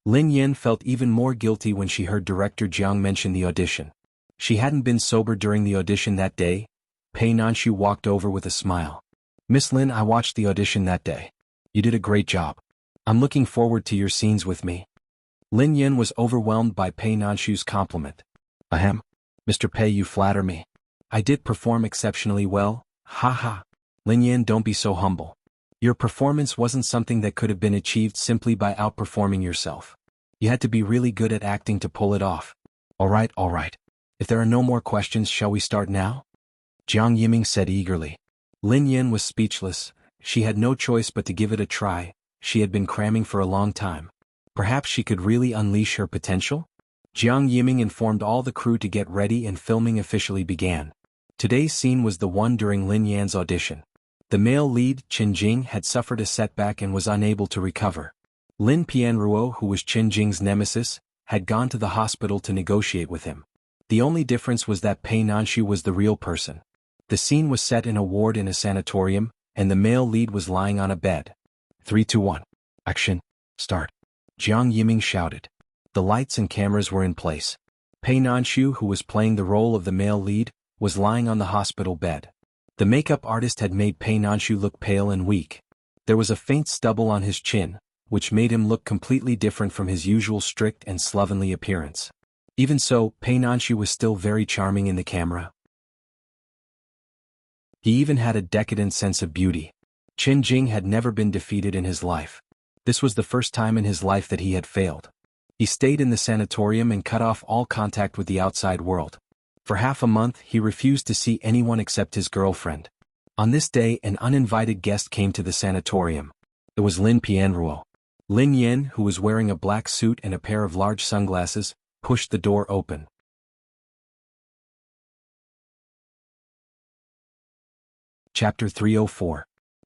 Lin Yen felt even more guilty when she heard Director Jiang mention the audition. She hadn't been sober during the audition that day. Pei Nanshu walked over with a smile. Miss Lin, I watched the audition that day. You did a great job. I'm looking forward to your scenes with me. Lin Yen was overwhelmed by Pei Nanshu's compliment. Ahem. Mr. Pei, you flatter me. I did perform exceptionally well, haha. Lin Yen, don't be so humble. Your performance wasn't something that could have been achieved simply by outperforming yourself. You had to be really good at acting to pull it off. Alright. If there are no more questions, shall we start now? Jiang Yiming said eagerly. Lin Yen was speechless. She had no choice but to give it a try. she had been cramming for a long time. Perhaps she could really unleash her potential? Jiang Yiming informed all the crew to get ready and filming officially began. Today's scene was the one during Lin Yan's audition. The male lead, Qin Jing, had suffered a setback and was unable to recover. Lin Pianruo, who was Qin Jing's nemesis, had gone to the hospital to negotiate with him. The only difference was that Pei Nanshu was the real person. The scene was set in a ward in a sanatorium, and the male lead was lying on a bed. 3, 2, 1. Action. Start. Jiang Yiming shouted. The lights and cameras were in place. Pei Nanshu, who was playing the role of the male lead, was lying on the hospital bed. The makeup artist had made Pei Nanshu look pale and weak. There was a faint stubble on his chin, which made him look completely different from his usual strict and slovenly appearance. Even so, Pei Nanshu was still very charming in the camera. He even had a decadent sense of beauty. Qin Jing had never been defeated in his life. This was the first time in his life that he had failed. He stayed in the sanatorium and cut off all contact with the outside world. For half a month he refused to see anyone except his girlfriend. On this day an uninvited guest came to the sanatorium. It was Lin Pianruo. Lin Yan, who was wearing a black suit and a pair of large sunglasses, pushed the door open. Chapter 304.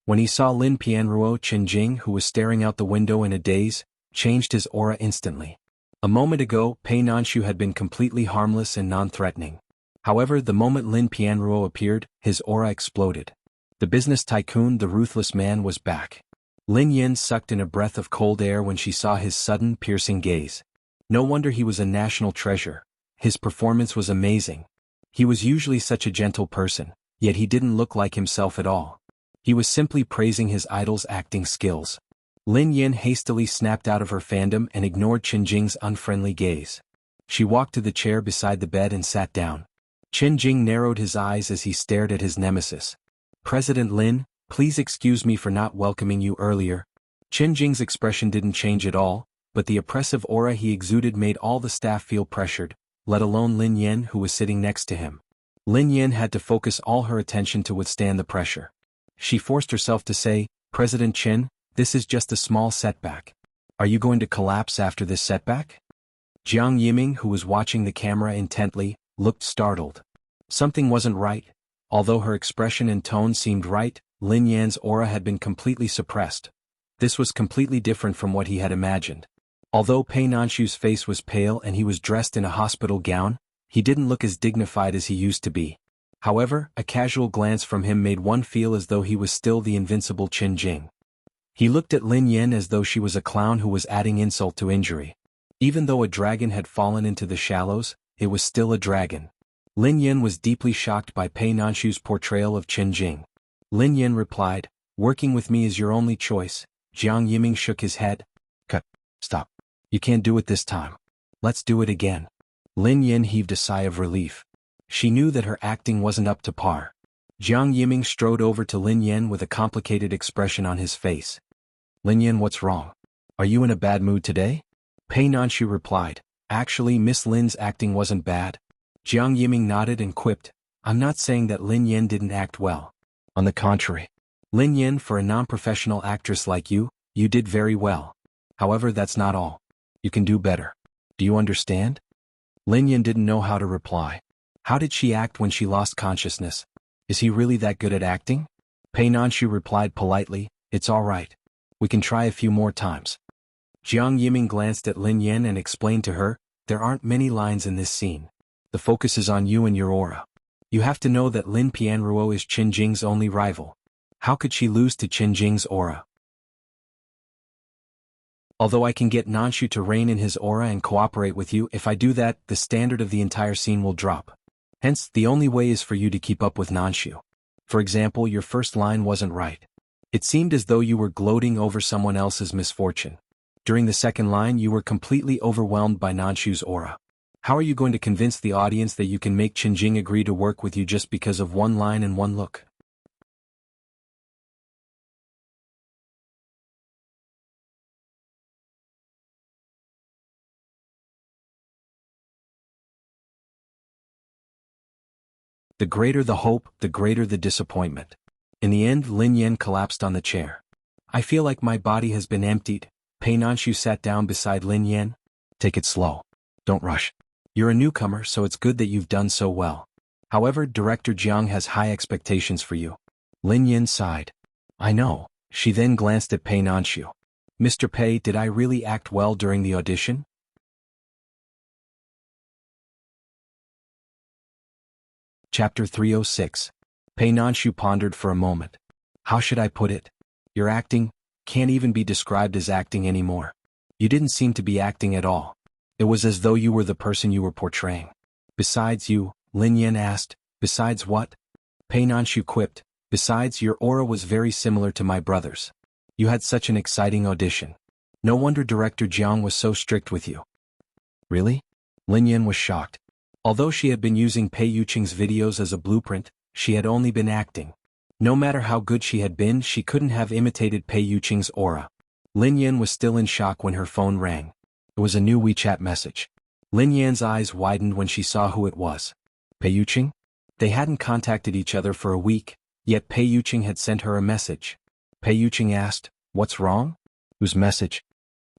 When he saw Lin Pianruo, Qin Jing, who was staring out the window in a daze, changed his aura instantly. A moment ago, Pei Nanshu had been completely harmless and non-threatening. However, the moment Lin Pianruo appeared, his aura exploded. The business tycoon, the ruthless man, was back. Lin Yan sucked in a breath of cold air when she saw his sudden, piercing gaze. No wonder he was a national treasure. His performance was amazing. He was usually such a gentle person, yet he didn't look like himself at all. He was simply praising his idol's acting skills. Lin Yan hastily snapped out of her fandom and ignored Qin Jing's unfriendly gaze. She walked to the chair beside the bed and sat down. Qin Jing narrowed his eyes as he stared at his nemesis. President Lin, please excuse me for not welcoming you earlier. Qin Jing's expression didn't change at all, but the oppressive aura he exuded made all the staff feel pressured, let alone Lin Yan, who was sitting next to him. Lin Yan had to focus all her attention to withstand the pressure. She forced herself to say, President Qin, this is just a small setback. Are you going to collapse after this setback? Jiang Yiming, who was watching the camera intently, looked startled. Something wasn't right. Although her expression and tone seemed right, Lin Yan's aura had been completely suppressed. This was completely different from what he had imagined. Although Pei Nanshu's face was pale and he was dressed in a hospital gown, he didn't look as dignified as he used to be. However, a casual glance from him made one feel as though he was still the invincible Qin Jing. He looked at Lin Yan as though she was a clown who was adding insult to injury. Even though a dragon had fallen into the shallows, it was still a dragon. Lin Yan was deeply shocked by Pei Nanshu's portrayal of Qin Jing. Lin Yan replied, working with me is your only choice. Jiang Yiming shook his head. Cut. Stop. You can't do it this time. Let's do it again. Lin Yan heaved a sigh of relief. She knew that her acting wasn't up to par. Jiang Yiming strode over to Lin Yan with a complicated expression on his face. Lin Yan, what's wrong? Are you in a bad mood today? Pei Nanshu replied, actually Miss Lin's acting wasn't bad. Jiang Yiming nodded and quipped, I'm not saying that Lin Yan didn't act well. On the contrary. Lin Yan, for a non-professional actress like you, you did very well. However, that's not all. You can do better. Do you understand? Lin Yan didn't know how to reply. How did she act when she lost consciousness? Is he really that good at acting? Pei Nanshu replied politely, it's all right. We can try a few more times. Jiang Yiming glanced at Lin Yan and explained to her, there aren't many lines in this scene. The focus is on you and your aura. You have to know that Lin Pianruo is Qin Jing's only rival. How could she lose to Qin Jing's aura? Although I can get Nanshu to rein in his aura and cooperate with you, if I do that, the standard of the entire scene will drop. Hence, the only way is for you to keep up with Nanshu. For example, your first line wasn't right. It seemed as though you were gloating over someone else's misfortune. During the second line, you were completely overwhelmed by Nanshu's aura. How are you going to convince the audience that you can make Qin Jing agree to work with you just because of one line and one look? The greater the hope, the greater the disappointment. In the end, Lin Yan collapsed on the chair. I feel like my body has been emptied. Pei Nanshu sat down beside Lin Yan. Take it slow. Don't rush. You're a newcomer, so it's good that you've done so well. However, Director Jiang has high expectations for you. Lin Yan sighed. I know. She then glanced at Pei Nanshu. Mr. Pei, did I really act well during the audition? Chapter 306. Pei Nanshu pondered for a moment. How should I put it? Your acting can't even be described as acting anymore. You didn't seem to be acting at all. It was as though you were the person you were portraying. Besides you, Lin Yan asked. Besides what? Pei Nanshu quipped. Besides, your aura was very similar to my brother's. You had such an exciting audition. No wonder Director Jiang was so strict with you. Really? Lin Yan was shocked. Although she had been using Pei Yuqing's videos as a blueprint, she had only been acting. No matter how good she had been, she couldn't have imitated Pei Yuqing's aura. Lin Yan was still in shock when her phone rang. It was a new WeChat message. Lin Yan's eyes widened when she saw who it was. Pei Yuqing? They hadn't contacted each other for a week, yet Pei Yuqing had sent her a message. Pei Yuqing asked, What's wrong? Whose message?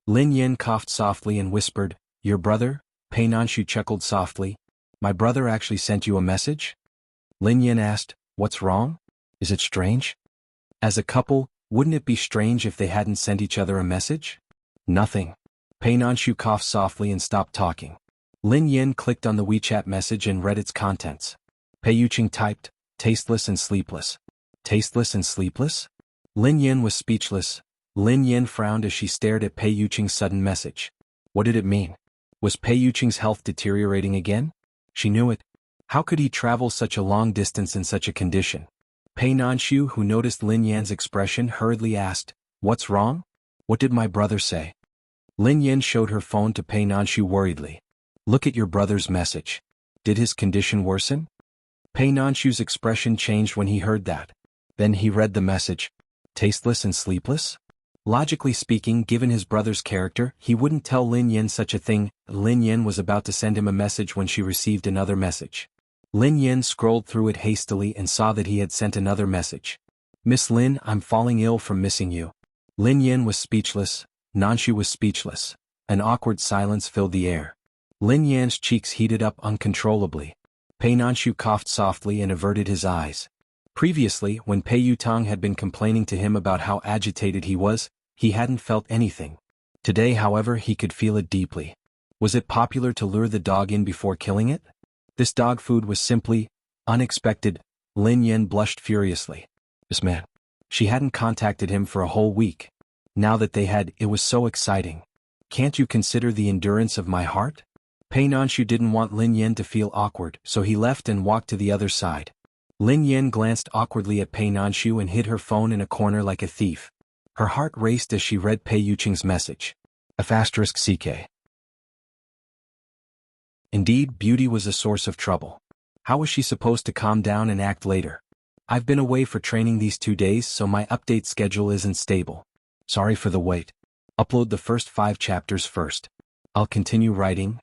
Lin Yan coughed softly and whispered, Your brother? Pei Nanshu chuckled softly. My brother actually sent you a message? Lin Yan asked, What's wrong? Is it strange? As a couple, wouldn't it be strange if they hadn't sent each other a message? Nothing. Pei Nanshu coughed softly and stopped talking. Lin Yan clicked on the WeChat message and read its contents. Pei Yuqing typed, Tasteless and sleepless. Tasteless and sleepless? Lin Yan was speechless. Lin Yan frowned as she stared at Pei Yuqing's sudden message. What did it mean? Was Pei Yuqing's health deteriorating again? She knew it. How could he travel such a long distance in such a condition? Pei Nanshu, who noticed Lin Yan's expression, hurriedly asked, What's wrong? What did my brother say? Lin Yan showed her phone to Pei Nanshu worriedly. Look at your brother's message. Did his condition worsen? Pei Nanshu's expression changed when he heard that. Then he read the message. Tasteless and sleepless? Logically speaking, given his brother's character, he wouldn't tell Lin Yan such a thing. Lin Yan was about to send him a message when she received another message. Lin Yan scrolled through it hastily and saw that he had sent another message. Miss Lin, I'm falling ill from missing you. Lin Yan was speechless. Nanshu was speechless. An awkward silence filled the air. Lin Yan's cheeks heated up uncontrollably. Pei Nanshu coughed softly and averted his eyes. Previously, when Pei Yutang had been complaining to him about how agitated he was, he hadn't felt anything. Today, however, he could feel it deeply. Was it popular to lure the dog in before killing it? This dog food was simply unexpected. Lin Yan blushed furiously. This man. She hadn't contacted him for a whole week. Now that they had, it was so exciting. Can't you consider the endurance of my heart? Pei Nanshu didn't want Lin Yan to feel awkward, so he left and walked to the other side. Lin Yan glanced awkwardly at Pei Nanshu and hid her phone in a corner like a thief. Her heart raced as she read Pei Yuqing's message. *CK. Indeed, beauty was a source of trouble. How was she supposed to calm down and act later? I've been away for training these 2 days, so my update schedule isn't stable. Sorry for the wait. Upload the first 5 chapters first. I'll continue writing.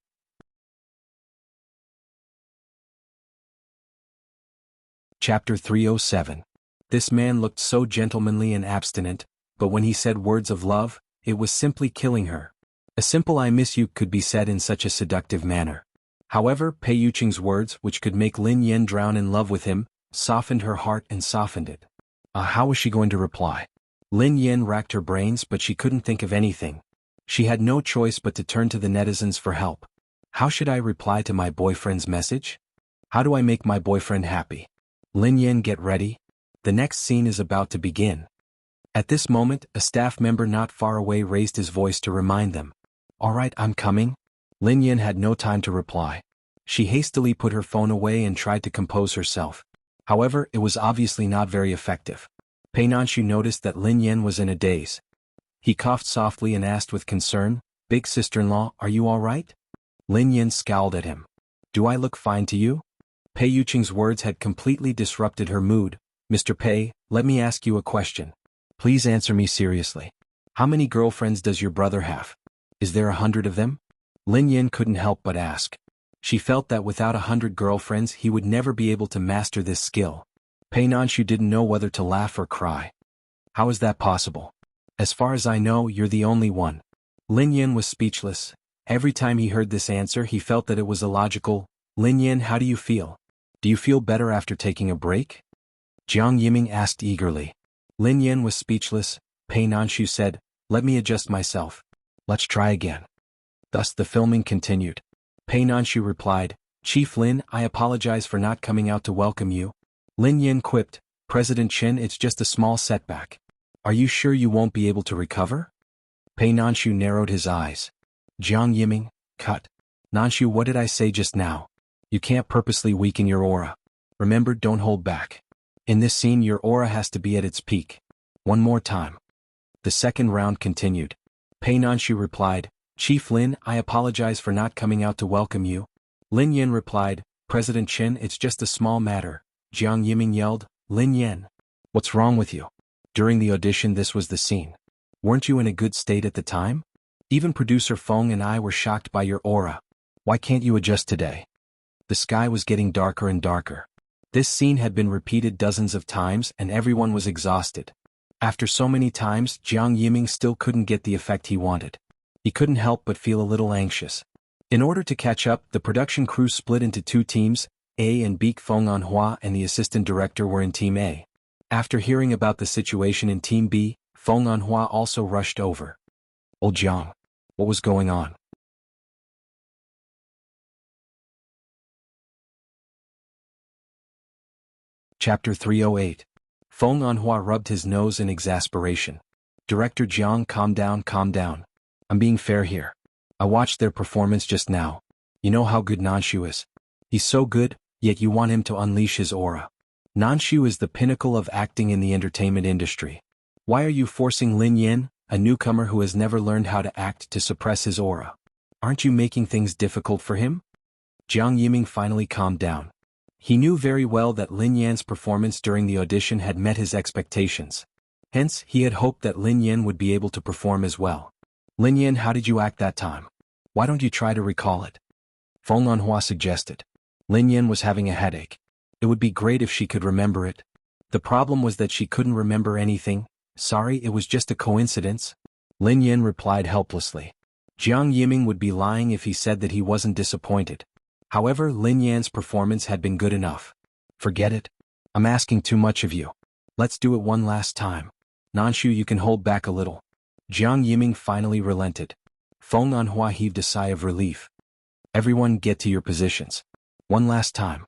Chapter 307. This man looked so gentlemanly and abstinent, but when he said words of love, it was simply killing her. A simple I miss you could be said in such a seductive manner. However, Pei Yuqing's words, which could make Lin Yan drown in love with him, softened her heart and softened it. How was she going to reply? Lin Yan racked her brains, but she couldn't think of anything. She had no choice but to turn to the netizens for help. How should I reply to my boyfriend's message? How do I make my boyfriend happy? Lin Yan, get ready. The next scene is about to begin. At this moment, a staff member not far away raised his voice to remind them. All right, I'm coming. Lin Yan had no time to reply. She hastily put her phone away and tried to compose herself. However, it was obviously not very effective. Pei Nanshu noticed that Lin Yan was in a daze. He coughed softly and asked with concern, Big sister-in-law, are you all right? Lin Yan scowled at him. Do I look fine to you? Pei Yuqing's words had completely disrupted her mood. Mr. Pei, let me ask you a question. Please answer me seriously. How many girlfriends does your brother have? Is there 100 of them? Lin Yan couldn't help but ask. She felt that without 100 girlfriends he would never be able to master this skill. Pei Nanshu didn't know whether to laugh or cry. How is that possible? As far as I know, you're the only one. Lin Yin was speechless. Every time he heard this answer he felt that it was illogical. Lin Yin, how do you feel? Do you feel better after taking a break? Jiang Yiming asked eagerly. Lin Yin was speechless. Pei Nanshu said, let me adjust myself. Let's try again. Thus the filming continued. Pei Nanshu replied, Chief Lin, I apologize for not coming out to welcome you. Lin Yin quipped, President Chen, it's just a small setback. Are you sure you won't be able to recover? Pei Nanshu narrowed his eyes. Jiang Yiming, cut. Nanshu, what did I say just now? You can't purposely weaken your aura. Remember, don't hold back. In this scene your aura has to be at its peak. One more time. The second round continued. Pei Nanshu replied, Chief Lin, I apologize for not coming out to welcome you. Lin Yin replied, President Chen, it's just a small matter. Jiang Yiming yelled, Lin Yin. What's wrong with you? During the audition this was the scene. Weren't you in a good state at the time? Even producer Feng and I were shocked by your aura. Why can't you adjust today? The sky was getting darker and darker. This scene had been repeated dozens of times and everyone was exhausted. After so many times, Jiang Yiming still couldn't get the effect he wanted. He couldn't help but feel a little anxious. In order to catch up, the production crew split into two teams, A and B. Feng Anhua and the assistant director were in Team A. After hearing about the situation in Team B, Feng Anhua also rushed over. Old Jiang. What was going on? Chapter 308. Feng Anhua rubbed his nose in exasperation. Director Jiang, calm down, calm down. I'm being fair here. I watched their performance just now. You know how good Nanshu is. He's so good, yet you want him to unleash his aura. Nanshu is the pinnacle of acting in the entertainment industry. Why are you forcing Lin Yin, a newcomer who has never learned how to act, to suppress his aura? Aren't you making things difficult for him? Jiang Yiming finally calmed down. He knew very well that Lin Yan's performance during the audition had met his expectations. Hence, he had hoped that Lin Yan would be able to perform as well. Lin Yan, how did you act that time? Why don't you try to recall it? Feng Anhua suggested. Lin Yan was having a headache. It would be great if she could remember it. The problem was that she couldn't remember anything. Sorry, it was just a coincidence. Lin Yan replied helplessly. Jiang Yiming would be lying if he said that he wasn't disappointed. However, Lin Yan's performance had been good enough. Forget it. I'm asking too much of you. Let's do it one last time. Nanshu, you can hold back a little. Jiang Yiming finally relented. Feng Anhua heaved a sigh of relief. Everyone get to your positions. One last time.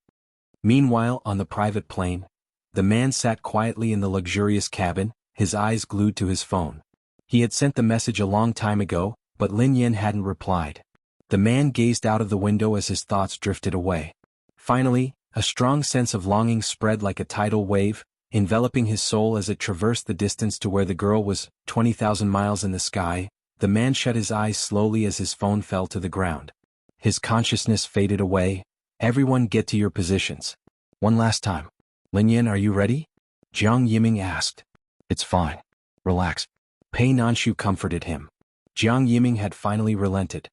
Meanwhile, on the private plane, the man sat quietly in the luxurious cabin, his eyes glued to his phone. He had sent the message a long time ago, but Lin Yin hadn't replied. The man gazed out of the window as his thoughts drifted away. Finally, a strong sense of longing spread like a tidal wave, enveloping his soul as it traversed the distance to where the girl was, 20,000 miles in the sky. The man shut his eyes slowly as his phone fell to the ground. His consciousness faded away. Everyone get to your positions. One last time. Lin Yin, are you ready? Jiang Yiming asked. It's fine. Relax. Pei Nanshu comforted him. Jiang Yiming had finally relented.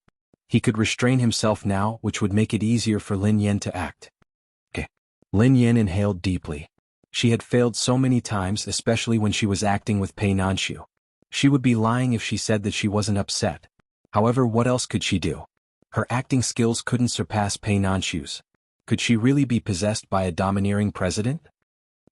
He could restrain himself now, which would make it easier for Lin Yin to act. Okay. Lin Yin inhaled deeply. She had failed so many times, especially when she was acting with Pei Nanshu. She would be lying if she said that she wasn't upset. However, what else could she do? Her acting skills couldn't surpass Pei Nanshu's. Could she really be possessed by a domineering president?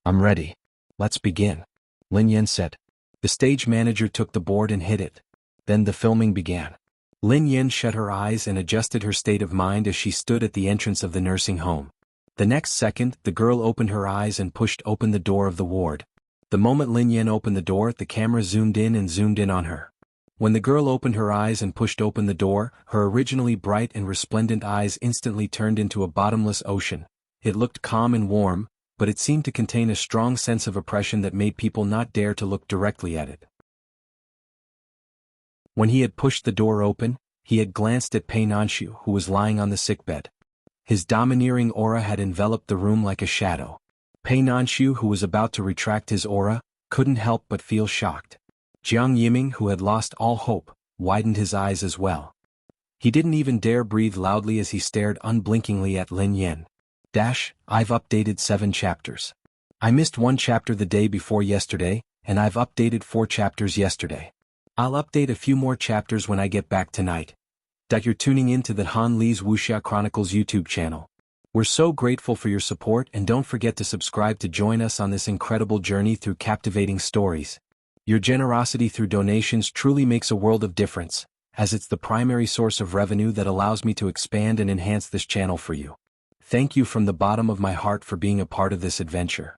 I'm ready. Let's begin. Lin Yin said. The stage manager took the board and hit it. Then the filming began. Lin Yin shut her eyes and adjusted her state of mind as she stood at the entrance of the nursing home. The next second, the girl opened her eyes and pushed open the door of the ward. The moment Lin Yin opened the door, the camera zoomed in on her. When the girl opened her eyes and pushed open the door, her originally bright and resplendent eyes instantly turned into a bottomless ocean. It looked calm and warm, but it seemed to contain a strong sense of oppression that made people not dare to look directly at it. When he had pushed the door open, he had glanced at Pei Nanshu, who was lying on the sickbed. His domineering aura had enveloped the room like a shadow. Pei Nanshu, who was about to retract his aura, couldn't help but feel shocked. Jiang Yiming, who had lost all hope, widened his eyes as well. He didn't even dare breathe loudly as he stared unblinkingly at Lin Yin. I've updated 7 chapters. I missed 1 chapter the day before yesterday, and I've updated 4 chapters yesterday. I'll update a few more chapters when I get back tonight. You're tuning in to the Han Lee's Wuxia Chronicles YouTube channel. We're so grateful for your support, and don't forget to subscribe to join us on this incredible journey through captivating stories. Your generosity through donations truly makes a world of difference, as it's the primary source of revenue that allows me to expand and enhance this channel for you. Thank you from the bottom of my heart for being a part of this adventure.